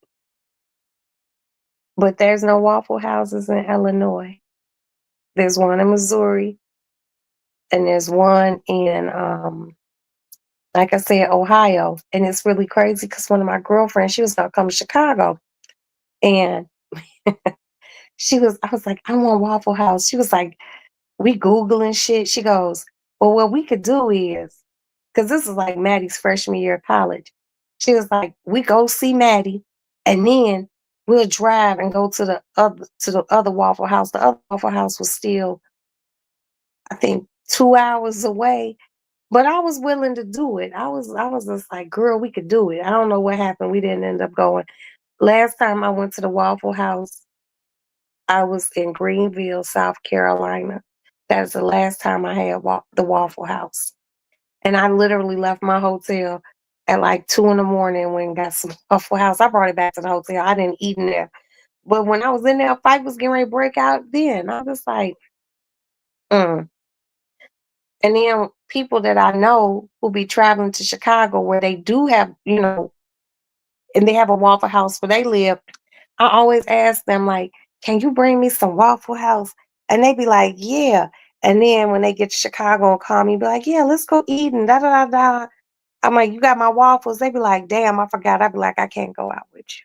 But there's no Waffle Houses in Illinois. There's one in Missouri, and there's one in, like I said, Ohio. And it's really crazy because one of my girlfriends, she was gonna come to Chicago, and I was like, I want Waffle House. She was like, we Googling shit. She goes, well, what we could do is, because this is like Maddie's freshman year of college. She was like, we go see Maddie, and then we'll drive and go to the other Waffle House. The other Waffle House was still, I think, 2 hours away. But I was willing to do it. I was just like, girl, we could do it. I don't know what happened. We didn't end up going. Last time I went to the Waffle House, I was in Greenville, South Carolina. That's the last time I had the Waffle House. And I literally left my hotel at like 2 in the morning and went and got some Waffle House. I brought it back to the hotel. I didn't eat in there. But when I was in there, a fight was getting ready to break out then. I was like, mm. And then people that I know who be traveling to Chicago where they do have, and they have a Waffle House where they live, I always ask them, like, can you bring me some Waffle House? And they be like, yeah. And then when they get to Chicago and call me, be like, yeah, let's go eat and da da da da. I'm like, you got my waffles? They be like, damn, I forgot. I be like, I can't go out with you.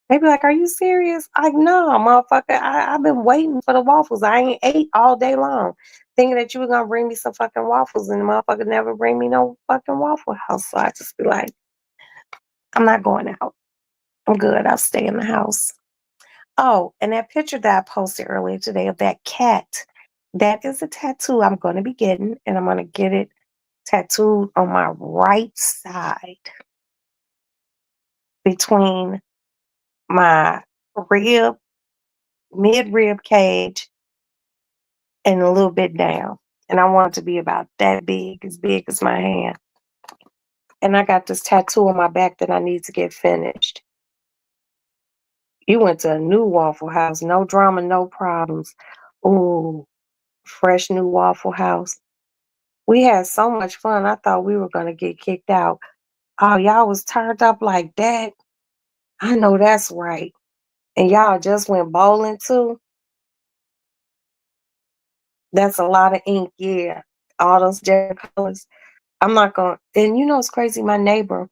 They be like, are you serious? I'm like, no, motherfucker. I've been waiting for the waffles. I ain't ate all day long, thinking that you were gonna bring me some fucking waffles, and the motherfucker never bring me no fucking Waffle House. So I just be like, I'm not going out. I'm good. I'll stay in the house. Oh, and that picture that I posted earlier today of that cat, that is a tattoo I'm going to be getting, and I'm going to get it tattooed on my right side between my rib, mid rib cage, and a little bit down. And I want it to be about that big as my hand. And I got this tattoo on my back that I need to get finished. You went to a new Waffle House, no drama, no problems. Ooh, fresh new Waffle House. We had so much fun. I thought we were gonna get kicked out. Oh, y'all was turned up like that? I know that's right. And y'all just went bowling too? That's a lot of ink, yeah. All those different colors. I'm not gonna, and it's crazy, my neighbor,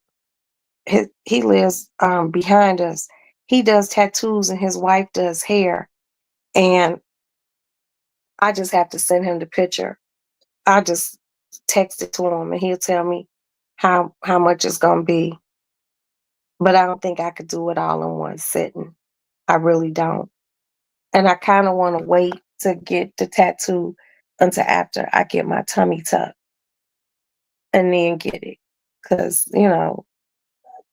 he lives behind us. He does tattoos and his wife does hair. And I just have to send him the picture. I just text it to him and he'll tell me how much it's gonna be. But I don't think I could do it all in one sitting. I really don't. And I kind of want to wait to get the tattoo until after I get my tummy tuck and then get it. Because,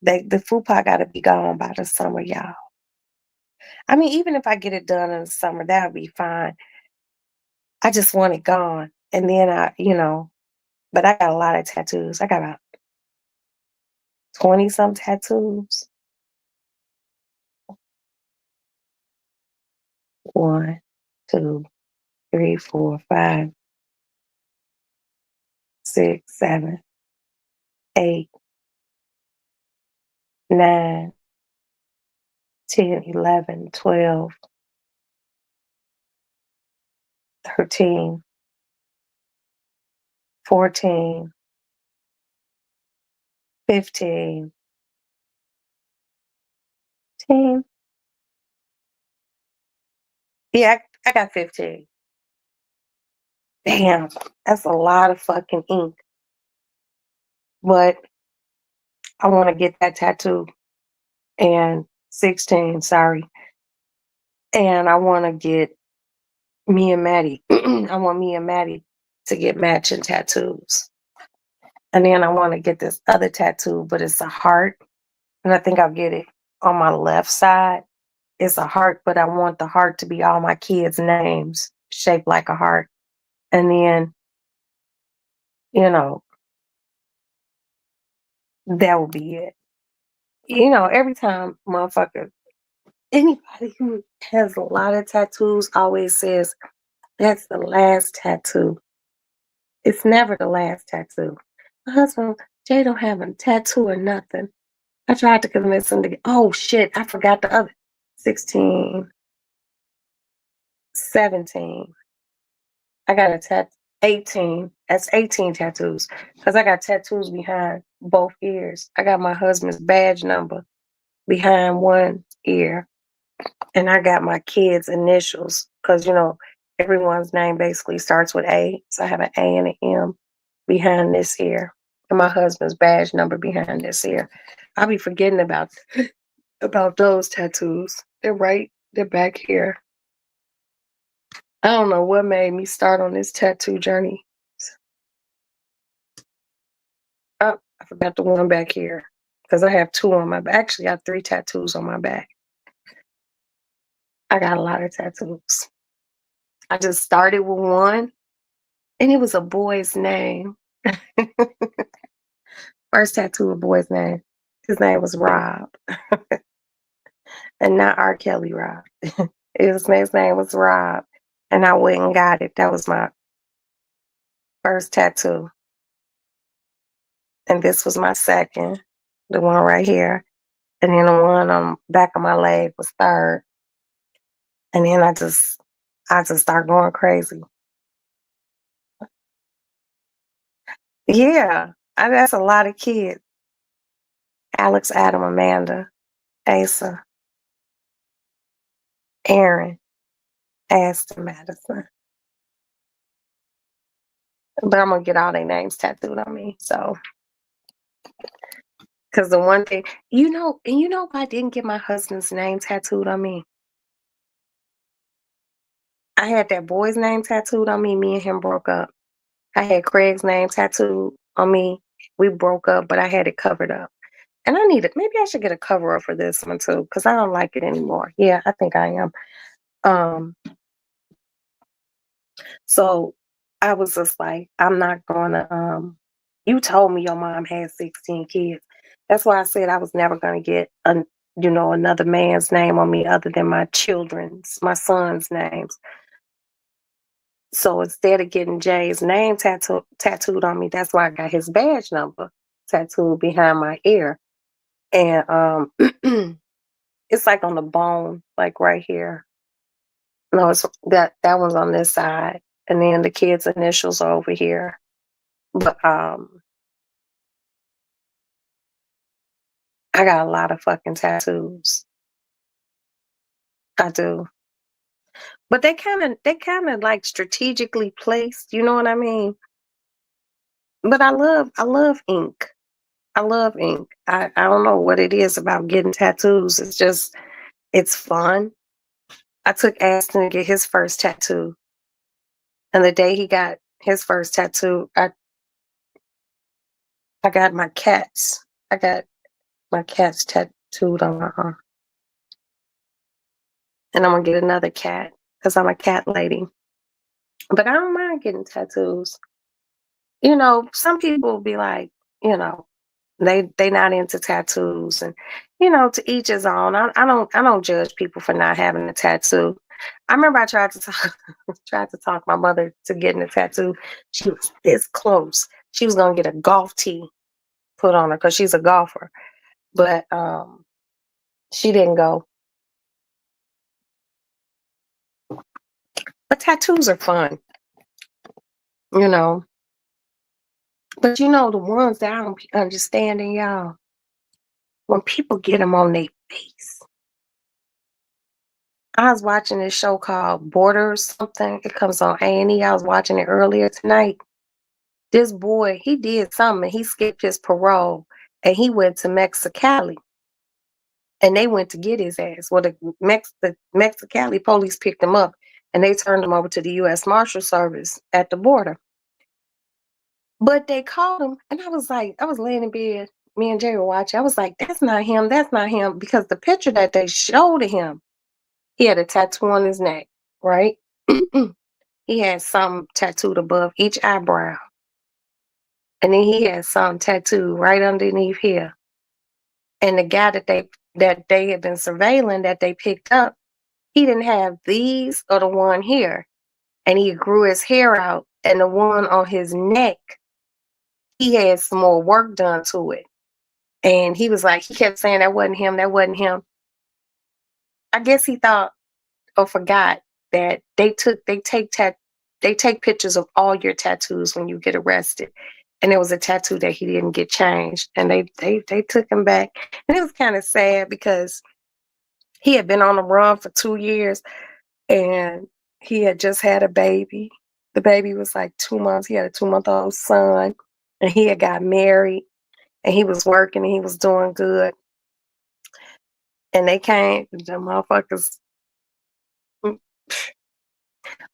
the fupa got to be gone by the summer, y'all. I mean, even if I get it done in the summer, that'll be fine. I just want it gone. And then but I got a lot of tattoos. I got about 20 some tattoos. 1, 2, 3, 4, 5, 6, 7, 8, 9, 10, 11, 12, 13, 14, 15, 10. Yeah, I got 15. Damn, that's a lot of fucking ink. But I want to get that tattoo. And 16, sorry. And I want to get me and Maddie. I want me and Maddie to get matching tattoos. And then I want to get this other tattoo, but it's a heart. And I think I'll get it on my left side. It's a heart, but I want the heart to be all my kids' names shaped like a heart. And then, you know, that will be it. Every time motherfucker, anybody who has a lot of tattoos always says, that's the last tattoo. It's never the last tattoo. My husband, Jay don't have a tattoo or nothing. I tried to convince him to get, oh shit, I forgot the other. 16, 17. I got a 18. That's 18 tattoos. Because I got tattoos behind both ears. I got my husband's badge number behind one ear. And I got my kids' initials. Because, everyone's name basically starts with A. So I have an A and an M behind this ear. And my husband's badge number behind this ear. I'll be forgetting about those tattoos. They're back here. I don't know what made me start on this tattoo journey. Oh, I forgot the one back here because I have two on my back. Actually, I have 3 tattoos on my back. I got a lot of tattoos. I just started with one, and it was a boy's name. First tattoo, a boy's name. His name was Rob, and not R. Kelly Rob. His name was Rob, and I went and got it. That was my first tattoo, and this was my second, the one right here, and then the one on the back of my leg was third, and then I just start going crazy. Yeah, that's a lot of kids. Alex, Adam, Amanda, Asa, Aaron, Aston, Madison. But I'm gonna get all their names tattooed on me. So, because the one thing, I didn't get my husband's name tattooed on me. I had that boy's name tattooed on me. Me and him broke up. I had Craig's name tattooed on me. We broke up, but I had it covered up. And I need it. Maybe I should get a cover up for this one too, because I don't like it anymore. Yeah, I think I am. Um, so I was just like, I'm not gonna you told me your mom had 16 kids. That's why I said I was never gonna get another man's name on me other than my son's names. So instead of getting Jay's name tattooed on me, that's why I got his badge number tattooed behind my ear. And it's like on the bone, like right here. No, it's that one's on this side. And then the kids' initials are over here. But I got a lot of fucking tattoos. I do. But they kind of like strategically placed, you know what I mean? But I love ink. I love ink. I don't know what it is about getting tattoos. It's fun. I took Aston to get his first tattoo. And the day he got his first tattoo, I got my cats. I got my cats tattooed on my arm. And I'm gonna get another cat because I'm a cat lady. But I don't mind getting tattoos. Some people will be like, you know, they not into tattoos, and to each his own. I don't judge people for not having a tattoo. I remember I tried to talk tried to talk my mother to getting a tattoo. She was this close. She was gonna get a golf tee put on her because she's a golfer, but she didn't go. But tattoos are fun, you know. But the ones that I don't be understanding, y'all, when people get them on their face. I was watching this show called Borders something. It comes on A&E. I was watching it earlier tonight. This boy, he did something. He skipped his parole and he went to Mexicali, and they went to get his ass. Well, the Mexicali police picked him up and they turned him over to the U.S. Marshal Service at the border. But they called him, and I was laying in bed. Me and Jay were watching. I was like, that's not him. That's not him. Because the picture that they showed of him, he had a tattoo on his neck, right? He had some tattooed above each eyebrow. And then he had some tattooed right underneath here. And the guy that they had been surveilling that they picked up, he didn't have these or the one here. And he grew his hair out. And the one on his neck, he had some more work done to it. And he was like, he kept saying that wasn't him, that wasn't him. I guess he thought or forgot that they take pictures of all your tattoos when you get arrested. And there was a tattoo that he didn't get changed. And they took him back. And it was kind of sad because he had been on the run for 2 years and he had just had a baby. The baby was like 2 months. He had a 2-month-old son and he had got married and he was working and he was doing good. And they came, the motherfuckers, mm,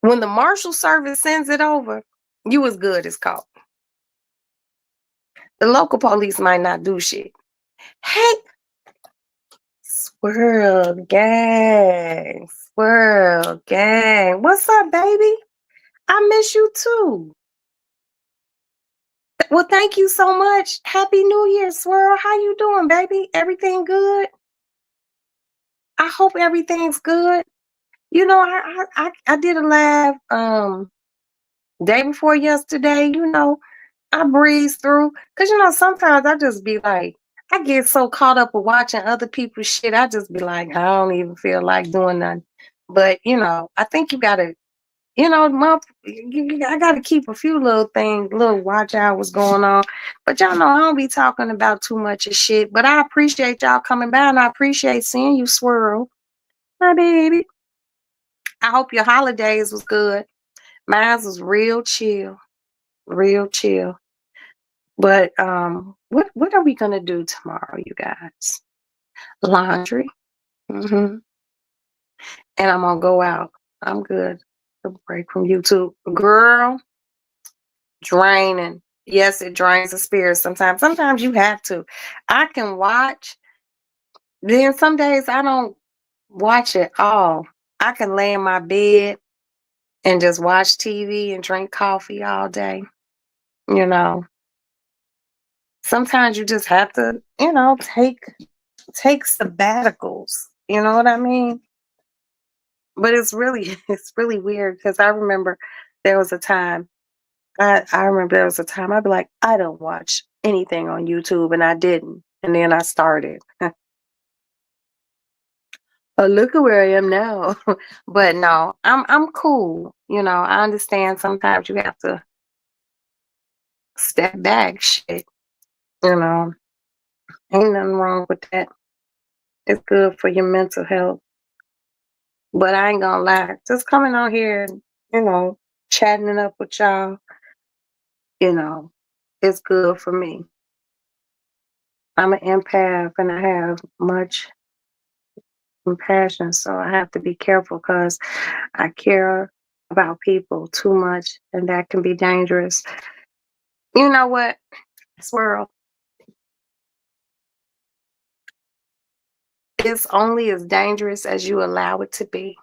when the marshal service sends it over, you as good as caught. The local police might not do shit. Hey, Swirl gang. Swirl gang. What's up, baby? I miss you too. Well, thank you so much. Happy New Year, Swirl. How you doing, baby? Everything good? I hope everything's good. You know, I did a live day before yesterday. I breeze through because sometimes I just be like, I get so caught up with watching other people's shit. I just be like, I don't even feel like doing nothing. But I think you gotta, I gotta keep a few little things, little watch out what's going on. But y'all know I don't be talking about too much of shit. But I appreciate y'all coming by, and I appreciate seeing you, Swirl, my baby. I hope your holidays was good. Mine was real chill, real chill. But what are we gonna do tomorrow, you guys? Laundry. hmm And I'm gonna go out. I'm good. A break from YouTube. Girl, draining. Yes, it drains the spirit sometimes. Sometimes you have to. I can watch, then some days I don't watch at all. I can lay in my bed and just watch TV and drink coffee all day. You know. Sometimes you just have to, take sabbaticals. You know what I mean? But it's really it's really weird because I remember there was a time I remember there was a time I'd be like, I don't watch anything on YouTube, and I didn't. And then I started. Oh, look at where I am now. But no, I'm cool. I understand sometimes you have to step back, shit. You know, ain't nothing wrong with that. It's good for your mental health. But I ain't gonna lie, just coming on here and, chatting it up with y'all, you know, it's good for me. I'm an empath and I have much compassion, so I have to be careful because I care about people too much and that can be dangerous. You know what, Swirl? It's only as dangerous as you allow it to be.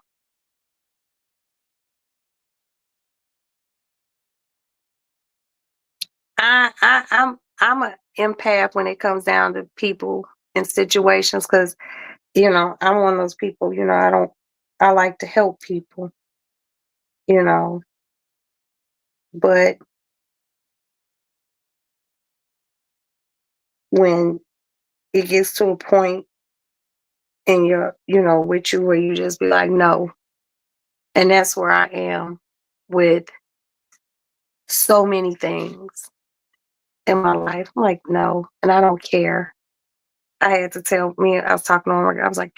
I'm an empath when it comes down to people and situations because I'm one of those people, I like to help people, you know, but when it gets to a point in your, with you where you just be like, no. And that's where I am with so many things in my life. I'm like, no, and I don't care. I had to tell me, I was talking to him, I was like,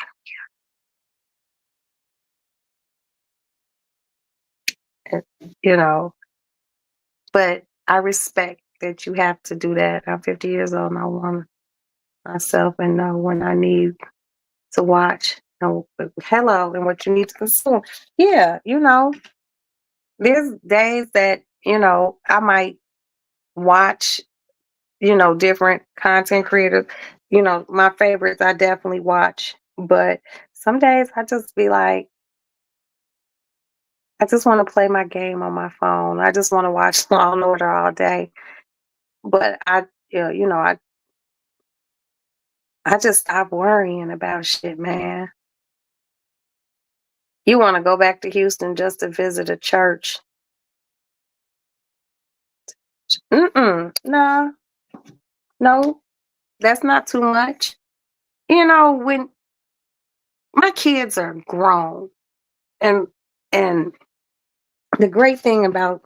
"Eh," you know, but I respect that you have to do that. I'm 50 years old and I want myself and know when I need to watch. Hello, and what you need to consume. Yeah, there's days that I might watch different content creators. My favorites I definitely watch, but some days I just be like, I just want to play my game on my phone. I just want to watch Law and Order all day. But I just stop worrying about shit, man. You want to go back to Houston just to visit a church? No, no, that's not too much. When my kids are grown, and and the great thing about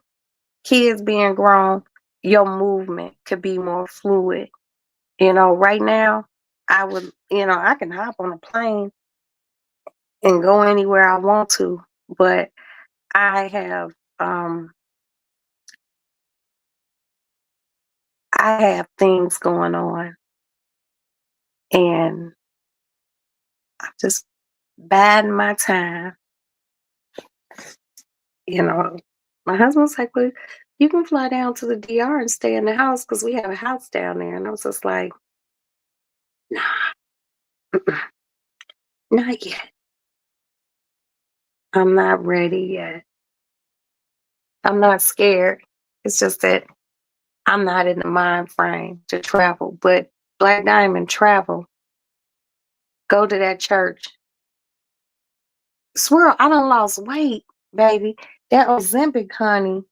kids being grown, your movement could be more fluid. Right now, I can hop on a plane and go anywhere I want to, but I have, um, I have things going on, and I'm just biding my time. You know, my husband's like, "Well, you can fly down to the DR and stay in the house because we have a house down there," and I was just like, "Nah." Not yet. I'm not ready yet. I'm not scared. It's just that I'm not in the mind frame to travel. But Black Diamond, travel. Go to that church. Swirl, I done lost weight, baby. That Ozempic, honey.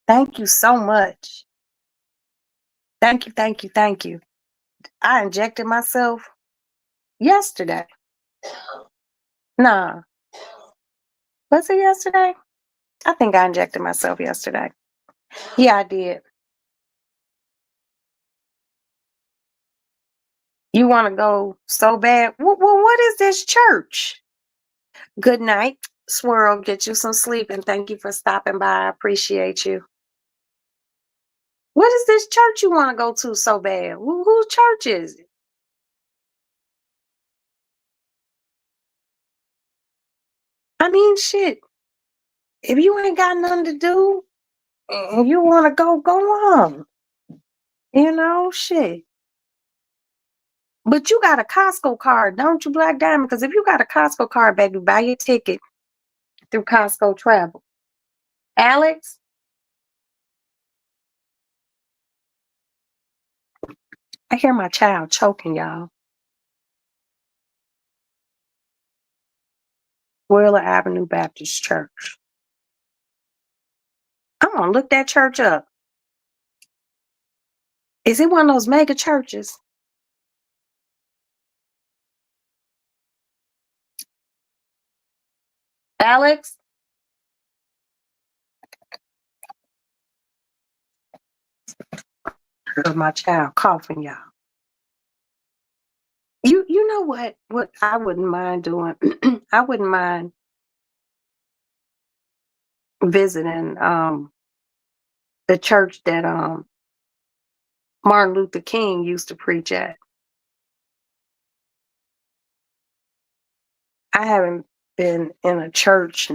Thank you so much. Thank you, thank you, thank you. I injected myself yesterday. Nah, was it yesterday? I think I injected myself yesterday. Yeah, I did. You want to go so bad? Well, what is this church? Good night, Swirl. Get you some sleep and thank you for stopping by. I appreciate you. What is this church you want to go to so bad? Whose church is it? I mean, shit. If you ain't got nothing to do and you want to go, go on. You know, shit. But you got a Costco card, don't you, Black Diamond? Because if you got a Costco card, baby, buy your ticket through Costco Travel. Alex, I hear my child choking, y'all. Wheeler Avenue Baptist Church. I'm gonna look that church up. Is it one of those mega churches? Alex, heard my child coughing, y'all. You know what? What I wouldn't mind doing? I wouldn't mind visiting the church that Martin Luther King used to preach at. I haven't been in a church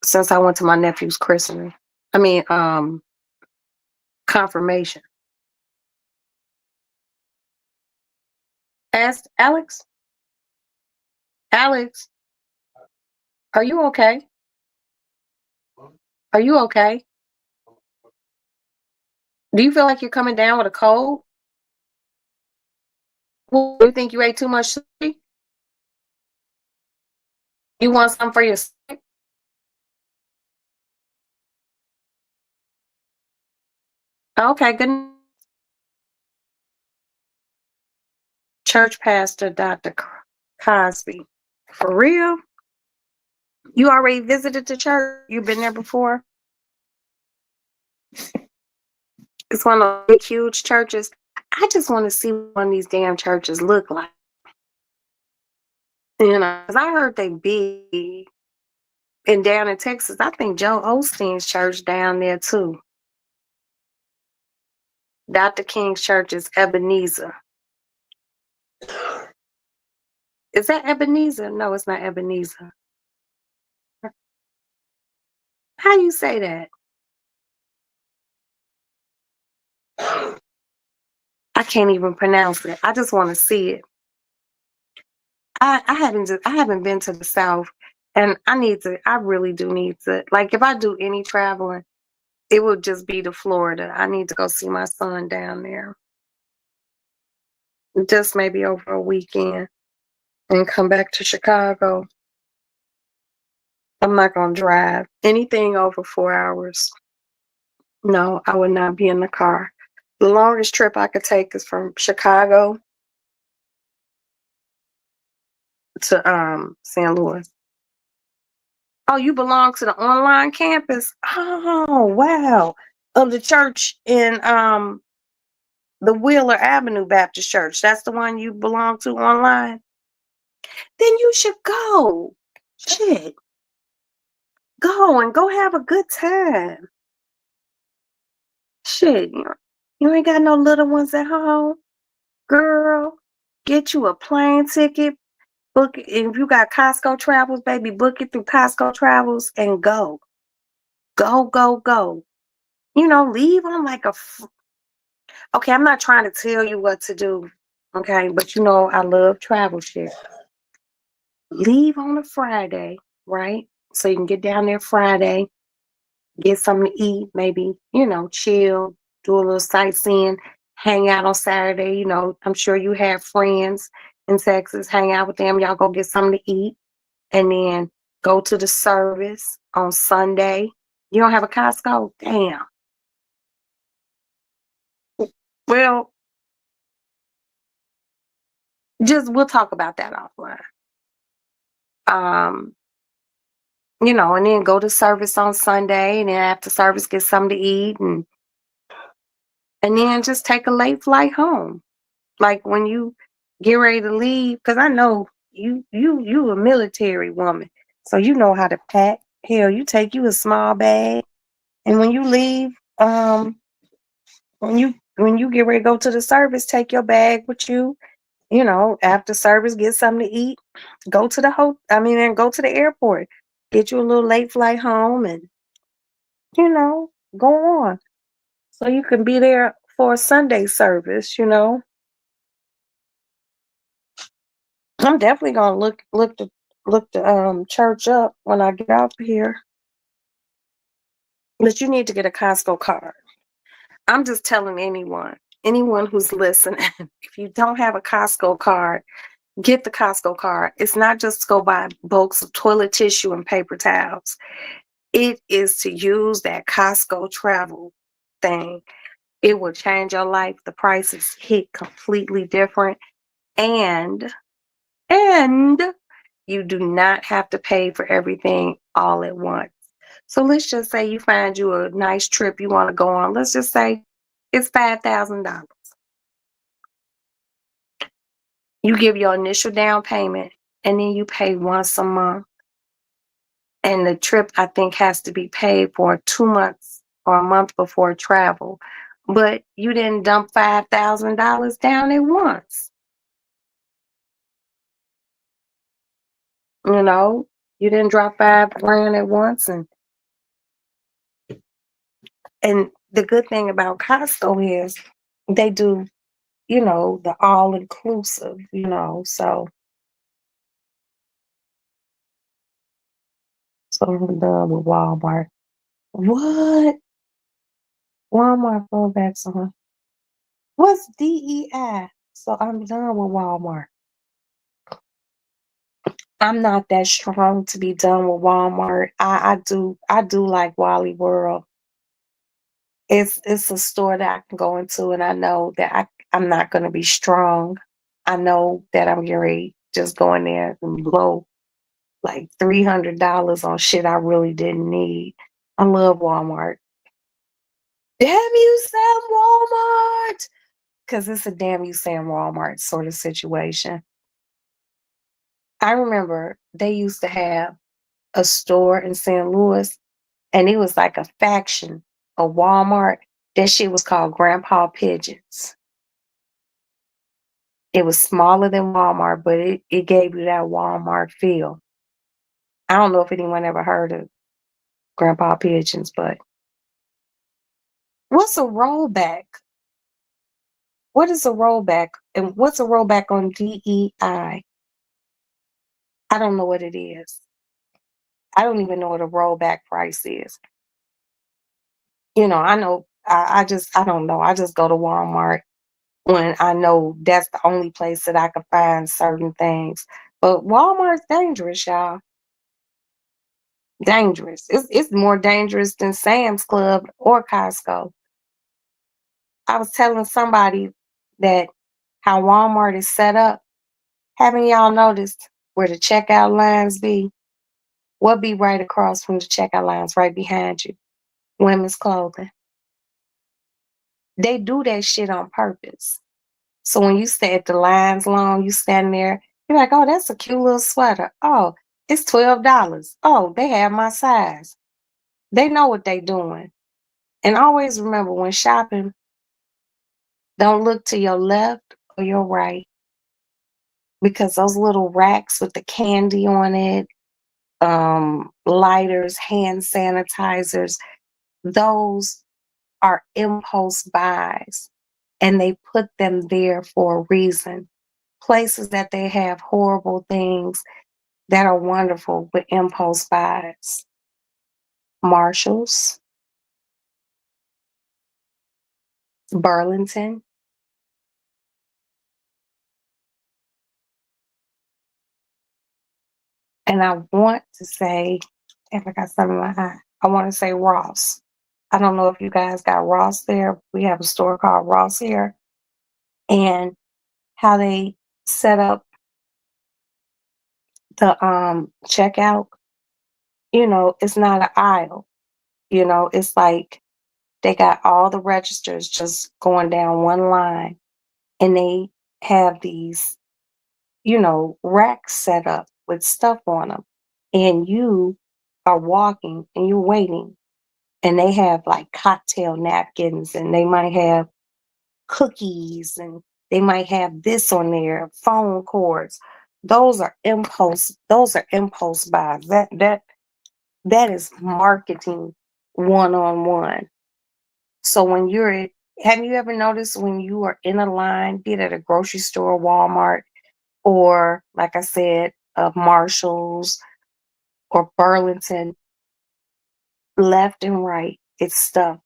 since I went to my nephew's christening. I mean, confirmation. Asked Alex. Alex, are you okay? Are you okay? Do you feel like you're coming down with a cold? Well, you think you ate too much sushi? You want some for your stomach? Okay, good. Church pastor, Dr. Cosby. For real? You already visited the church? You've been there before? It's one of those big, huge churches. I just want to see what one of these damn churches look like. You know, 'cause I heard they big. And down in Texas, I think Joe Osteen's church down there too. Dr. King's church is Ebenezer. Is that Ebenezer? No, it's not Ebenezer. How you say that? I can't even pronounce it. I just want to see it. I haven't been to the South, and I need to. I really do need to. Like, if I do any traveling, it would just be to Florida. I need to go see my son down there, just maybe over a weekend, and come back to Chicago. I'm not gonna drive anything over 4 hours. No, I would not be in the car. The longest trip I could take is from Chicago to St. Louis. Oh, you belong to the online campus? Oh, wow. Of the church in the Wheeler Avenue Baptist Church. That's the one you belong to online? Then you should go. Shit. Go and go have a good time. Shit. You ain't got no little ones at home. Girl, get you a plane ticket. Book it. If you got Costco Travels, baby, book it through Costco Travels and go. Go, go, go. You know, leave on like okay, I'm not trying to tell you what to do. Okay, but you know I love travel shit. Leave on a Friday, right? So you can get down there Friday, get something to eat, maybe, chill, do a little sightseeing, hang out on Saturday. I'm sure you have friends in Texas, hang out with them. Y'all go get something to eat and then go to the service on Sunday. You don't have a Costco? Damn. Well, just we'll talk about that offline. Um, and then go to service on Sunday and then after service get something to eat and then just take a late flight home. Like when you get ready to leave, because I know you a military woman, so you know how to pack. Hell, you take you a small bag, and when you leave, when you get ready to go to the service, take your bag with you. After service, get something to eat. Go to the and go to the airport. Get you a little late flight home, and go on. So you can be there for a Sunday service. I'm definitely gonna look the church up when I get out here. But you need to get a Costco card. I'm just telling anyone who's listening, if you don't have a Costco card, get the Costco card. It's not just to go buy bulks of toilet tissue and paper towels. It is to use that Costco travel thing. It will change your life. The prices hit completely different. And you do not have to pay for everything all at once. So let's just say you find you a nice trip you want to go on. Let's just say it's $5,000. You give your initial down payment and then you pay once a month. And the trip, I think, has to be paid for 2 months or a month before travel. But you didn't dump $5,000 down at once. You know, you didn't drop 5 grand at once. And the good thing about Costco is they do, the all inclusive. So I'm done with Walmart. What? Walmart throwbacks on. What's DEI? So I'm done with Walmart. I'm not that strong to be done with Walmart. I do like Wally World. It's a store that I can go into and I know that I'm not gonna be strong. I know that I'm getting ready just go in there and blow like $300 on shit I really didn't need. I love Walmart. Damn you, Sam Walmart! Because it's a damn you, Sam Walmart sort of situation. I remember they used to have a store in St. Louis, and it was like a faction of Walmart. That shit was called Grandpa Pigeons. It was smaller than Walmart, but it gave you that Walmart feel. I don't know if anyone ever heard of Grandpa Pigeons, but what's a rollback? What is a rollback? And what's a rollback on DEI? I don't know what it is. I don't even know what a rollback price is. I know I don't know. I just go to Walmart when I know that's the only place that I can find certain things. But Walmart's dangerous, y'all. Dangerous. It's more dangerous than Sam's Club or Costco. I was telling somebody that how Walmart is set up. Haven't y'all noticed where the checkout lines be? What be right across from the checkout lines right behind you? Women's clothing. They do that shit on purpose. So when you stay at the lines long, you stand there, you're like, oh, that's a cute little sweater. Oh, it's $12. Oh, they have my size. They know what they doing. And always remember when shopping, don't look to your left or your right because those little racks with the candy on it, lighters, hand sanitizers, those are impulse buys. and they put them there for a reason. Places that they have horrible things that are wonderful with impulse buys. Marshalls, Burlington, and I want to say, if I got something in my eye, I want to say Ross. I don't know if you guys got Ross there. We have a store called Ross here, and how they set up the checkout, it's not an aisle. It's like they got all the registers just going down one line, and they have these, racks set up with stuff on them. And you are walking and you're waiting, and they have like cocktail napkins, and they might have cookies, and they might have this on there, phone cords. Those are impulse buys. That is marketing one on one. So have you ever noticed when you are in a line, be it at a grocery store, Walmart, or like I said, Marshalls or Burlington, left and right, it's stuff.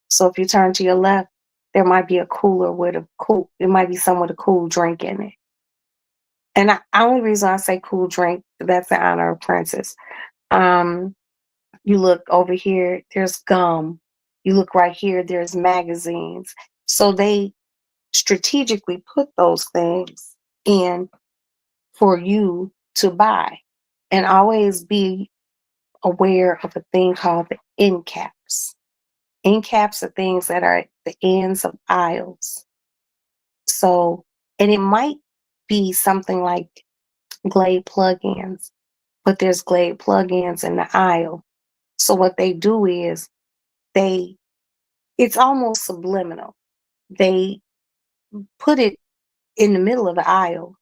So if you turn to your left, there might be a cooler with it might be some with a cool drink in it. And only reason I say cool drink, that's in honor of Princess. Um, you look over here, there's gum. You look right here, there's magazines. So they strategically put those things in for you to buy. And always be aware of a thing called the end caps. End caps are things that are at the ends of aisles. So, and it might be something like Glade plugins, but there's Glade plugins in the aisle. So what they do is they it's almost subliminal. They put it in the middle of the aisle.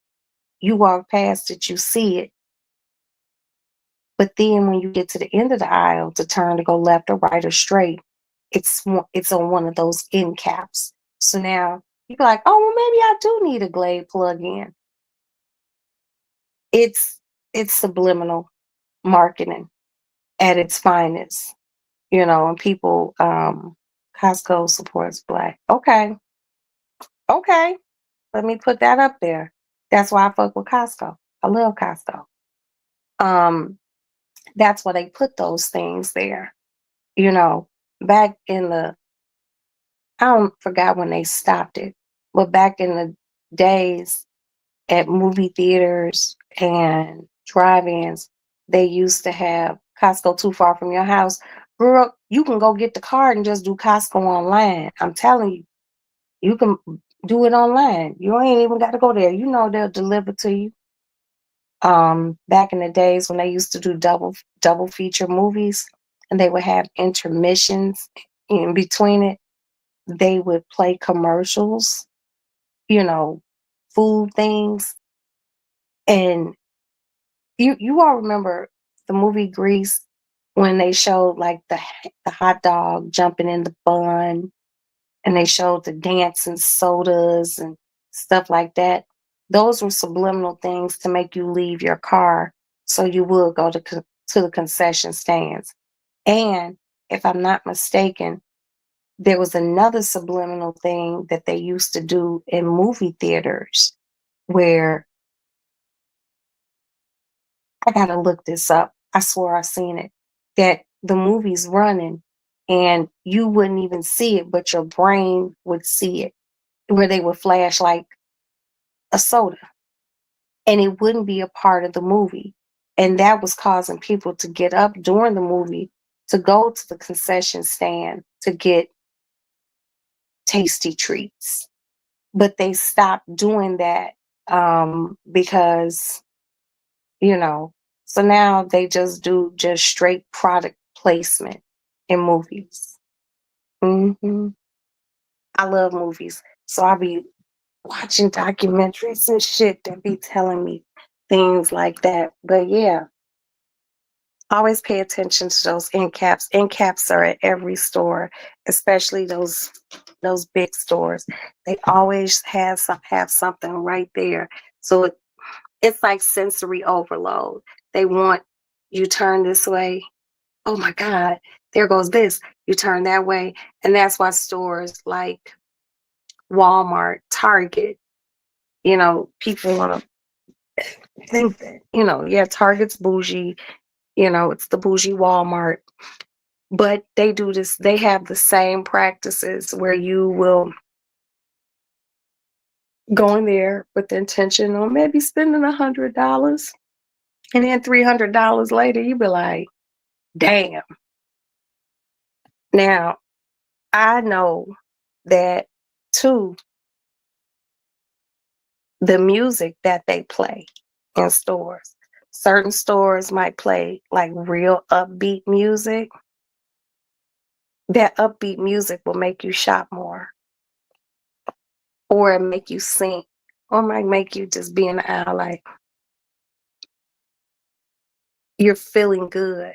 You walk past it, you see it. But then when you get to the end of the aisle to turn to go left or right or straight, it's on one of those end caps. So now you're like, oh, well, maybe I do need a Glade plug-in. It's subliminal marketing at its finest, and people, Costco supports Black. Okay, okay, let me put that up there. That's why I fuck with Costco. I love Costco. Um, that's why they put those things there. You know, back in the I don't forgot when they stopped it, but back in the days at movie theaters and drive-ins, they used to have Costco too far from your house. Girl, you can go get the card and just do Costco online. I'm telling you, you can do it online. You ain't even got to go there. They'll deliver to you. Back in the days when they used to do double feature movies, and they would have intermissions in between it, they would play commercials, you know, food things. And you all remember the movie Grease, when they showed like the hot dog jumping in the bun, and they showed the dancing sodas and stuff like that. Those were subliminal things to make you leave your car so you would go to the concession stands. And if I'm not mistaken, there was another subliminal thing that they used to do in movie theaters where I gotta look this up. I swear I seen it. That the movie's running and you wouldn't even see it, but your brain would see it, where they would flash like a soda, and it wouldn't be a part of the movie. And that was causing people to get up during the movie to go to the concession stand to get tasty treats. But they stopped doing that, because, you know, so now they just do just straight product placement in movies. hmm I love movies. So I'll be watching documentaries and shit that be telling me things like that. But yeah, Always pay attention to those end caps. End caps are at every store, especially those big stores. They always have something right there. So it's like sensory overload. They want you turn this way. Oh my God, there goes this. You turn that way. And that's why stores like Walmart, Target, people want to think that, yeah, Target's bougie, it's the bougie Walmart. But they do this, they have the same practices where you will go in there with the intention on maybe spending $100. And then $300 later, you be like, damn. Now, I know that too, the music that they play in stores. Certain stores might play like real upbeat music. That upbeat music will make you shop more, or it make you sing, or might make you just be in the aisle like you're feeling good.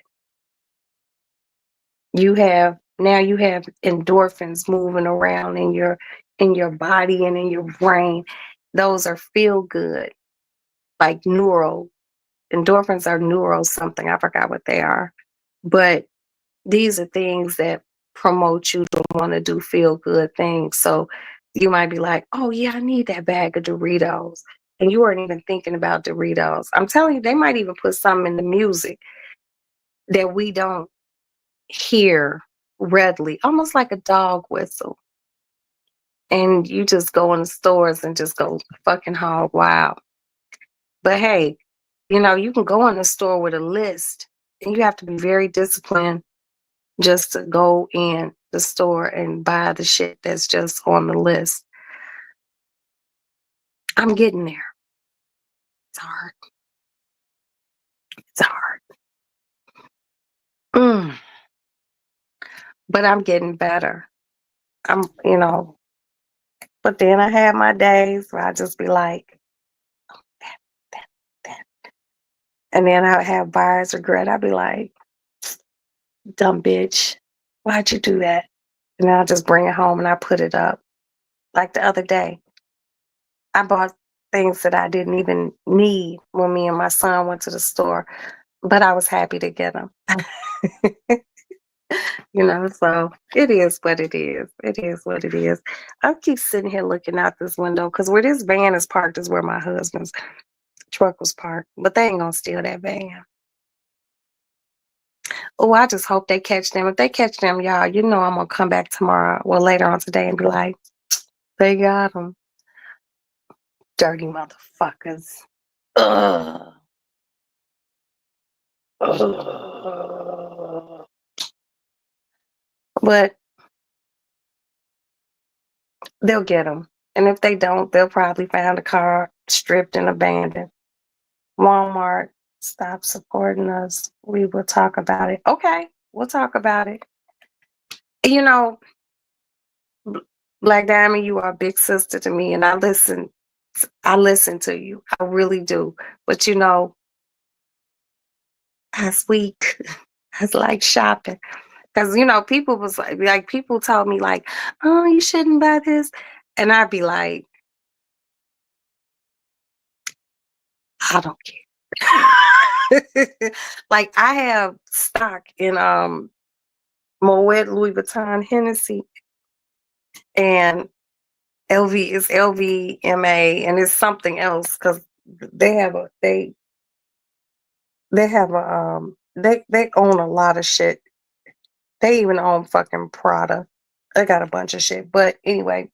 You have endorphins moving around in your body and in your brain. Those are feel good, like neural endorphins are neural something. I forgot what they are. But these are things that promote you to want to do feel good things. So you might be like, oh yeah, I need that bag of Doritos. And you weren't even thinking about Doritos. I'm telling you, they might even put something in the music that we don't hear readily, almost like a dog whistle. And you just go in the stores and just go fucking hog wild. But hey, you can go in the store with a list, and you have to be very disciplined just to go in the store and buy the shit that's just on the list. I'm getting there. It's hard. It's hard. Mm, but I'm getting better. I'm, but then I have my days where I just be like, that, that, that. And then I have buyer's regret. I'd be like, dumb bitch, why'd you do that? And then I just bring it home and I put it up. Like the other day, I bought things that I didn't even need when me and my son went to the store, but I was happy to get them. So it is what it is. It is what it is. I keep sitting here looking out this window because where this van is parked is where my husband's truck was parked, but they ain't gonna steal that van. Oh, I just hope they catch them. If they catch them, y'all, I'm gonna come back tomorrow, well, later on today, and be like, they got them. Dirty motherfuckers. Ugh. Ugh. But they'll get them. And if they don't, they'll probably find a car stripped and abandoned. Walmart, stop supporting us. We will talk about it. Okay, we'll talk about it. You know, Black Diamond, you are a big sister to me, and I listen. I listen to you. I really do. But last week, I was like shopping because people was like people told me like, oh, you shouldn't buy this, and I'd be like, I don't care. Like I have stock in Moet Louis Vuitton Hennessy and LV is LVMA and it's something else because they have a they have a they own a lot of shit. They even own fucking Prada. They got a bunch of shit. But anyway,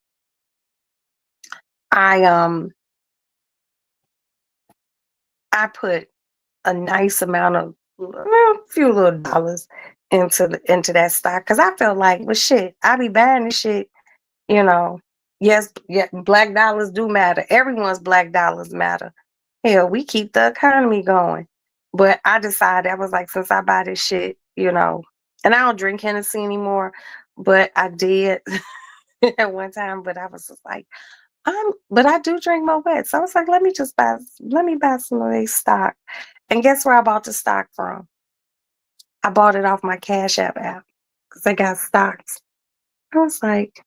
I um I put a nice amount of a few little dollars into that stock because I felt like, well, shit, I be buying this shit. You know, yes, yeah, black dollars do matter. Everyone's black dollars matter. Hell, we keep the economy going. But I decided I was like, since I buy this shit, and I don't drink Hennessy anymore, but I did at one time. But I was just like, but I do drink Moet. So I was like, let me buy some of these stock. And guess where I bought the stock from? I bought it off my Cash App because they got stocks. I was like,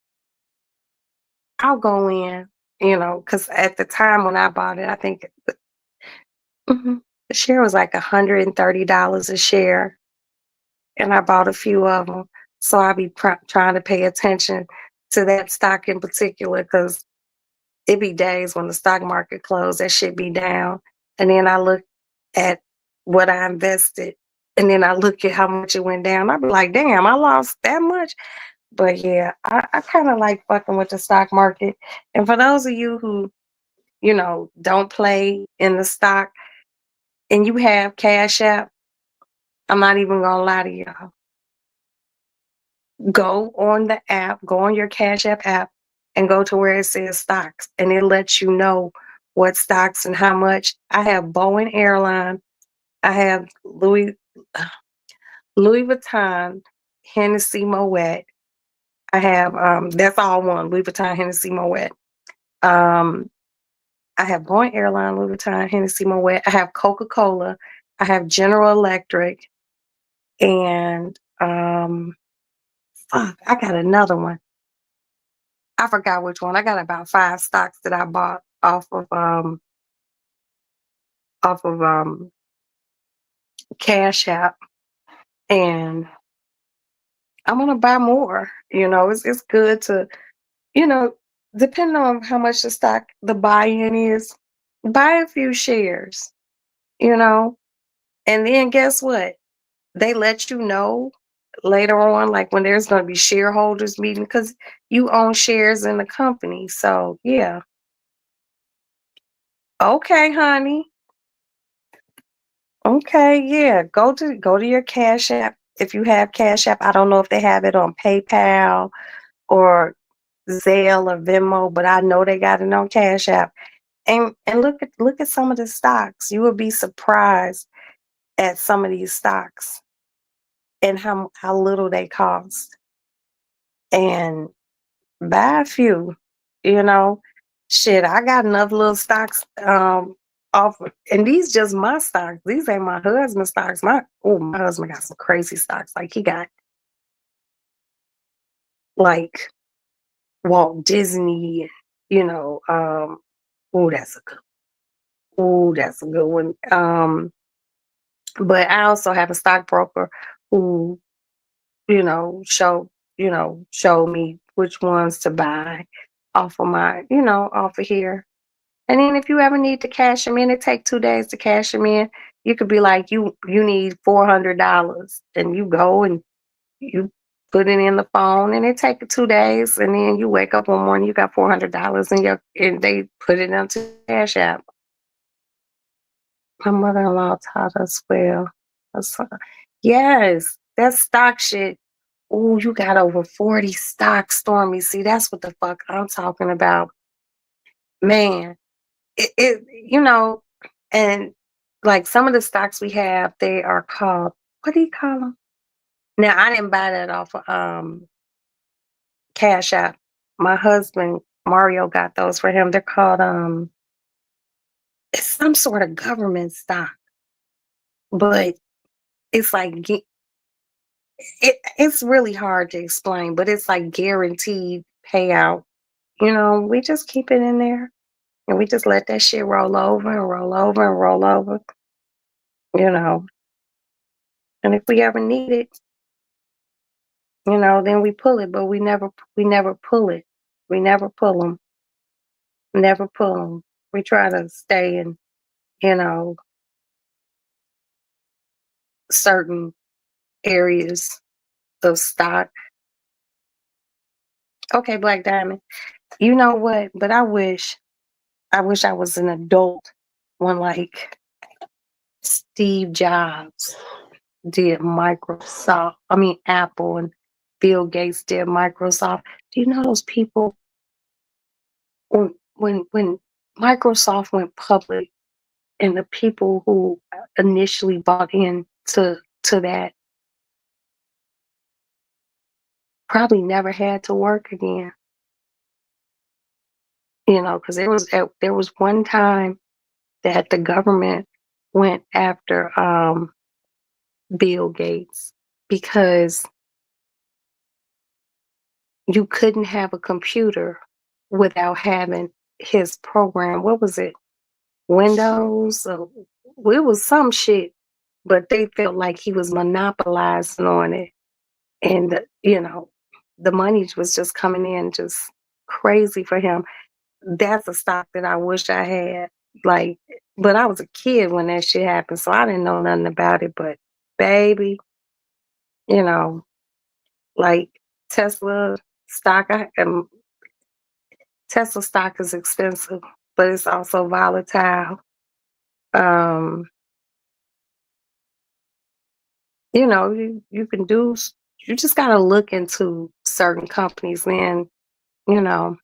I'll go in, because at the time when I bought it, I think the share was like $130 a share, and I bought a few of them. So I'll be trying to pay attention to that stock in particular because it be days when the stock market closed, that shit be down. And then I look at what I invested, and then I look at how much it went down. I be like, damn, I lost that much. But yeah, I kind of like fucking with the stock market. And for those of you who, don't play in the stock and you have Cash App, I'm not even gonna lie to y'all. Go on the app, go on your Cash App and go to where it says stocks, and it lets you know what stocks and how much. I have Boeing Airline, I have Louis Vuitton, Hennessy Moet. I have that's all one, Louis Vuitton, Hennessy Moet. Um, I have Boeing Airline, Louis Vuitton, Hennessy Moet. I have Coca-Cola. I have General Electric, and fuck, I got another one. I forgot which one. I got about 5 stocks that I bought off of Cash App, and I'm gonna buy more. It's good to, you know, depending on how much the buy-in is, buy a few shares, you know, and then guess what? They let you know later on, like when there's gonna be shareholders meeting, because you own shares in the company. So yeah. Okay, honey. Okay, yeah. Go to your Cash App. If you have Cash App, I don't know if they have it on PayPal or Zelle or Venmo, but I know they got it on Cash App. And look at some of the stocks. You would be surprised at some of these stocks and how little they cost. And buy a few, you know. Shit, I got enough little stocks off and these just my stocks. These ain't my husband's stocks. My husband got some crazy stocks. Like he got like Walt Disney, you know, oh that's a good one. But I also have a stockbroker who, you know, show show me which ones to buy off of here. And then if you ever need to cash them in, it take 2 days to cash them in. You could be like, you need $400, and you go and you put it in the phone, and it take 2 days, and then you wake up one morning, you got $400 and they put it into Cash App. My mother-in-law taught us well. That's, yes, that stock shit. Oh, you got over 40 stocks, Stormy. See, that's what the fuck I'm talking about, man. It and like some of the stocks we have, they are called, what do you call them? Now I didn't buy that off of Cash App. My husband Mario got those for him. They're called it's some sort of government stock, but it's like it's really hard to explain, but it's like guaranteed payout. We just keep it in there and we just let that shit roll over and roll over and roll over, you know. And if we ever need it, then we pull it, but we never pull it. We never pull them. Never pull them. We try to stay in, you know, certain areas of stock. Okay, Black Diamond. You know what? But I wish I was an adult when like Steve Jobs did Microsoft. I mean Apple, and Bill Gates did Microsoft. Do you know those people when Microsoft went public, and the people who initially bought in to that probably never had to work again, because there was one time that the government went after Bill Gates, because you couldn't have a computer without having his program. What was it? Windows? It was some shit, but they felt like he was monopolizing on it. And, the money was just coming in just crazy for him. That's a stock that I wish I had. Like, but I was a kid when that shit happened, so I didn't know nothing about it. But baby, you know, like Tesla stock, Tesla stock is expensive, but it's also volatile. Um, you can you just gotta look into certain companies and, you know,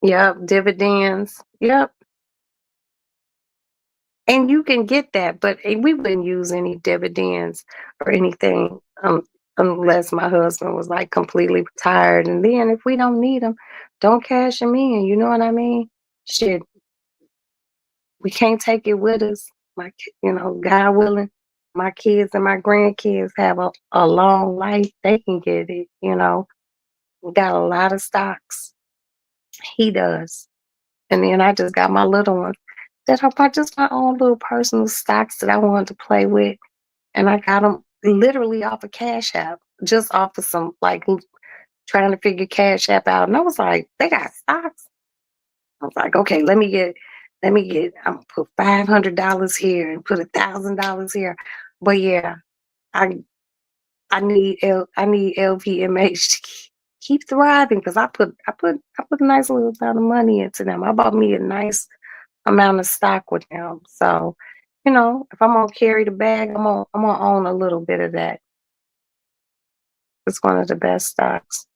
yep, dividends. Yep. And you can get that, but we wouldn't use any dividends or anything, unless my husband was like completely retired. And then if we don't need them, don't cash them in. You know what I mean? Shit, we can't take it with us. God willing, my kids and my grandkids have a long life. They can get it. We got a lot of stocks. He does. And then I just got my little ones that are just my own little personal stocks that I wanted to play with. And I got them literally off of Cash App, just off of some like trying to figure Cash App out. And I was like, they got stocks. I was like, okay, I'm gonna put $500 here and put $1,000 here. But yeah, I I need LVMH to keep thriving because I put a nice little amount of money into them. I bought me a nice amount of stock with them. So, if I'm gonna carry the bag, I'm gonna own a little bit of that. It's one of the best stocks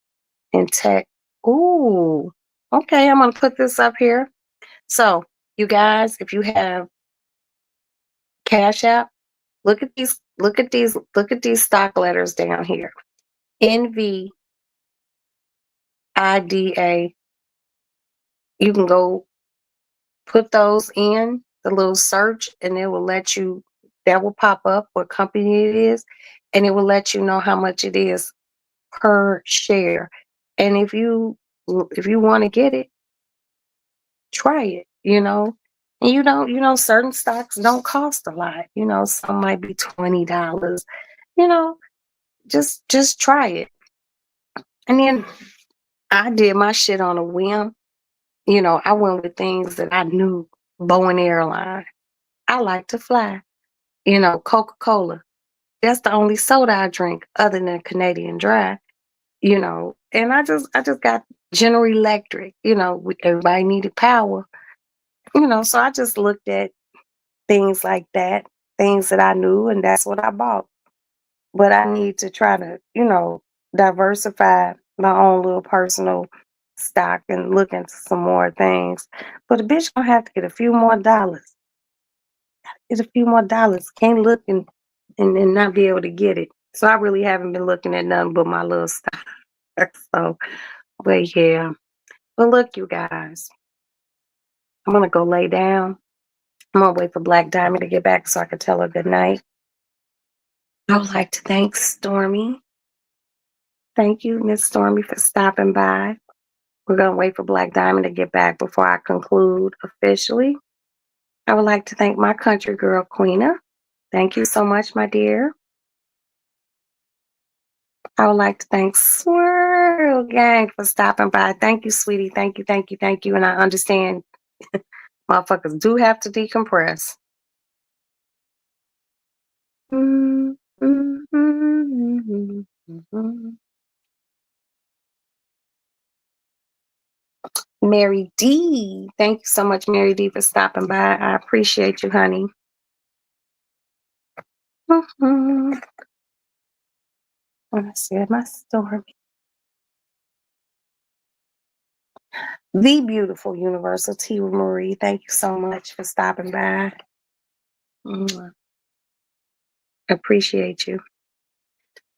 in tech. Ooh, okay, I'm gonna put this up here. So, you guys, if you have Cash App, look at these stock letters down here. NVIDA. You can go put those in the little search, and it will that will pop up what company it is, and it will let you know how much it is per share. And if you want to get it, try it. And certain stocks don't cost a lot. Some might be $20. You know, just try it. And then I did my shit on a whim. I went with things that I knew. Boeing Airline. I like to fly. Coca-Cola. That's the only soda I drink other than Canadian Dry. And I just got General Electric. Everybody needed power. So I just looked at things like that, things that I knew, and that's what I bought. But I need to try to, diversify my own little personal stock and look into some more things. But a bitch gonna have to get a few more dollars. Get a few more dollars. Can't look and not be able to get it. So I really haven't been looking at nothing but my little stock. So, but yeah. But look, you guys, I'm gonna go lay down. I'm gonna wait for Black Diamond to get back so I can tell her good night. I would like to thank Stormy. Thank you, Miss Stormy, for stopping by. We're gonna wait for Black Diamond to get back before I conclude officially. I would like to thank my country girl, Queena. Thank you so much, my dear. I would like to thank Swirl Gang for stopping by. Thank you, sweetie. Thank you, thank you, thank you. And I understand motherfuckers do have to decompress. Mm, mm, mm, mm, mm, mm. Mary D. Thank you so much, Mary D, for stopping by. I appreciate you, honey. Mhm. Let's see my story. The beautiful Universal T. Marie. Thank you so much for stopping by. Mwah. Appreciate you.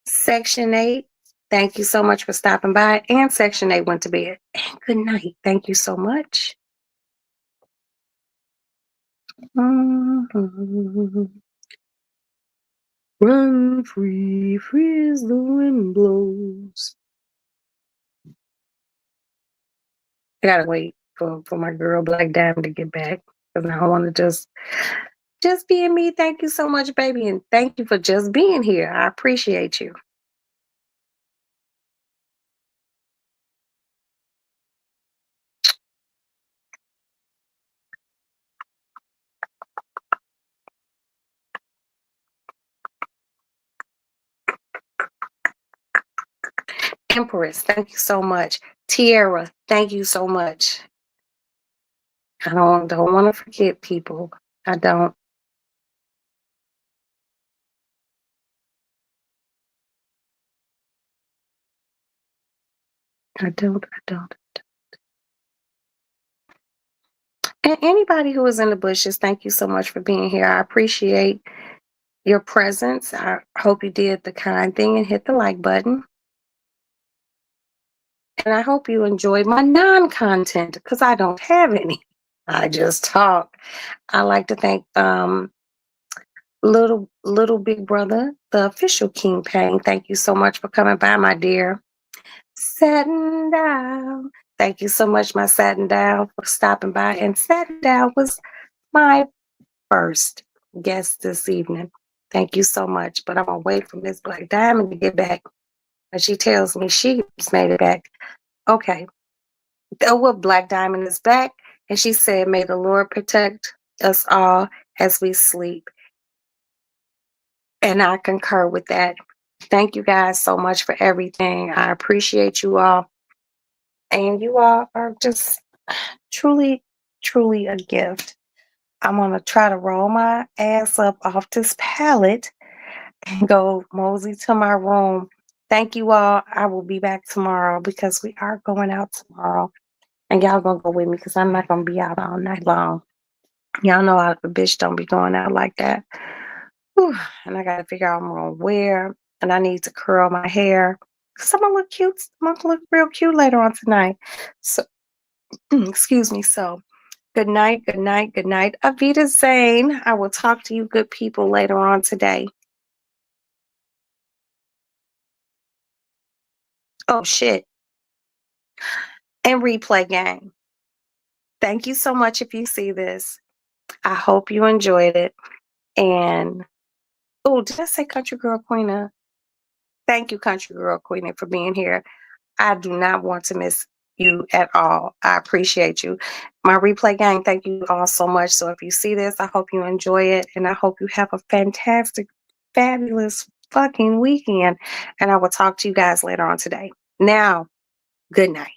Section 8. Thank you so much for stopping by. And Section 8 went to bed. And good night. Thank you so much. Mhm. Run free, free as the wind blows. I gotta wait for my girl Black Diamond to get back because I don't want to just being me. Thank you so much, baby, and thank you for just being here. I appreciate you. Empress, thank you so much. Tierra, thank you so much. I don't want to forget people. I don't. I don't. I don't. And anybody who is in the bushes, thank you so much for being here. I appreciate your presence. I hope you did the kind thing and hit the like button. And I hope you enjoyed my non-content because I don't have any. I just talk. I like to thank little big brother, the official King Payne. Thank you so much for coming by, my dear. Satin Down. Thank you so much, my Satin Down, for stopping by. And Satin Down was my first guest this evening. Thank you so much. But I'm gonna wait for Miss Black Diamond to get back. And she tells me she just made it back. Okay. Oh, well, Black Diamond is back. And she said, may the Lord protect us all as we sleep. And I concur with that. Thank you guys so much for everything. I appreciate you all. And you all are just truly, truly a gift. I'm going to try to roll my ass up off this pallet and go mosey to my room. Thank you all. I will be back tomorrow because we are going out tomorrow. And y'all gonna go with me because I'm not gonna be out all night long. Y'all know how the bitch don't be going out like that. Whew. And I gotta figure out what I'm gonna wear. And I need to curl my hair. Cause I'm gonna look cute. I'm gonna look real cute later on tonight. So excuse me. So good night, good night, good night. Avita Zane. I will talk to you good people later on today. Oh shit. And replay game. Thank you so much if you see this. I hope you enjoyed it. And oh, did I say Country Girl Queen? Thank you, Country Girl Queenie, for being here. I do not want to miss you at all. I appreciate you. My replay gang, thank you all so much. So if you see this, I hope you enjoy it and I hope you have a fantastic, fabulous fucking weekend. And I will talk to you guys later on today. Now, good night.